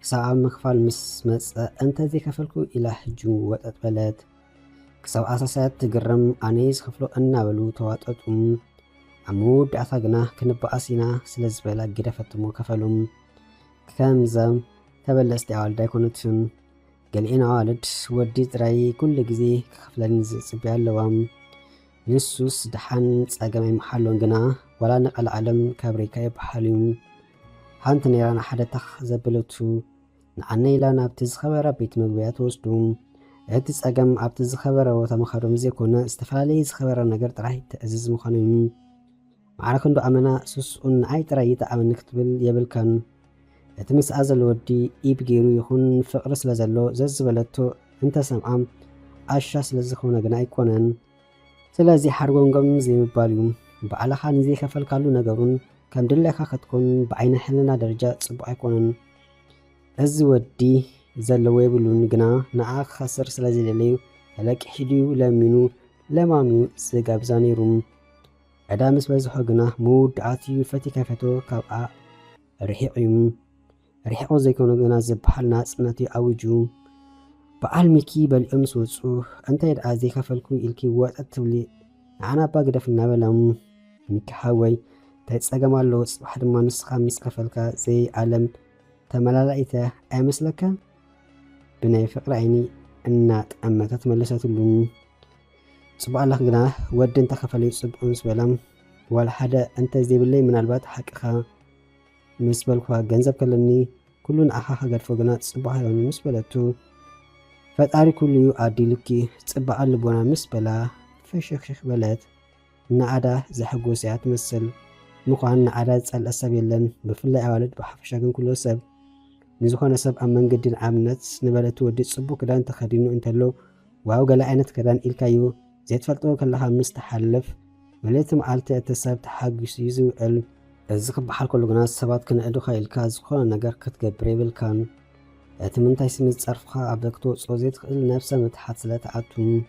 كساو مخفال مس أنت ذي كفلكو إلى حجو وقت بلد كساو أساسات تقرم أنيز خفلو أنا ولو تواتتهم عمود أثاقنا كنبا أسينا سلاز بلا قدفتمو كفلهم كامزا تبلست عوال دايكونتشن قال عالد وديت راي كل جزي كفلان زبيع اللوام نسوس دحان تساقمي محلون قنا ولا نقل عالم كابريكا يبحاليوم حانت نيران حدا تخ زبلتو نعني لانا بتزخبر بيت مقبيات وسدوم تساقم عبتزخبر وتمخدوم زي كونا استفالي زخبر نقر تراحي تأزيز مخانيوم معركن دو أمنا سوسون عاي تراي تأمن نكتبل يبل كان تمس أزل ودي إبجيرو يخون فقر سلازلو زبلتو انت سمعام أشا سلازخونا قنا يكونن سلازي حرقونكم زي مباليوم بألا خان زي خفل كالو نقرون كم دلخا خدكون بعين حلنا درجة صبو يكونن أز ودي زلو يبلون قنا نعاق خسر سلازي لليو هلاك حديو لامينو لماميو سيقابزاني روم أدامس بيزحو قنا مود عاتيو فتي كفتو كابعا رحيقيوم رحيقو زيكونو قنا زبحالنا سنتي أوجو بعلمكي بالأمس وصوه أنت يدعى زي خفلكو إلكي وقت تبلي عنا باقدفنا بلام مكحاوي تيتساقم اللو واحد ما نسخة مسكفلكا زي عالم تملالائته أمسلكا بناي فقر عيني أننا تأمة تتملسات اللوم صبع الله قنا ود انت خفلي صبع مسبلام ولا حدا أنت زي باللي من البات حقها مسبلكوا جنزب كلني كلون أحاها قرفو قنا تصبع هيون مسبلتو فتاري كليو عديلكي تصبع اللبونا مسبلا فشخ بلد نعدا زحقو سيات مسل مقعن نعدا تسأل أساب يلن بفلا أولد بحفشاقن كله سب نزخونا سب أمان قدين عامنت نبالتو ودي تصبو كدان تخدينو انتلو واو قلا عينت كدان إلكايو زيت فلتو كلها مستحلف مليتم عالتي اتساب تحاقش يزو قلب الزخب بحال كل جناس سبات كان أدوخا الكاز خونا نجار كتجبري بالكان اتمنى يسمي تصرفها عبدكتو صوزيت خل نفسه متحصلات عتوم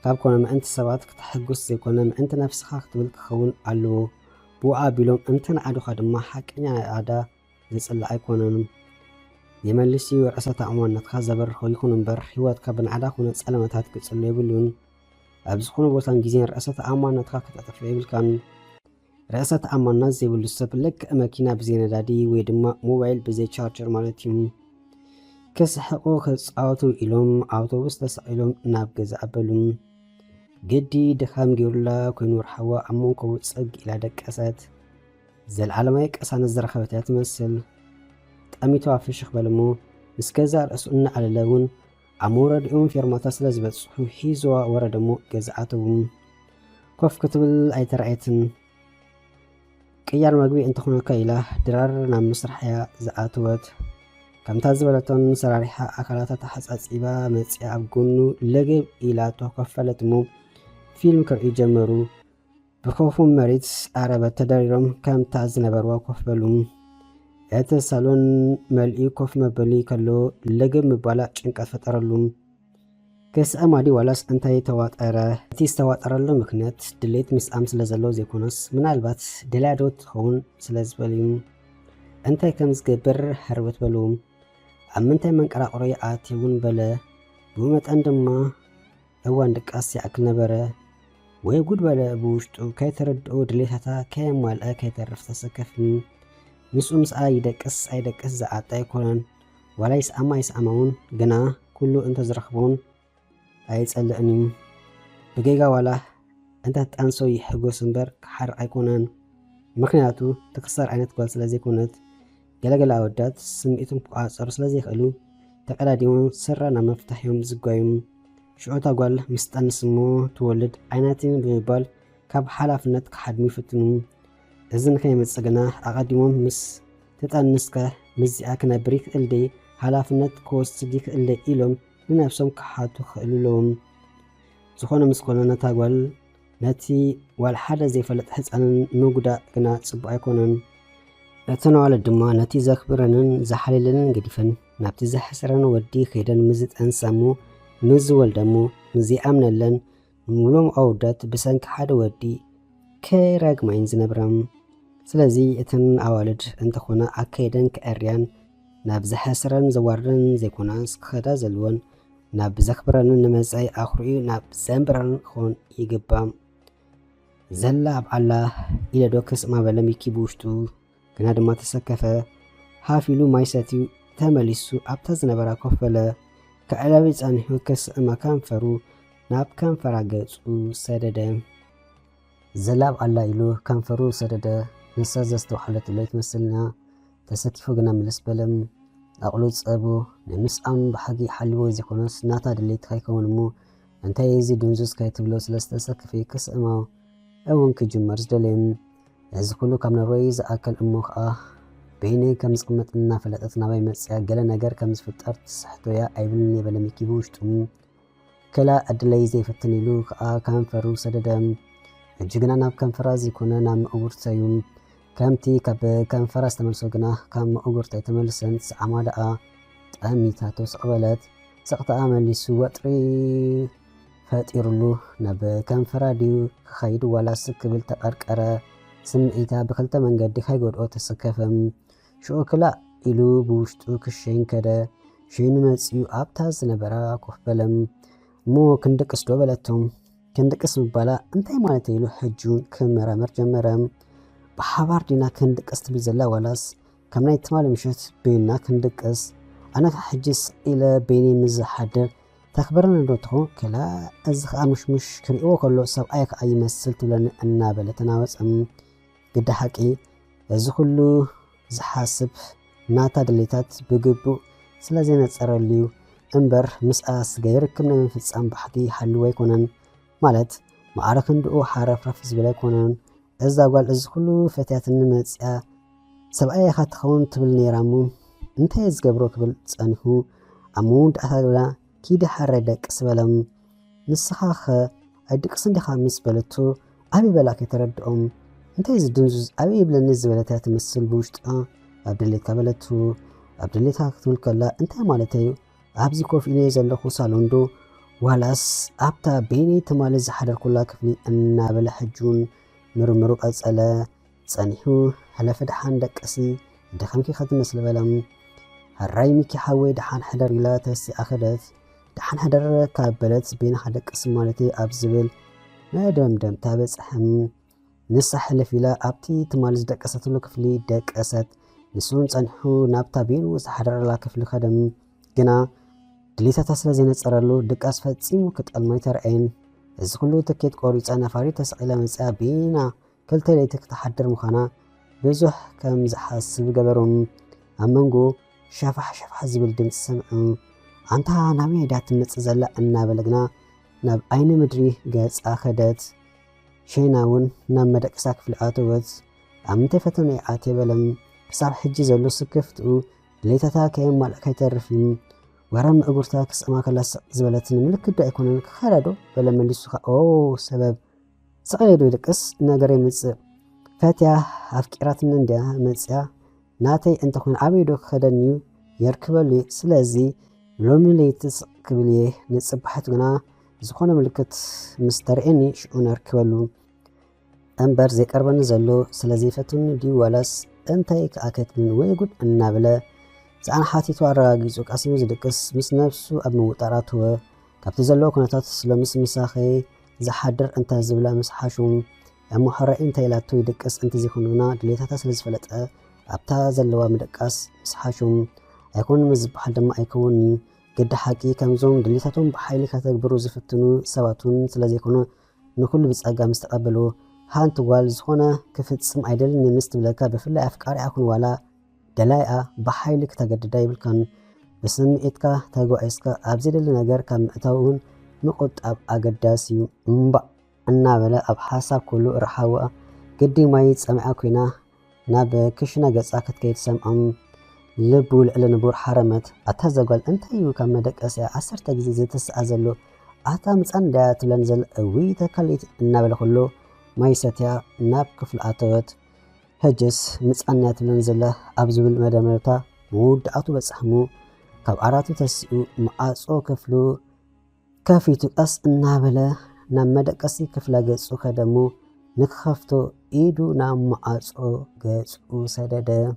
كاب كنا ما أنت سبات كتحجس زي كنا ما أنت نفسها كتبلك خون علو بو عابلهم أنت نعدو دما حكني عدا زي صلى أيكونن يملسي ورأسة عمان نتخذ بر خليكون بر حوات كابن عدا خونا سلامتات كتصلي يبلون أبزخون بوتان جزين رأسة عمان نتخذ كتفلي بالكان رأسة عمان ناس زي بلسب لك أماكينا بزين دادي ويدما موبايل بزي تشارجر مالتيم كسحقو كتصاوتو إلوم أوتوبوس تسعيلوم ناب جزا أبلوم قدي دخام جيولا كوينور حوا أمونكو تصق إلى دكاسات زي العالميك أسان الزرخوتات تمثل تأميتو عفشخ بالمو مسكزا رأسونا على اللون عمورة ديوم فيرماتا سلازبت صحوحي زوا وردمو جزعاتهم كوف كتب الأيتر أيتن ቅያር መግቢ እንተኾነካ ኢላ ድራር ናብ መስርሕያ ዝኣተወት ከምታ ዝበለቶን ሰራሪሓ ኣካላታ ሓፃፂባ መፅያ ኣብ ጎኑ ለገብ ኢላ ተኸፈለት እሞ ፊልም ክርኢ ጀመሩ። ብከፉም መሬት ዓረበት ተደሪሮም ከምታ ዝነበርዋ ኮፍ በሉ። እቲ ሳሎን መልኢ ኮፍ መበሊ ከሎ ለገብ ምባላ ጭንቀት ፈጠረሉ። ከስአማዲ ዋላስ እንታይ ተዋጠረ? እቲ ዝተዋጠረሉ ምክንያት ድሌት ምስኣም ስለ ዘለዎ ዘይኮነስ ምናልባት ድላዶ ትኸውን ስለ ዝበልዩ እንታይ ከም ዝገብር ሕርበት በልዉ። ኣብ ምንታይ መንቀራቕሮ ኣትውን በለ ብመጠን ድማ እዋን ድቃስ ይኣክል ነበረ ወይ ጉድ በለ ብውሽጡ ከይተረድኦ ድሌታታ ከየማልአ ከይተርፍ ተሰከፍን ንሱ ምስኣ ይደቅስ ኣይደቅስ ዝዓጣ ይኮነን ዋላ ይስኣማ ይስኣማውን ግና ኩሉ እንተዝረኽቦን ኣይጸልእን እዩ ብጌጋ ዋላ እንተጣንሶ ይሕጎስ እምበር ክሓርቕ ኣይኮነን ምክንያቱ ትክሰር ዓይነት ጓል ስለ ዘይኮነት ገለገለ ኣወዳት ስምዒቶም ክቋፀሩ ስለ ዘይኽእሉ ተቀዳዲሞም ስራ ናብ መፍታሕዮም ዝጓዩም ሽዑታ ጓል ምስ ጠንስ እሞ ትወልድ ዓይናትን ብምባል ካብ ሓላፍነት ክሓድሙ ይፍትኑ እዚ ንከይመፅእ ግና ኣቐዲሞም ምስ ትጠንስከ ምዚኣ ክነብር ይክእል ደ ሓላፍነት ክወስድ ይክእል ደ ኢሎም ንነፍሶም ክሓቱ ክኽእሉ ኣለዎም ዝኾነ ምስ ኮነ ነታ ጓል ነቲ ዋል ሓደ ዘይፈለጥ ህፃንን ምጉዳእ ግና ፅቡቅ ኣይኮነን እቲ ነዋለት ድማ ነቲ ዘኽብረንን ዝሓልለንን ገዲፈን ናብቲ ዘሕስረን ወዲ ከይደን ምዝጠንሳሙ ምዝወልደሙ ምዝኣምነለን ንምሎም ኣውዳት ብሰንኪ ሓደ ወዲ ከይረግማይን ዝነብረም ስለዚ እተን ኣዋልድ እንተኾነ ኣከይደን ክዕርያን ናብ ዘሕስረን ዘዋርደን ዘይኮናስ ክኸዳ ዘለወን ናብ ዘኽብረንን ንመጻይ ኣኽሪኡ ናብ ዘንብረን ክኾን ይግባእ ዘላ ኣብዓላ ኢለዶ ክስማ በለ ሚኪ ብውሽጡ ግና ድማ ተሰከፈ ሃፊሉ ማይ ሰትዩ ተመሊሱ ኣብታ ዝነበራ ኮፍ በለ ከዕላቢ ጸኒሑ ክስእማ ከንፈሩ ናብ ከንፈራ ገጹ ሰደደ ዘላ ኣብዓላ ኢሉ ከንፈሩ ሰደደ ንሳ ዘስተውሓለት ብሎ ይትመስልና ተሰኪፉ ግና ምልስ በለም ኣቕሉ ፀቡ ንምስኣም ብሓጊ ሓልዎ ዘይኮነስ ናታ ድሌት ካይከውን እሞ እንታይ እዚ ድንዙዝ ካይትብሎ ስለዝተሰክፈ ክስእማ እውን ክጅመር ዝደለየን እዚ ኩሉ ካብ ነሮይ ዝኣከል እሞ ከዓ በይነይ ከም ዝቕመጥ እናፈለጠት ናባይ መፅያ ገለ ነገር ከም ዝፍጠር ትስሕቶያ ኣይብልን የበለ ሚኪ ብውሽጡ ከላ ዕድለይ ዘይፈትን ኢሉ ከዓ ከንፈሩ ሰደደ ሕጂ ግና ናብ ከንፈራ ዘይኮነ ናብ መእጉርታ እዩ ከምቲ ካብ ከንፈራ ዝተመልሶ ግና ካብ መእጉርታ የተመልሰን ሰዓማ ደኣ ጠሚታቶ ስቕበለት ስቕተኣ መሊሱ ወጥሪ ፈጢሩሉ ናብ ከንፈራ ድዩ ክኸይድ ዋላስ ክብል ተቐርቀረ ስምዒታ ብክልተ መንገዲ ካይጎድኦ ተሰከፈም ሽዑ ክላ ኢሉ ብውሽጡ ክሸይን ከደ ሸይኑ መፅኡ ኣብታ ዝነበራ ኮፍ በለም እሞ ክንድቅስ ዶ በለቶም ክንድቅስ ምባላ እንታይ ማለት ኢሉ ሕጁን ክመራመር ጀመረ ብሓባር ዲና ክንድቅስ ትብል ዘላ ዋላስ ከም ናይ ትማል ምሸት በይና ክንድቅስ ኣነ ሕጅስ ኢለ በይኒ ምዝሓድር ተኽበረና ዶ ትኾን ከላ እዚ ከዓ ምሽምሽ ክሪእዎ ከሎ ሰብኣይ ከዓ ይመስል ትብለኒ እናበለ ተናወፀም ግዳ ሓቂ እዚ ኩሉ ዝሓስብ ናታ ድሌታት ብግቡእ ስለ ዘይነፀረልዩ እምበር ምስኣስ ገይርክም ናይ ምፍፃም ባሕጊ ሓልዎ ኣይኮነን ማለት ማዕረ ክንድኡ ሓረፍረፍ ዝብል ኣይኮነን እዛ ጓል እዚ ኩሉ ፈትያትን መፅያ ሰብኣይ ኢኻ ትኸውን ትብል ነይራሙ እንታይ ዝገብሮ ክብል ፀኒሑ ኣብ መወዳእታ ግና ኪደ ሓረይ ደቅስ በለም ንስኻ ኸ ኣይድቅስን ዲኻ ምስ በለቶ ኣበይ በላ ከይተረድኦም እንታይ ዝድንዙዝ ኣበይ ይብለኒ ዝበለታ ትመስል ብውሽጣ ኣብ ድሌትካ በለቱ ኣብ ድሌትካ ክትብል ከላ እንታይ ማለት እዩ ኣብዚ ኮፍ ኢለ ዘለኹ ሳሎን ዶ ዋላስ ኣብታ በይነይ ትማል ዝሓደርኩላ ክፍሊ እናበለ ሕጁን ምርምሩ ቀፀለ ፀኒሑ ሕለፈ ድሓን ደቀሲ ደኸምኪ ኸትመስል በለም ሃራይ ሚኪ ሓወይ ድሓን ሕደር ኢላ ተሲኣ ኸደት ድሓን ሕደር ካብ በለት በይናኻ ደቀሲ ማለት ኣብ ዝብል መደምደም ታበፅሐም ንሳ ሕልፍ ኢላ ኣብቲ ትማል ዝደቀሰትሉ ክፍሊ ደቀሰት ንሱን ፀኒሑ ናብታ በይኑ ዝሓደረላ ክፍሊ ኸደም ግና ድሌታታ ስለ ዘይነፀረሉ ድቃስ ፈፂሙ ክጠልሞ ይተርአየን እዚ ኩሉ ትኬት ቆሪፃ ነፋሪ ተሰቂላ መፅያ በይና ክልተ ለይቲ ክትሓድር ምዃና ብዙሕ ከም ዝሓስብ ገበሮም ኣብ መንጎ ሸፋሕ ሸፋሕ ዝብል ድምፂ ሰምዑ ኣንታ ናበይ ዳ ትመፅእ ዘላ እናበለ ግና ናብ ዓይኒ ምድሪ ገፃ ኸደት ሸይና እውን ናብ መደቀሳ ክፍሊ ኣተወት أمتى فتوني آتي بلم بصاب حجي زلو سكفتو ليتتا كيم مالك هيترفين ورم أقرتا كسأما كلا زبالتين ملك دا يكونن خردو بلم الليسوخا أوه سبب سقيدو يدكس ناقري متص فاتيا أفكيراتنا نديا متصيا ناتي انتخون عبيدو خدنيو يركبلي سلازي لومي ليتس كبليه نتصبحتنا زخون ملكت مسترئني شؤون يركبلو أمبر زي قربان زلو سلازي فتون دي والاس انتاي كأكت من ويقود النابلة زعان حاتيتو عراقيزو كاسيمو زدكس مس نفسو أب موطاراتو كابتي زلو كنتات سلو مس مساخي زحادر انتا زبلا مسحاشوم أمو حرق انتا يلاتو يدكس انت زي خنونا دليتاتا سلز فلت أبتا زلوا مدكاس مسحاشوم أيكون مزبح دما أيكوني قد حقي كمزوم دليتاتهم بحيلي كتكبرو زفتنو سواتون سلازي كونو نكل بسأقا مستقبلو هان تقوال زخونا كفت سم عيدل نمست بلكا بفلا أفكاري أكون ولا دلائع بحيلي كتقد دايبل كان بسم إتكا تاقو عيسكا أبزيد لنقر كم أتاون نقود أب أقداسيو مبا أنا بلا أب حاساب كله رحاوة قدي ما يتسمع كوينا ناب كشنا قص أكد كيت سمعم لبول لنبور حرمت أتزقل أنتيو كم مدك أسيا عسر تجزيزي تسأزلو أتا متسان دا تلنزل أوي تكاليت النابل كله ما يستيا ناب كفل آتوت هجس متسان تلنزل أبزول مدامرتا مود أتو بسحمو كاب عراتو تسيو مقاسو كفلو كافيتو أس النابل نام مدك أسي كفلا قصو خدمو نكخفتو إيدو نام مقاسو قصو سدده